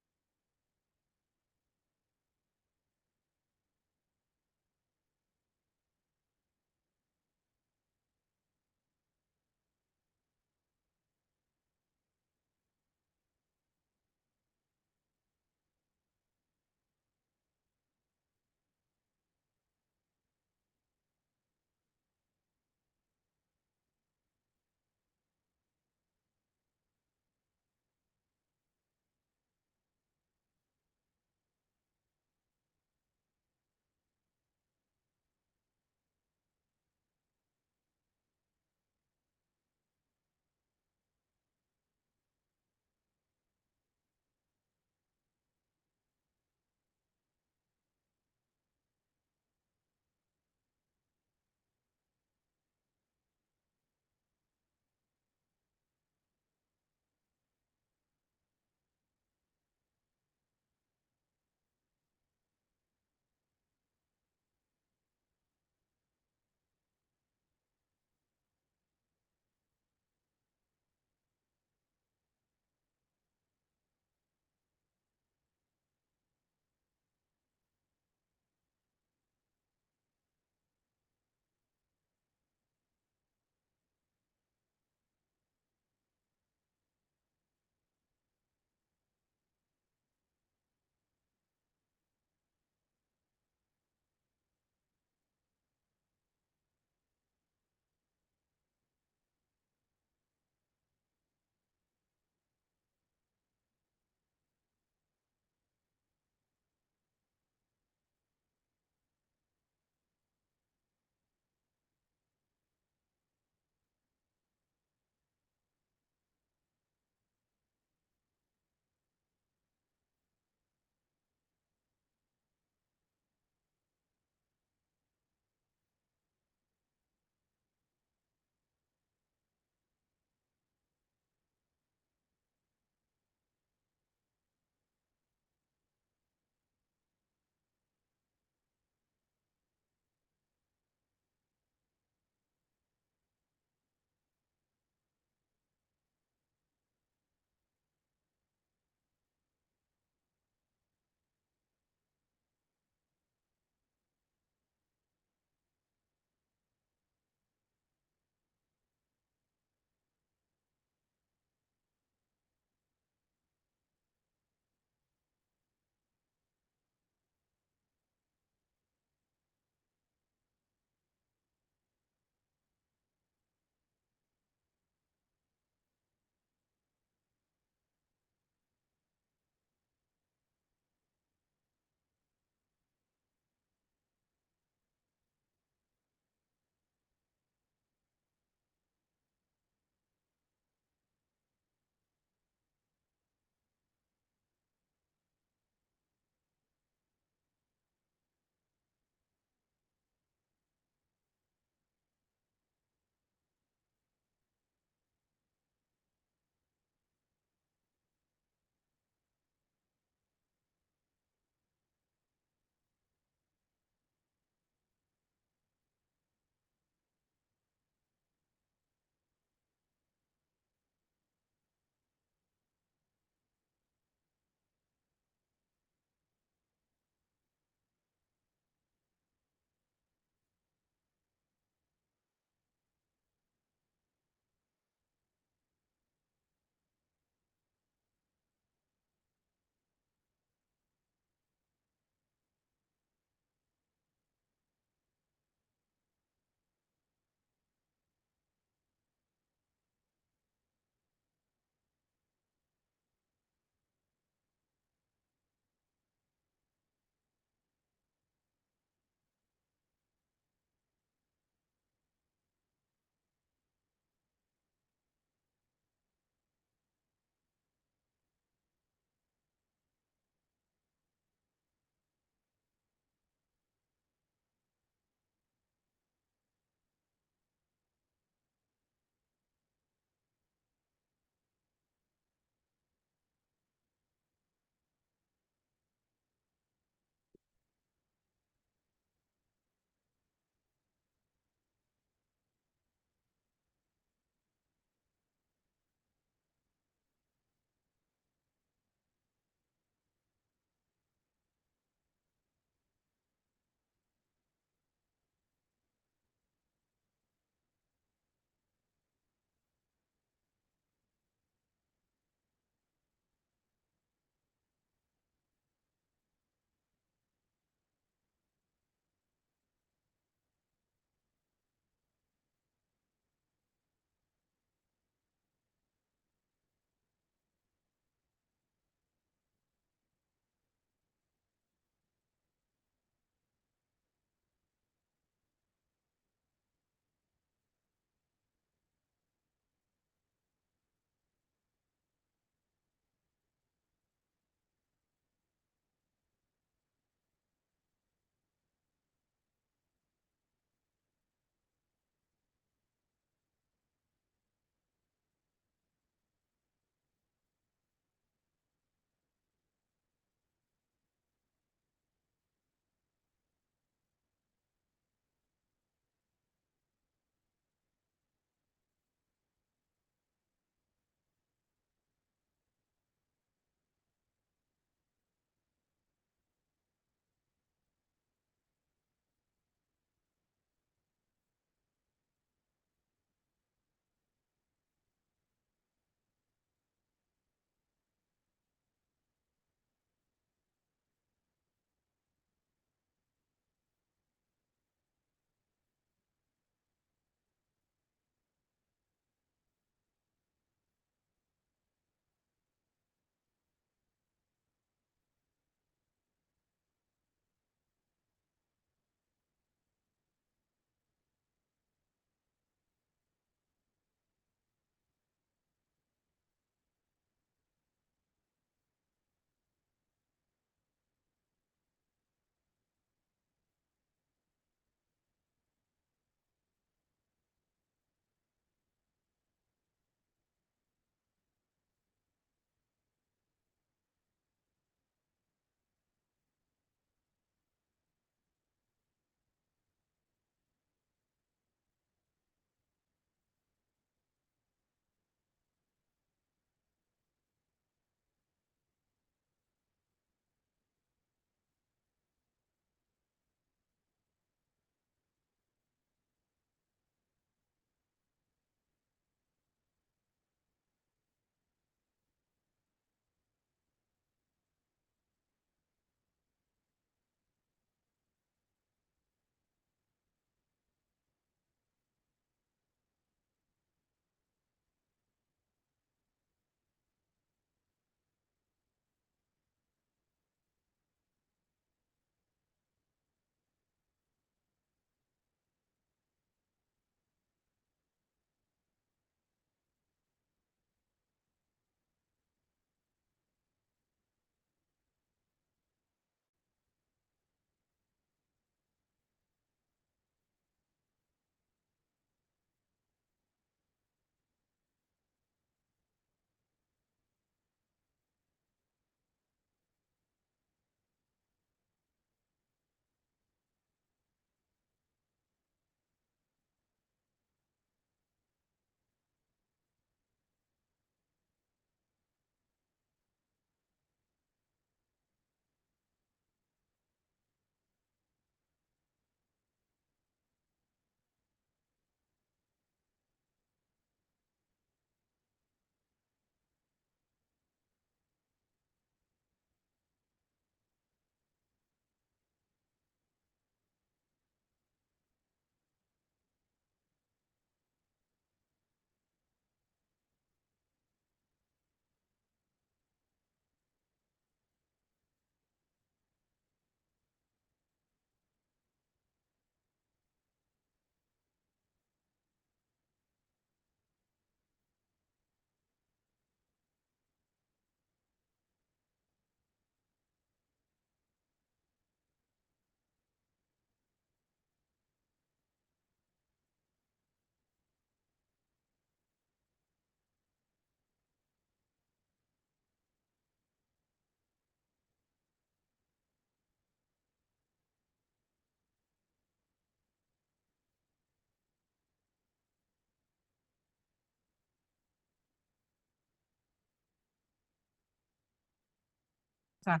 Jakarta.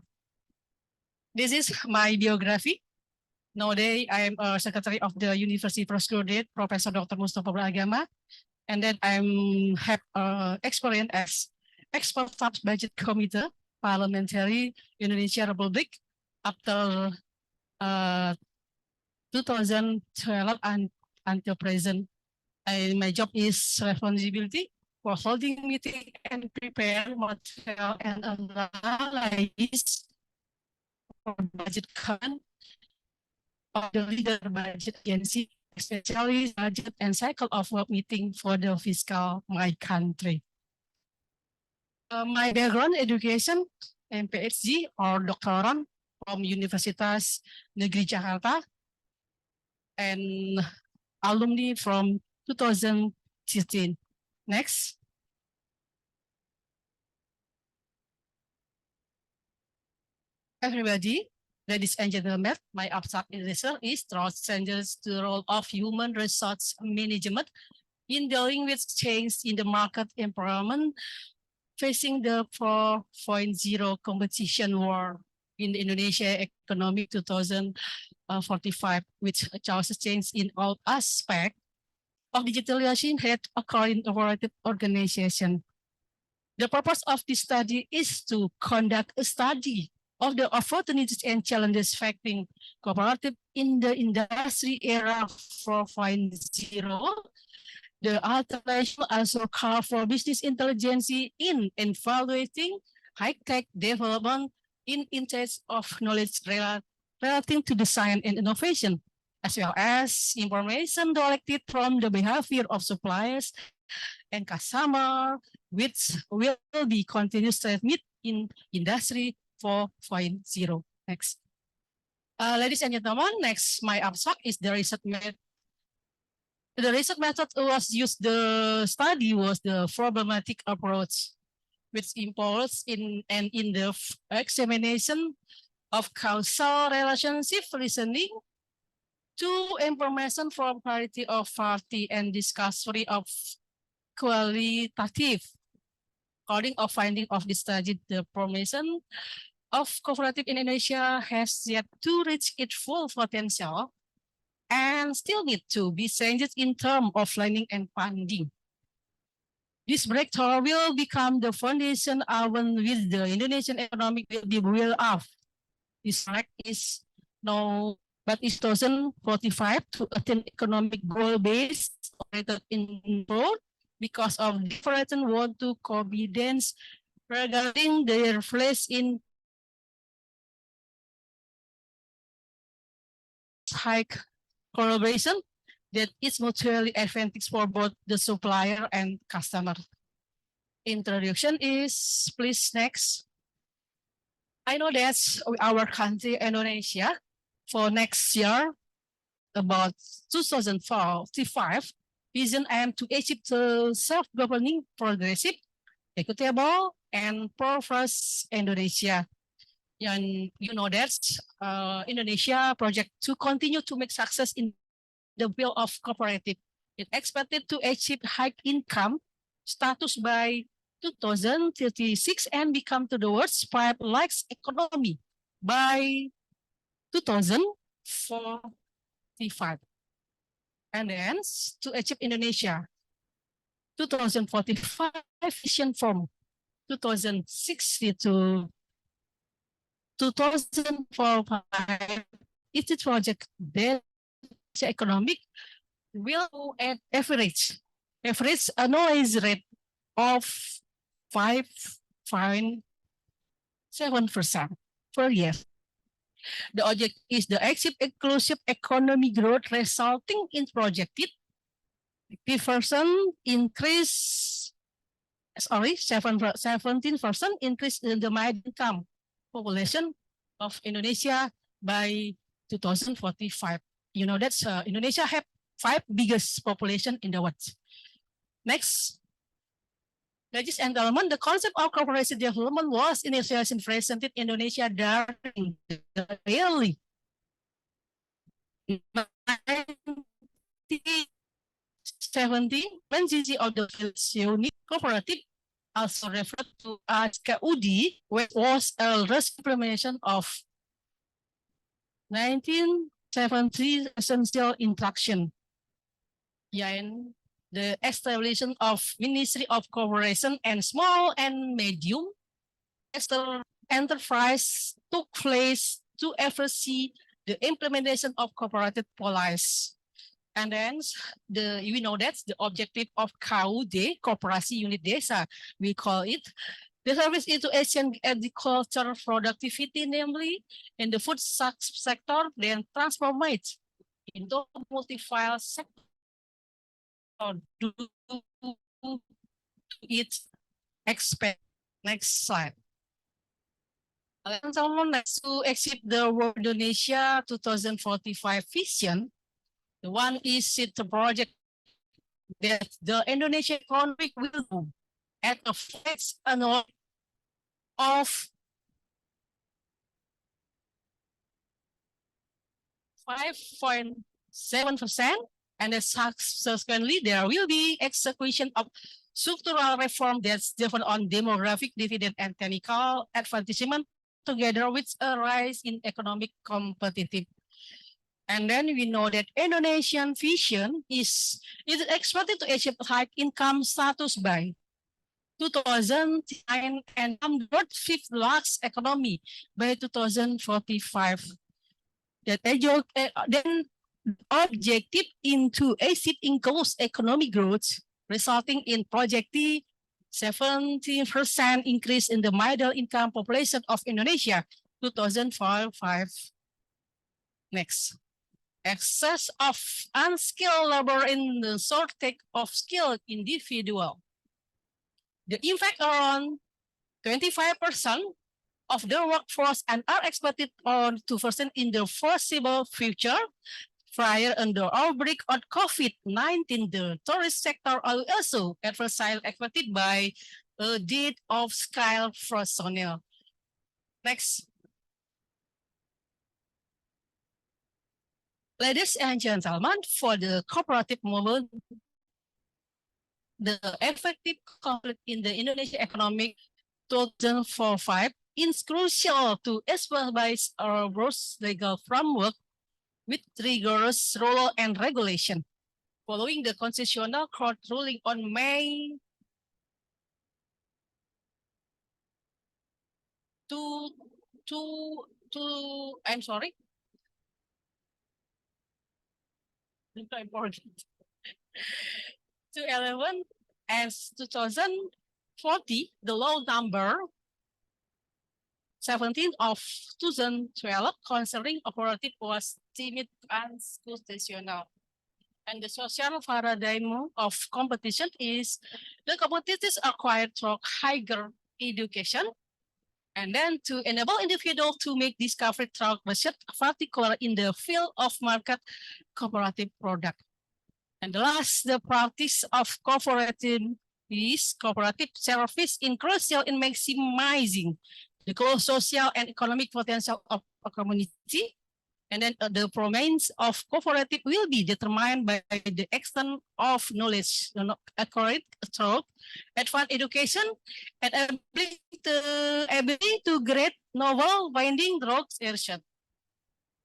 This is my biography. Nowadays, I am a secretary of the University Postgraduate, Professor Dr. Mustafa Beragama, and then I'm have experience as expert staff budget committee, parliamentary Indonesia Republic after 2012 and until present. My job is responsibility for holding meeting and prepare material and analyze for budget con of the leader budget agency, especially budget and cycle of work meeting for the fiscal my country. My background education and PhD or doctorate from Universitas Negeri Jakarta and alumni from 2016. Next. Everybody, ladies and gentlemen, my abstract research is transcends the role of human resource management in dealing with change in the market environment facing the 4.0 competition war in the Indonesia economy 2045, which causes change in all aspects of digitalization that occur in cooperative organization. The purpose of this study is to conduct a study of the opportunities and challenges facing cooperative in the industry era 4.0. The alternative also call for business intelligence in evaluating high-tech development in interest of knowledge relating to design and innovation, as well as information collected from the behavior of suppliers and customers, which will be continuous transmit in industry 4.0. Next. Ladies and gentlemen, next, my abstract is the research method. The research method was used, the study was the problematic approach, which involves in the examination of causal relationship listening to information from variety of party and discovery of qualitative. According to finding of the study, the formation of cooperative in Indonesia has yet to reach its full potential and still need to be changed in terms of planning and funding. This breakthrough will become the foundation on which the Indonesian economy will be built up. This track is now, but it's 2045 to attain economic goal based operated in board because of different want to confidence regarding their place in high collaboration that is mutually advantage for both the supplier and customer. Introduction is please next. I know that our country, Indonesia, for next year, about 2045, vision aim to achieve the self-governing, progressive, equitable, and prosperous Indonesia. And you know that Indonesia project to continue to make success in the field of cooperative. It expected to achieve high income status by 2036 and become to the world's 5 largest economy by 2045. And then to achieve Indonesia 2045 vision from 2060 to 2045, it's a project that economic will at average annualized rate of 5.7% per year. The object is the active inclusive economy growth resulting in projected 17% increase in the middle income population of Indonesia by 2045. You know that's Indonesia have 5 biggest population in the world. Next. Ladies and gentlemen, the concept of cooperative development was initially presented in Indonesia during the early 1970 when GG of the unit cooperative also referred to as KUD, which was a risk implementation of 1973 essential instruction. And the establishment of Ministry of Cooperation and Small and Medium Enterprise took place to oversee the implementation of cooperative policies. And then we know that's the objective of KUD, Koperasi Unit Desa, we call it. The service into Asian agriculture productivity, namely in the food sector, then transform it into multi-file sector. Do it expect. Next slide. And someone needs to achieve the World Indonesia 2045 vision. The one is the project that the Indonesian economy will do at a fixed annual of 5.7%, and subsequently there will be execution of structural reform that's different on demographic dividend and technical advancement, together with a rise in economic competitiveness. And then we know that Indonesian vision is expected to achieve high income status by 2009 and fifth largest economy by 2045. That then objective into achieve inclusive economic growth, resulting in projected 17% increase in the middle income population of Indonesia 2045. Next. Excess of unskilled labor in the shortage of skilled individual. The impact around 25% of the workforce and are expected on 2% in the foreseeable future. Prior under outbreak of COVID-19, the tourist sector are also adversely affected by a death of skilled personnel. Next. Ladies and gentlemen, for the cooperative movement, the effective conflict in the Indonesian economic 2045 is crucial to establish a robust legal framework with rigorous rule and regulation. Following the Constitutional Court ruling on May 211 as 2040, the law number 17 of 2012 concerning cooperative was deemed unconstitutional. And the social paradigm of competition is the competitors acquired through higher education, and then to enable individuals to make discovery through research, particularly in the field of market cooperative product. And the last, the practice of cooperative service is crucial in maximizing the social and economic potential of a community. And then the prominence of cooperative will be determined by the extent of knowledge, accurate through advanced education, and ability to create novel binding drugs research.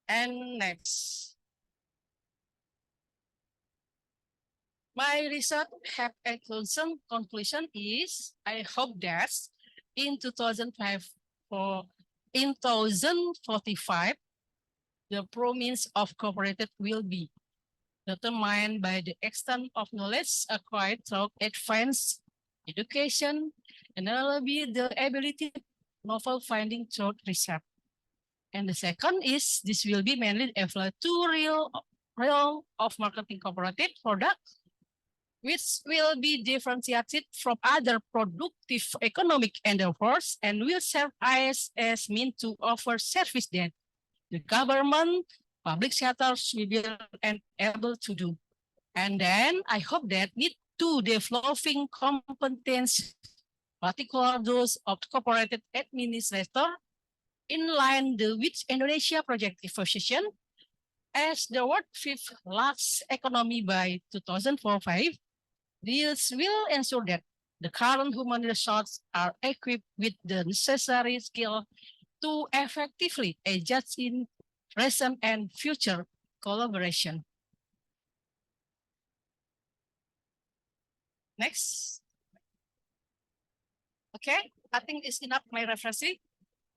And next. My research have a conclusion is, I hope that in 2045, the promise of cooperative will be determined by the extent of knowledge acquired through advanced education, and the ability of novel finding through research. And the second is, this will be mainly applied to real of marketing cooperative products, which will be differentiated from other productive economic endeavors and will serve as means to offer service that the government, public sectors will be able to do. And then I hope that need to developing competence, particularly those of cooperative administrator, in line with Indonesia projected position as the world fifth largest economy by 2045. This will ensure that the current human resources are equipped with the necessary skill to effectively adjust in present and future collaboration. Next. Okay, I think it's enough my referencing.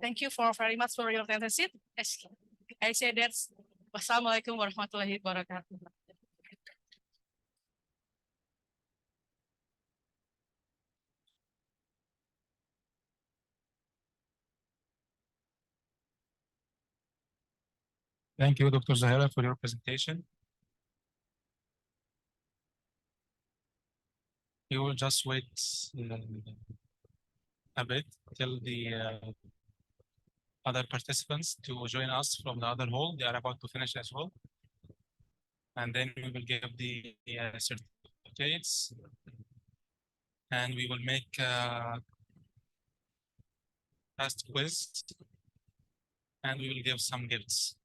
Thank you for very much for your attention. As I say that, wassalamualaikum warahmatullahi wabarakatuh. Thank you, Dr. Zahira, for your presentation. We will just wait a bit till the other participants to join us from the other hall. They are about to finish as well. And then we will give the certificates and we will make a fast quiz and we will give some gifts.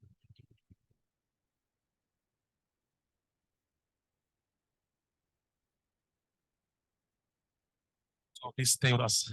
So please stay with us.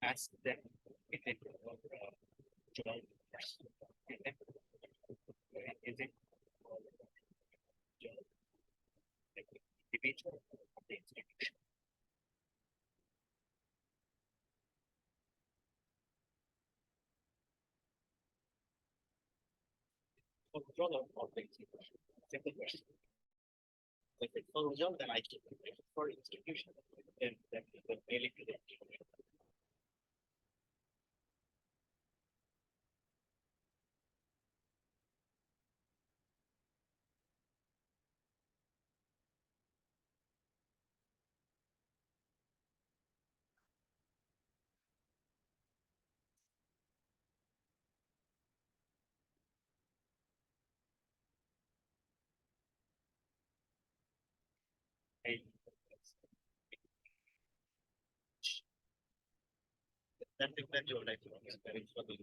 as the individual of the institution. Controller of the institution. Second question. If it's so young, then I keep it for institution, then the mailing to the institution. That's exactly what I think is very struggling.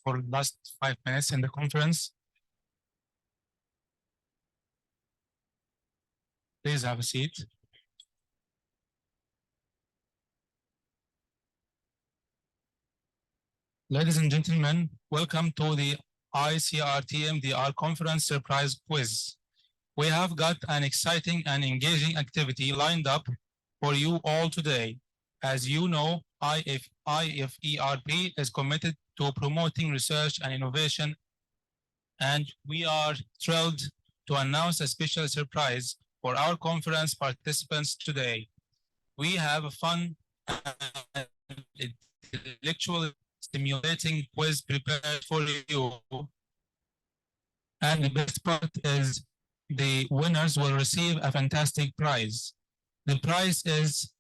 for the last 5 minutes in the conference. Please have a seat. Ladies and gentlemen, welcome to the ICRTMDR Conference Surprise Quiz. We have got an exciting and engaging activity lined up for you all today. As you know, IFERP is committed to promoting research and innovation, and we are thrilled to announce a special surprise for our conference participants today. We have a fun and intellectually stimulating quiz prepared for you. And the best part is the winners will receive a fantastic prize. The prize is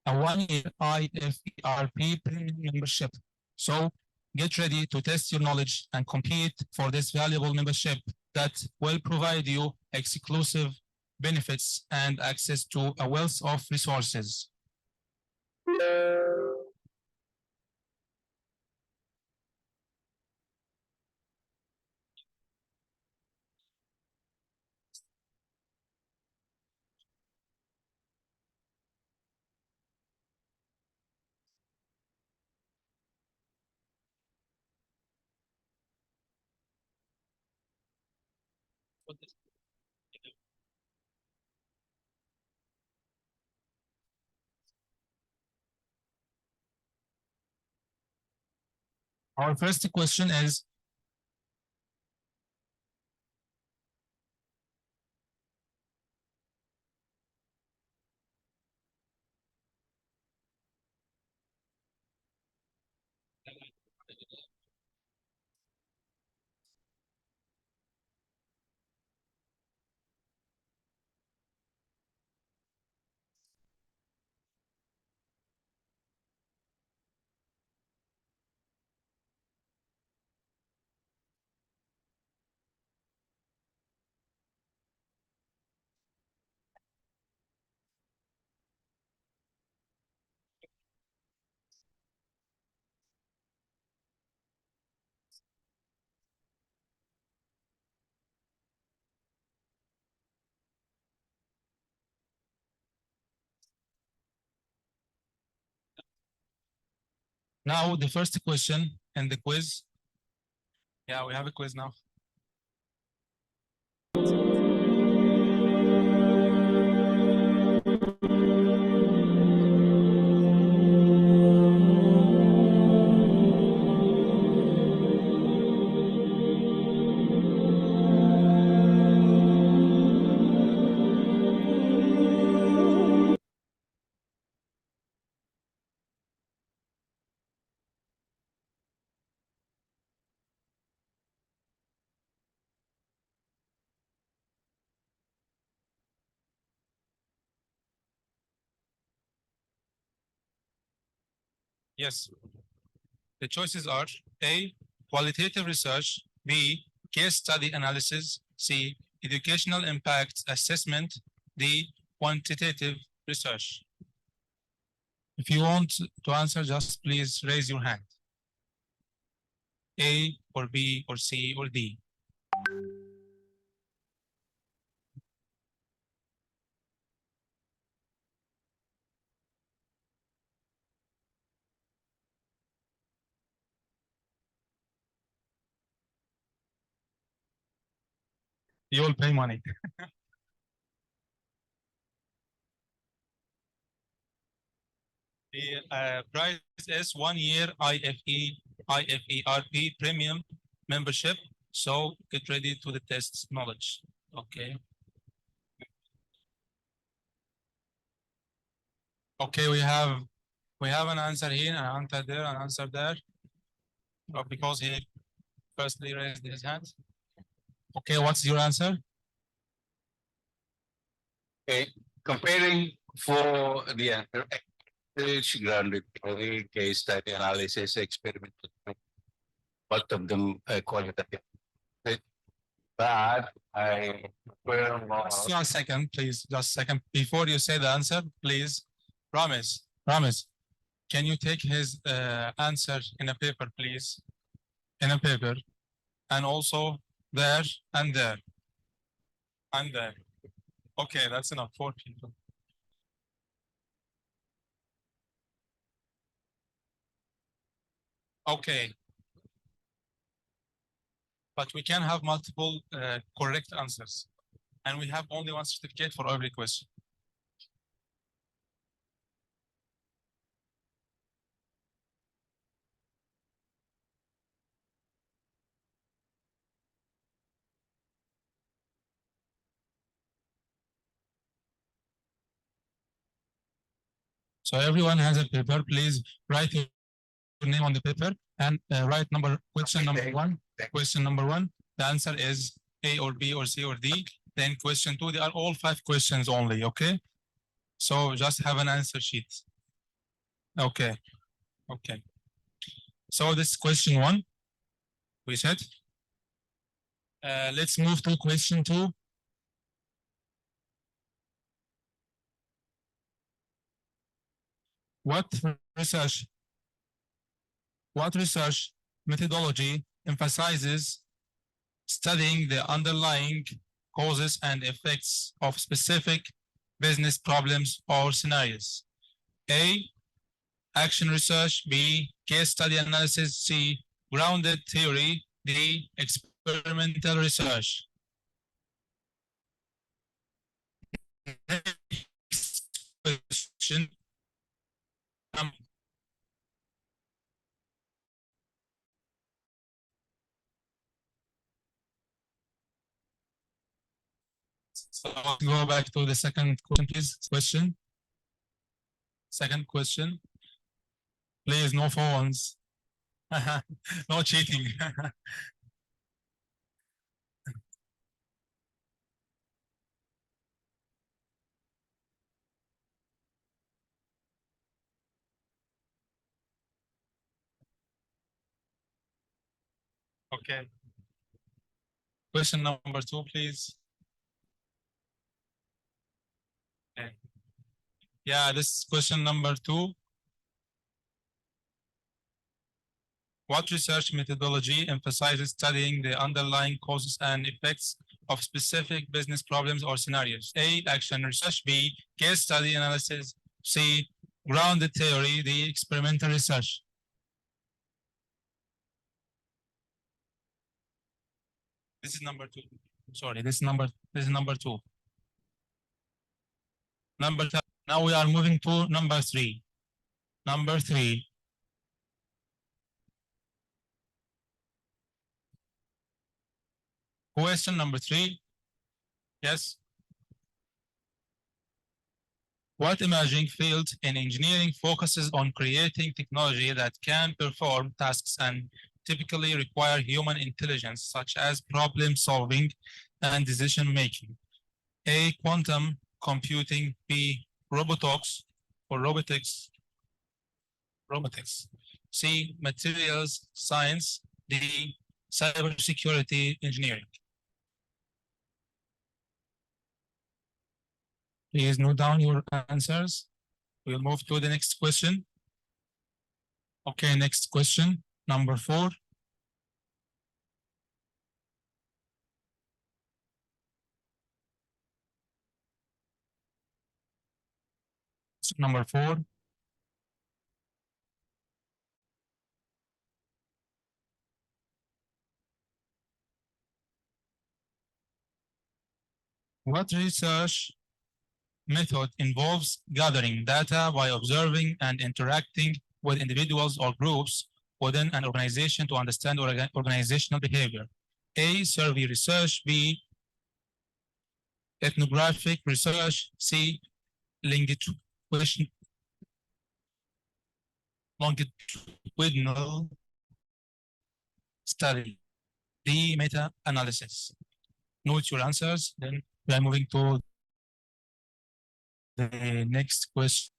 a one-year IFERP premium membership. So get ready to test your knowledge and compete for this valuable membership that will provide you exclusive benefits and access to a wealth of resources. Our first question is, now the first question in the quiz. Yeah, we have a quiz now. Yes. The choices are A, qualitative research, B, case study analysis, C, educational impact assessment, D, quantitative research. If you want to answer, just please raise your hand. A or B or C or D. You will pay money. The price is 1 year IFERP premium membership. So get ready to the test knowledge. Okay. Okay, we have an answer here, an answer there, an answer there. Because he firstly raised his hand. Okay, what's your answer? Okay, comparing for the answer, it's grounded for the case study analysis experiment. Both of them qualitative. But I prefer more. Just a second, please. Just a second. Before you say the answer, please, Rames, can you take his answer in a paper, please? in a paper, and also there and there and there. Okay, that's enough. 4 people. Okay. But we can have multiple correct answers. And we have only one certificate for every question. So everyone has a paper. Please write your name on the paper and write question number one. Question number one. The answer is A or B or C or D. Then question two. They are all 5 questions only. Okay. So just have an answer sheet. Okay. Okay. So this is question one. We said. Let's move to question two. What research methodology emphasizes studying the underlying causes and effects of specific business problems or scenarios? A, action research. B, case study analysis. C, grounded theory. D, experimental research. Next question. So go back to the second question, please. Second question. Please, no phones. No cheating. Okay. Question number two, please. Okay. Yeah, this is question number two. What research methodology emphasizes studying the underlying causes and effects of specific business problems or scenarios? A, action research. B, case study analysis. C, grounded theory. D, experimental research. This is number two. Sorry, this is number two. Now we are moving to number three. Number three. Question number three. Yes. What emerging field in engineering focuses on creating technology that can perform tasks and typically require human intelligence, such as problem solving and decision making? A, quantum computing. B, robotics. C, materials science. D, cybersecurity engineering. Please note down your answers. We'll move to the next question. Okay, next question, number 4. Number 4. What research method involves gathering data by observing and interacting with individuals or groups within an organization to understand organizational behavior? A, survey research. B, ethnographic research. C, longitudinal study. D, meta-analysis. Note your answers, then we are moving to the next question.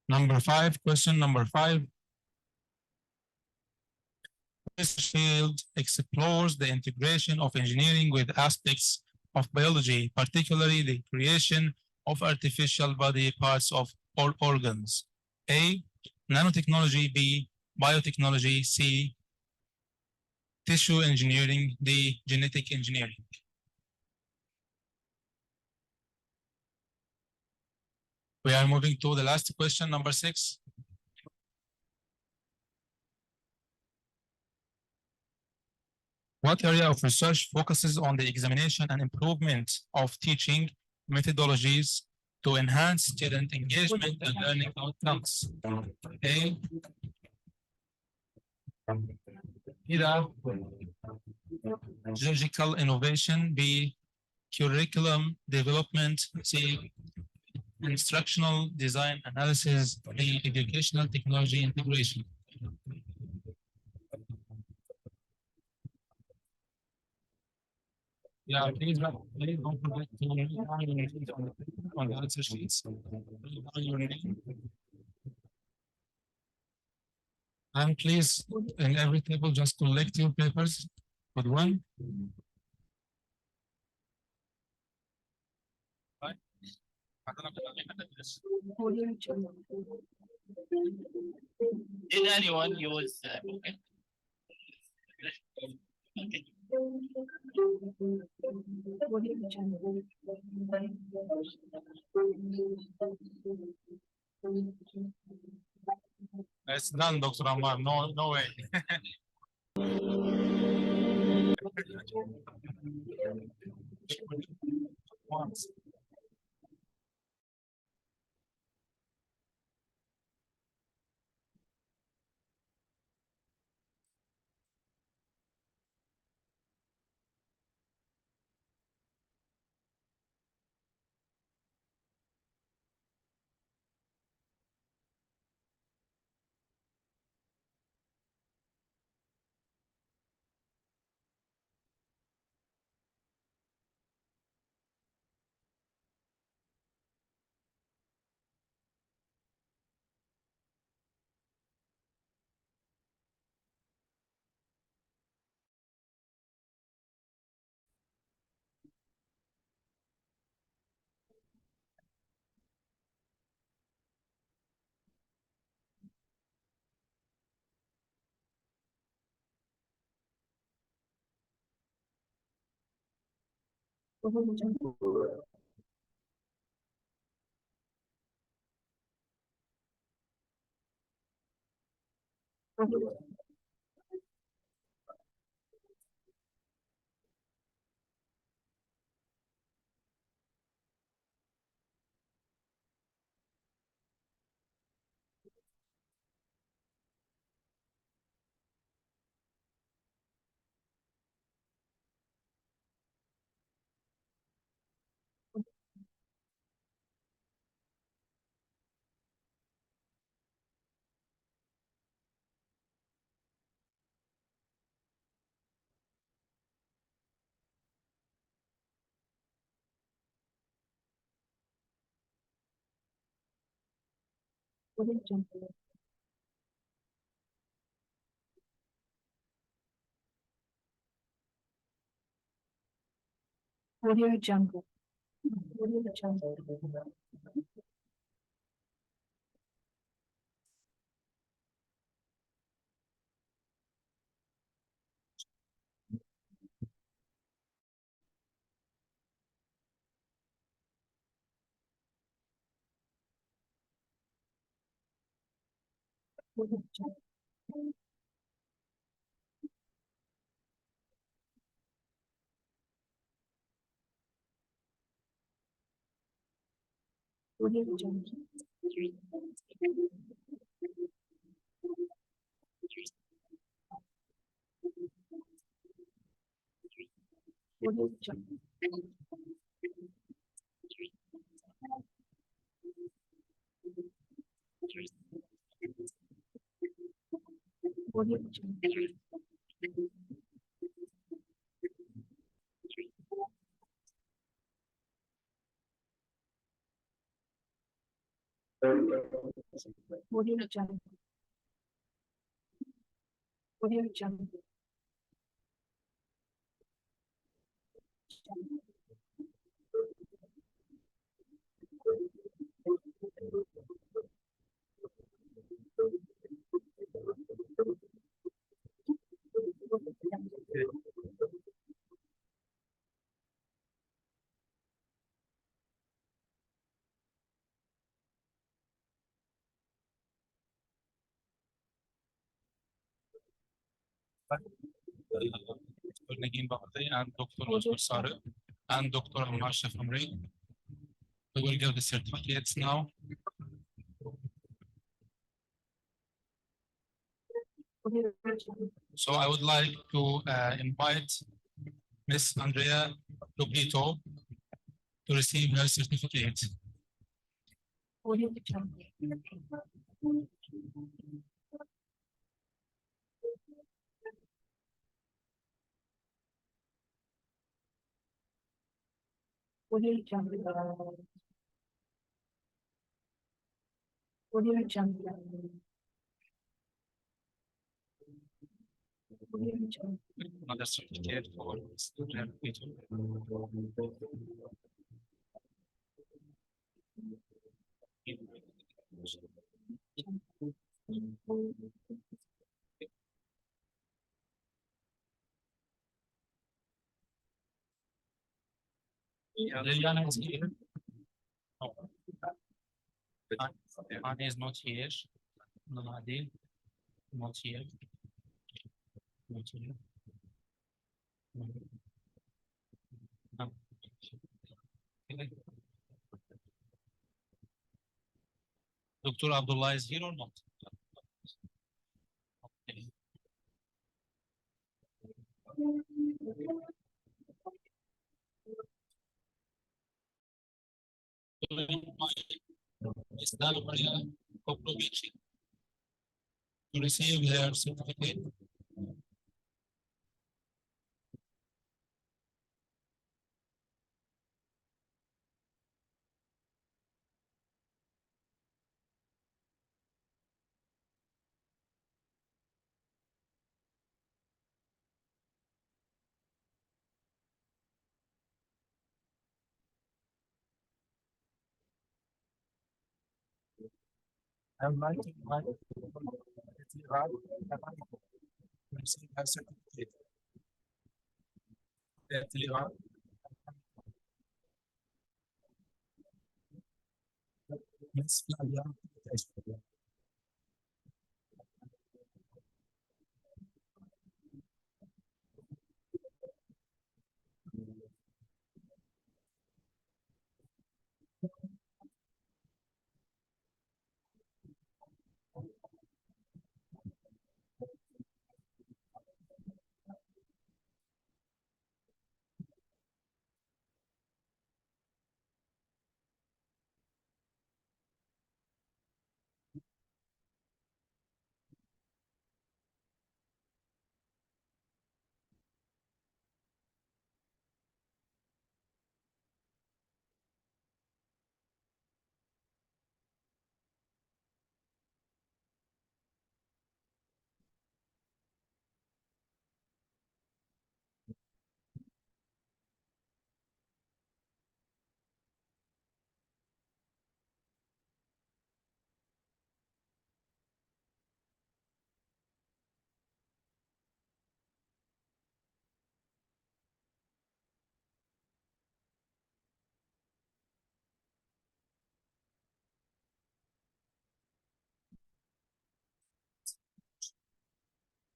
Number 5, question number 5. This field explores the integration of engineering with aspects of biology, particularly the creation of artificial body parts of all organs. A. Nanotechnology. B. Biotechnology. C. Tissue engineering. D. Genetic engineering. We are moving to the last question, number 6. What area of research focuses on the examination and improvement of teaching methodologies to enhance student engagement and learning outcomes? A. Either pedagogical innovation. B. Curriculum development. C. Instructional design analysis. D. Educational technology integration. Yeah, please don't forget to write your name on the answer sheets. Write your name. And please, in every table, just collect your papers with one. Right. Did anyone use okay? Okay. It's done, Dr. Ammar. No way. Once. Audio Jungle. Audio Jungle. Audio Jungle. Audio Jungle. Audio Jungle. Audio Jungle. Audio Jungle. Audio Jungle. Dr. Nagin Bakhti and Dr. Oscar Sare and Dr. Marsha Famri. We will give the certificates now. So I would like to invite Miss Andrea Lupito to receive her certificate. Another certificate for student Lupito. Yeah, Liliana is here. No. Anne is not here. Nadi, not here. Not here. No. Dr. Abdullah is here or not? Okay. Is that Maria Koplovici to receive her certificate? I would like to invite to receive her certificate. Miss Flavia.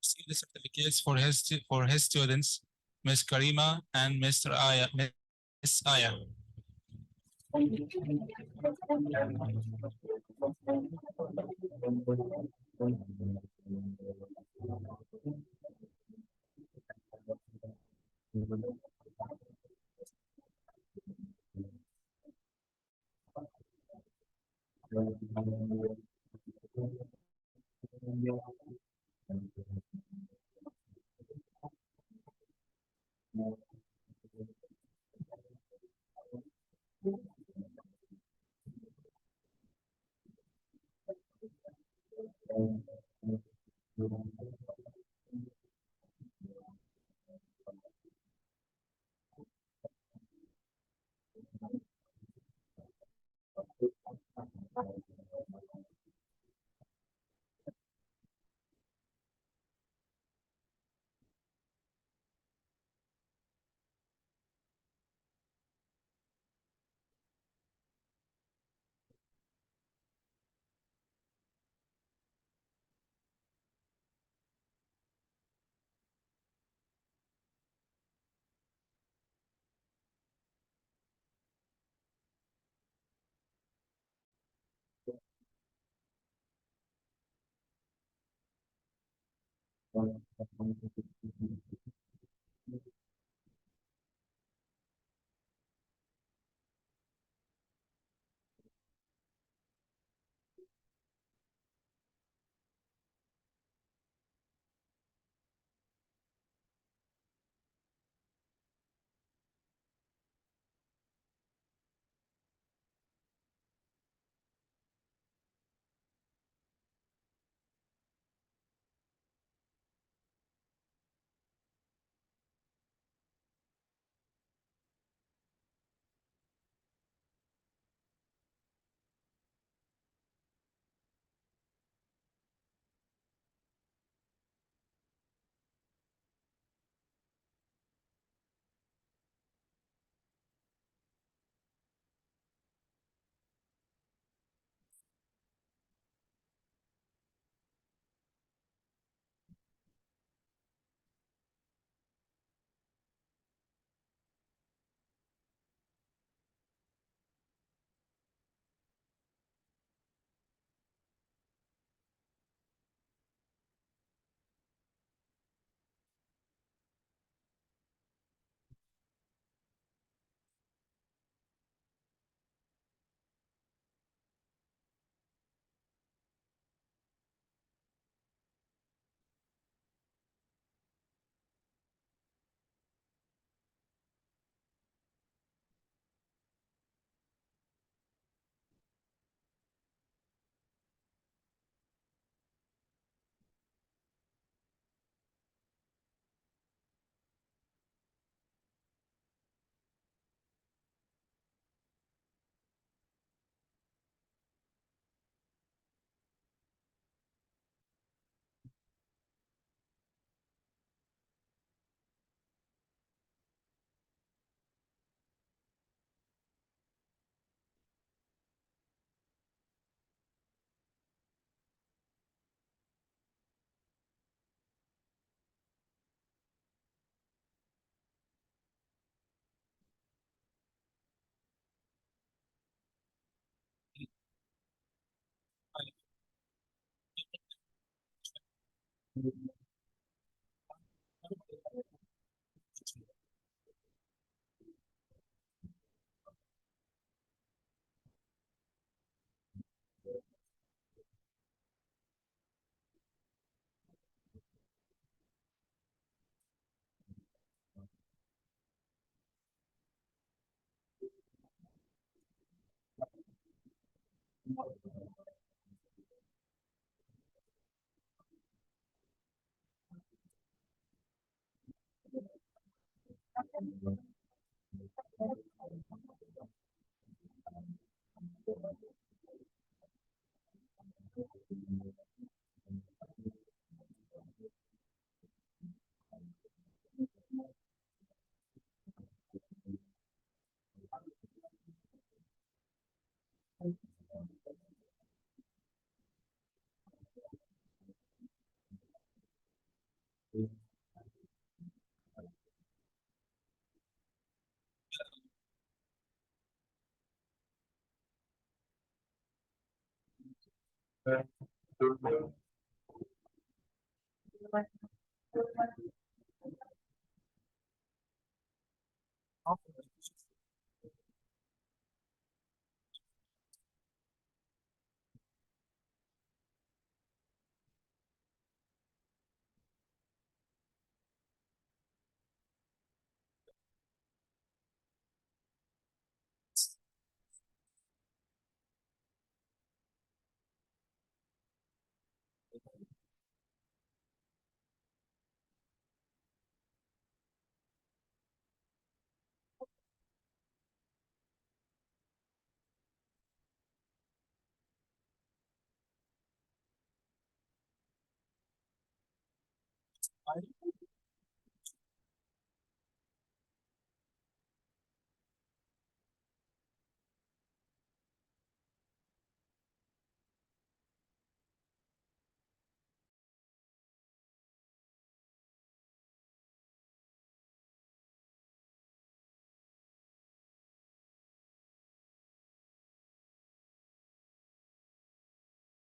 Receive the certificates for his students, Ms. Karima and Mr. Aya. Miss Aya.